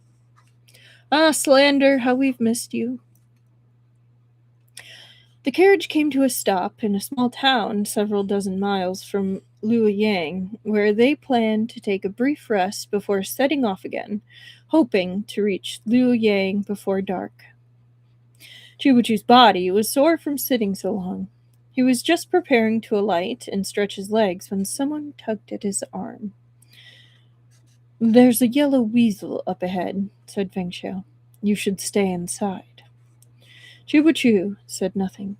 Ah, Slander, how we've missed you. The carriage came to a stop in a small town several dozen miles from Luoyang, where they planned to take a brief rest before setting off again, hoping to reach Luoyang before dark. Chubuchu's body was sore from sitting so long. He was just preparing to alight and stretch his legs when someone tugged at his arm. "There's a yellow weasel up ahead," said Feng Xiao. "You should stay inside." Chubuchu said nothing.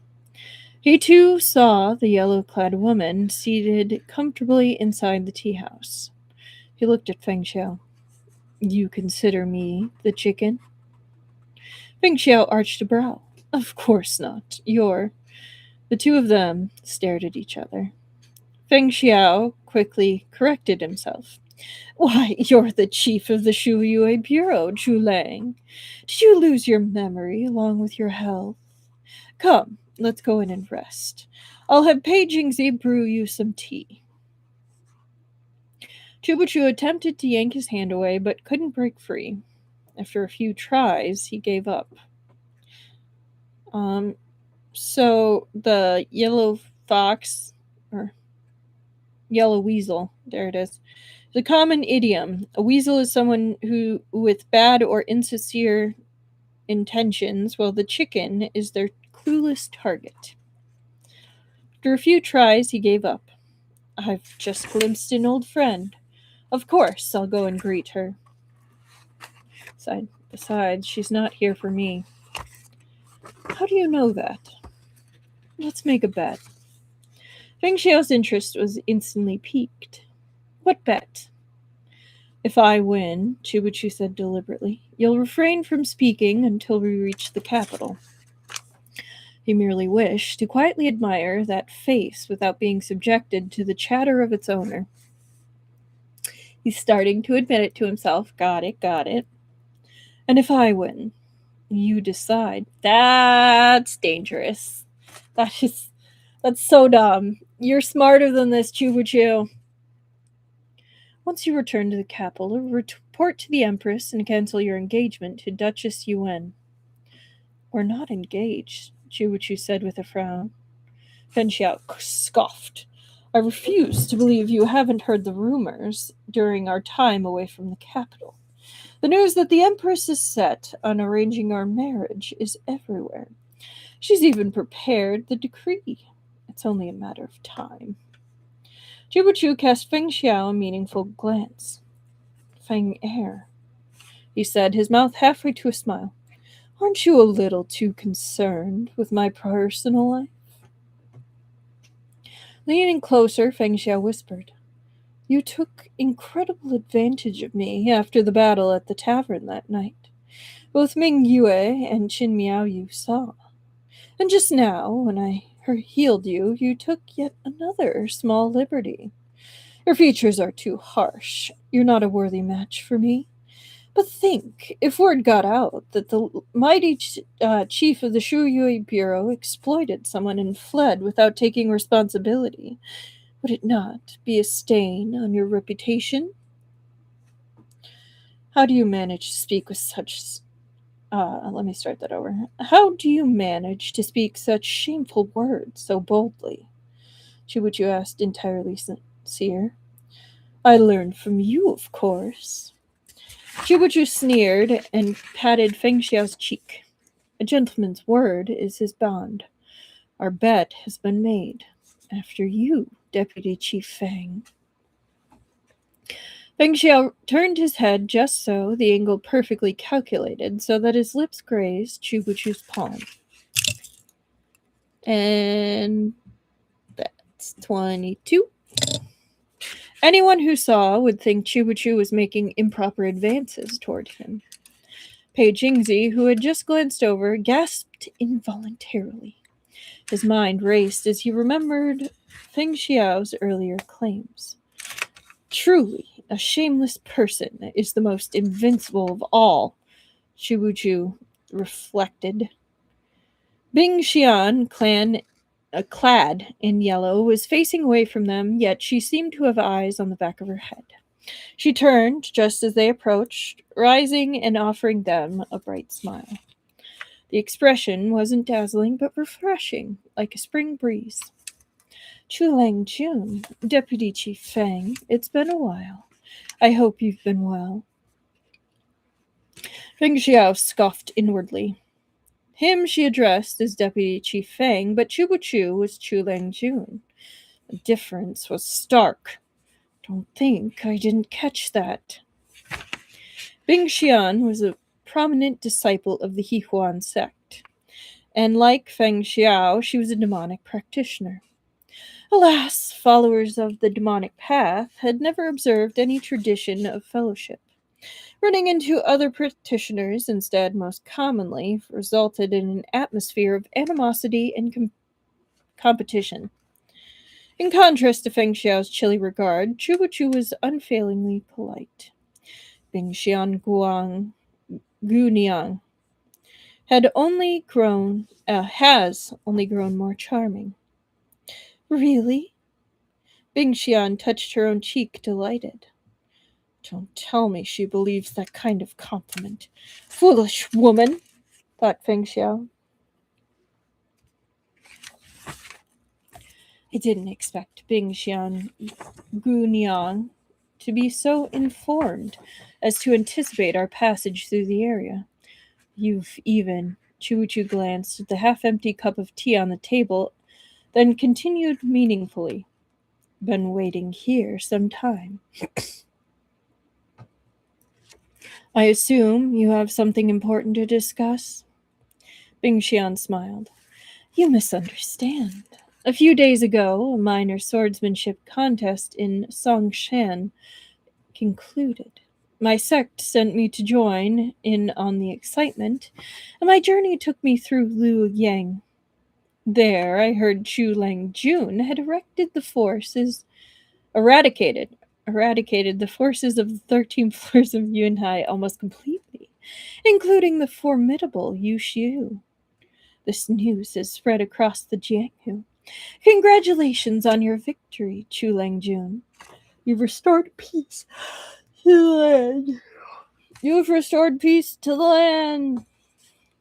He too saw the yellow-clad woman seated comfortably inside the tea house. He looked at Feng Xiao. "You consider me the chicken?" Feng Xiao arched a brow. "Of course not. You're—" The two of them stared at each other. Feng Xiao quickly corrected himself. "Why, you're the chief of the Shuyue Bureau, Zhu Lang. Did you lose your memory along with your health? Come, let's go in and rest. I'll have Pei Jingzi brew you some tea." Chubuchu attempted to yank his hand away, but couldn't break free. After a few tries, he gave up. So the yellow fox, or yellow weasel, there it is. The common idiom. A weasel is someone who, with bad or insincere intentions, while the chicken is their clueless target. After a few tries, he gave up. "I've just glimpsed an old friend. Of course, I'll go and greet her. Besides, she's not here for me." "How do you know that?" "Let's make a bet." Feng Xiao's interest was instantly piqued. "What bet?" "If I win," Chubuchu said deliberately, "you'll refrain from speaking until we reach the capital." He merely wished to quietly admire that face without being subjected to the chatter of its owner. He's starting to admit it to himself. Got it. "And if I win, you decide." That's dangerous. That's so dumb. You're smarter than this, Chubuchu. "Once you return to the capital, report to the Empress and cancel your engagement to Duchess Yuan." "We're not engaged," Chubuchu said with a frown. Feng Xiao scoffed. "I refuse to believe you haven't heard the rumors during our time away from the capital. The news that the Empress is set on arranging our marriage is everywhere. She's even prepared the decree. It's only a matter of time." Chubuchu cast Feng Xiao a meaningful glance. "Feng Er," he said, his mouth halfway to a smile. "Aren't you a little too concerned with my personal life?" Leaning closer, Feng Xiao whispered, "You took incredible advantage of me after the battle at the tavern that night. Both Ming Yue and Qin Miao you saw. And just now, when I healed you, you took yet another small liberty. Your features are too harsh. You're not a worthy match for me. But think, if word got out that the mighty chief of the Shuyui Bureau exploited someone and fled without taking responsibility, would it not be a stain on your reputation? How do you manage to speak with such... let me start that over. How do you manage to speak such shameful words so boldly? Chibuchu asked, entirely sincere. I learned from you, of course. Chibuchu sneered and patted Feng Xiao's cheek. A gentleman's word is his bond. Our bet has been made. After you, Deputy Chief Feng. Feng Xiao turned his head just so, the angle perfectly calculated, so that his lips grazed Chibuchu's palm. And that's 22. Anyone who saw would think Chibuchu was making improper advances toward him. Pei Jingzi, who had just glanced over, gasped involuntarily. His mind raced as he remembered Feng Xiao's earlier claims. Truly, a shameless person is the most invincible of all, Chibuchu reflected. Bing Xian, clad in yellow, was facing away from them, yet she seemed to have eyes on the back of her head. She turned just as they approached, rising and offering them a bright smile. The expression wasn't dazzling, but refreshing, like a spring breeze. Chulang Jun, Deputy Chief Feng, it's been a while. I hope you've been well. Feng Xiao scoffed inwardly. Him she addressed as Deputy Chief Feng, but Chubuchu was Chulang Jun. The difference was stark. Don't think I didn't catch that. Bing Xian was a prominent disciple of the Hihuan sect, and like Feng Xiao, she was a demonic practitioner. Alas, followers of the demonic path had never observed any tradition of fellowship. Running into other practitioners instead most commonly resulted in an atmosphere of animosity and competition. In contrast to Feng Xiao's chilly regard, Chubuchu was unfailingly polite. Bing Xian Guniang has only grown more charming. Really? Bing Xian touched her own cheek, delighted. Don't tell me she believes that kind of compliment. Foolish woman, thought Feng Xiao. I didn't expect Bing Xian Guniang to be so informed as to anticipate our passage through the area. You've even... Chuchu glanced at the half-empty cup of tea on the table, then continued meaningfully. Been waiting here some time. I assume you have something important to discuss? Bing Xian smiled. You misunderstand. A few days ago, a minor swordsmanship contest in Songshan concluded. My sect sent me to join in on the excitement, and my journey took me through Liu Yang. There, I heard Chu Lang Jun had eradicated the forces of the 13 floors of Yunhai almost completely, including the formidable Yu Xiu. This news has spread across the Jianghu. Congratulations on your victory, Chu Lang Jun. You've restored peace to the land. You've restored peace to the land.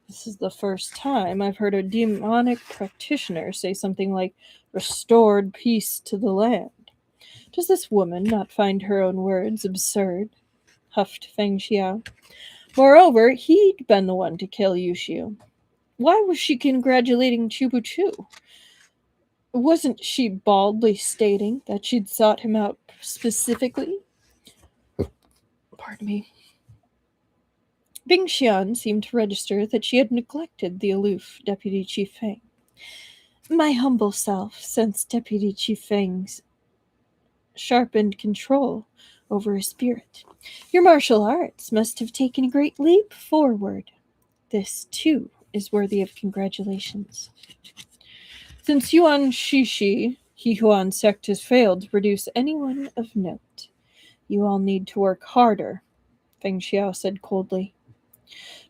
This is the first time I've heard a demonic practitioner say something like restored peace to the land. Does this woman not find her own words absurd? Huffed Feng Xiao. Moreover, he'd been the one to kill Yu Xiu. Why was she congratulating Chubuchu? Wasn't she baldly stating that she'd sought him out specifically? Pardon me. Bing Xian seemed to register that she had neglected the aloof Deputy Chief Feng. My humble self sensed Deputy Chief Feng's sharpened control over his spirit. Your martial arts must have taken a great leap forward. This, too, is worthy of congratulations. Since Yuan Shishi, Hihuan sect has failed to produce anyone of note. You all need to work harder, Feng Xiao said coldly.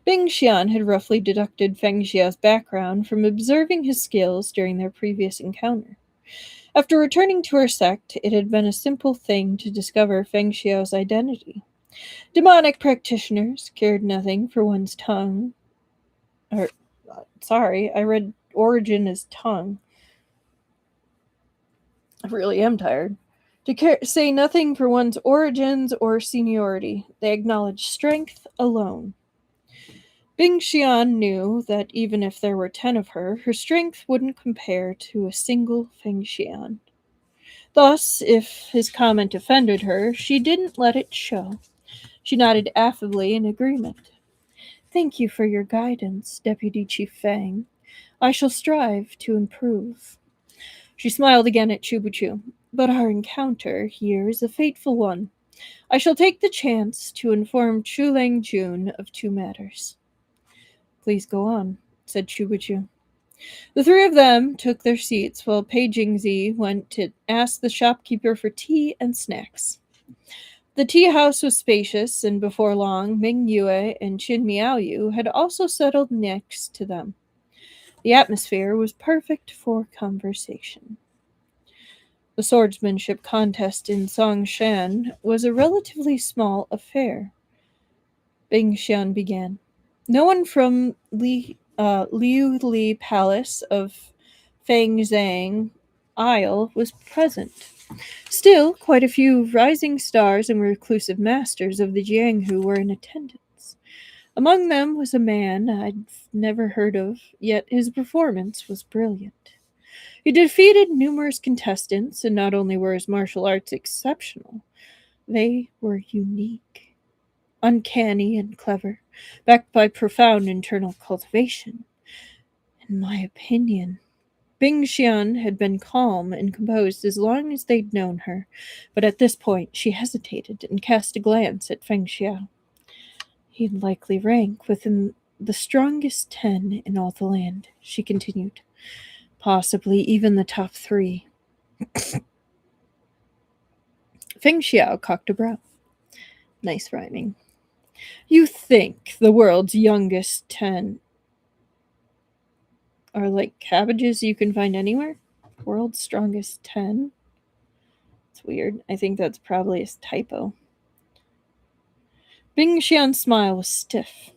Bing Xian had roughly deducted Feng Xiao's background from observing his skills during their previous encounter. After returning to her sect, it had been a simple thing to discover Feng Xiao's identity. Demonic practitioners cared nothing for one's tongue. Sorry, I read origin as tongue. I really am tired. To say nothing for one's origins or seniority. They acknowledged strength alone. Bing Xian knew that even if there were 10 of her, her strength wouldn't compare to a single Feng Xian. Thus, if his comment offended her, she didn't let it show. She nodded affably in agreement. Thank you for your guidance, Deputy Chief Fang. I shall strive to improve. She smiled again at Chubuchu. But our encounter here is a fateful one. I shall take the chance to inform Chulang Jun of 2 matters. Please go on, said Chubuchu. The 3 of them took their seats while Pei Jingzi went to ask the shopkeeper for tea and snacks. The tea house was spacious, and before long, Ming Yue and Qin Miaoyu had also settled next to them. The atmosphere was perfect for conversation. The swordsmanship contest in Songshan was a relatively small affair. Bing Xian began. No one from Liu Li Palace of Fangzhang Isle was present. Still, quite a few rising stars and reclusive masters of the Jianghu were in attendance. Among them was a man I'd never heard of, yet his performance was brilliant. He defeated numerous contestants, and not only were his martial arts exceptional, they were unique, uncanny, and clever, backed by profound internal cultivation. In my opinion, Bing Xian had been calm and composed as long as they'd known her, but at this point she hesitated and cast a glance at Feng Xiao. He'd likely rank within the strongest 10 in all the land, she continued. Possibly even the top 3. Feng Xiao cocked a brow. Nice rhyming. You think the world's youngest 10 are like cabbages you can find anywhere? World's strongest 10? It's weird. I think that's probably a typo. Bing Xian's smile was stiff.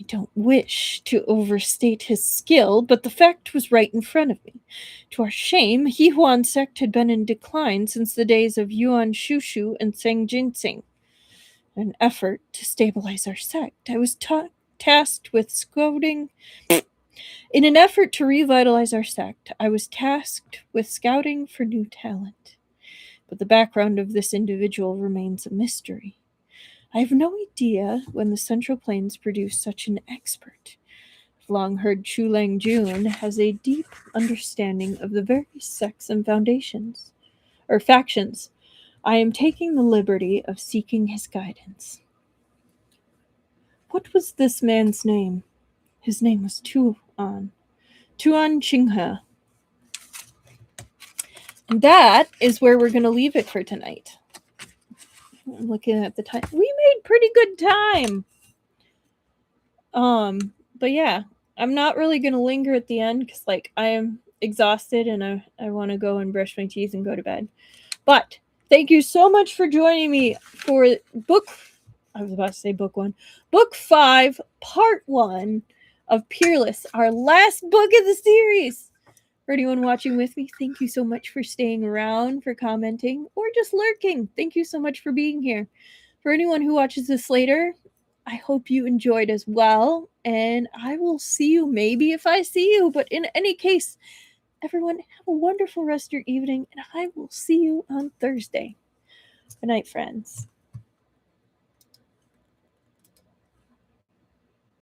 I don't wish to overstate his skill, but the fact was right in front of me. To our shame, He Huan sect had been in decline since the days of Yuan Shushu and Zheng Jinsing. In an effort to stabilize our sect, I was tasked with scouting. In an effort to revitalize our sect, I was tasked with scouting for new talent. But the background of this individual remains a mystery. I have no idea when the Central Plains produced such an expert. I've long heard Chulang Jun has a deep understanding of the various sects and factions. I am taking the liberty of seeking his guidance. What was this man's name? His name was Tuan Qinghe. And that is where we're going to leave it for tonight. I'm looking at the time. We made pretty good time. But yeah, I'm not really going to linger at the end because, I am exhausted and I want to go and brush my teeth and go to bed. But thank you so much for joining me for book 5, part 1 of Peerless, our last book of the series. For anyone watching with me, thank you so much for staying around, for commenting, or just lurking. Thank you so much for being here. For anyone who watches this later, I hope you enjoyed as well, and I will see you maybe if I see you, but in any case, everyone have a wonderful rest of your evening, and I will see you on Thursday. Good night, friends.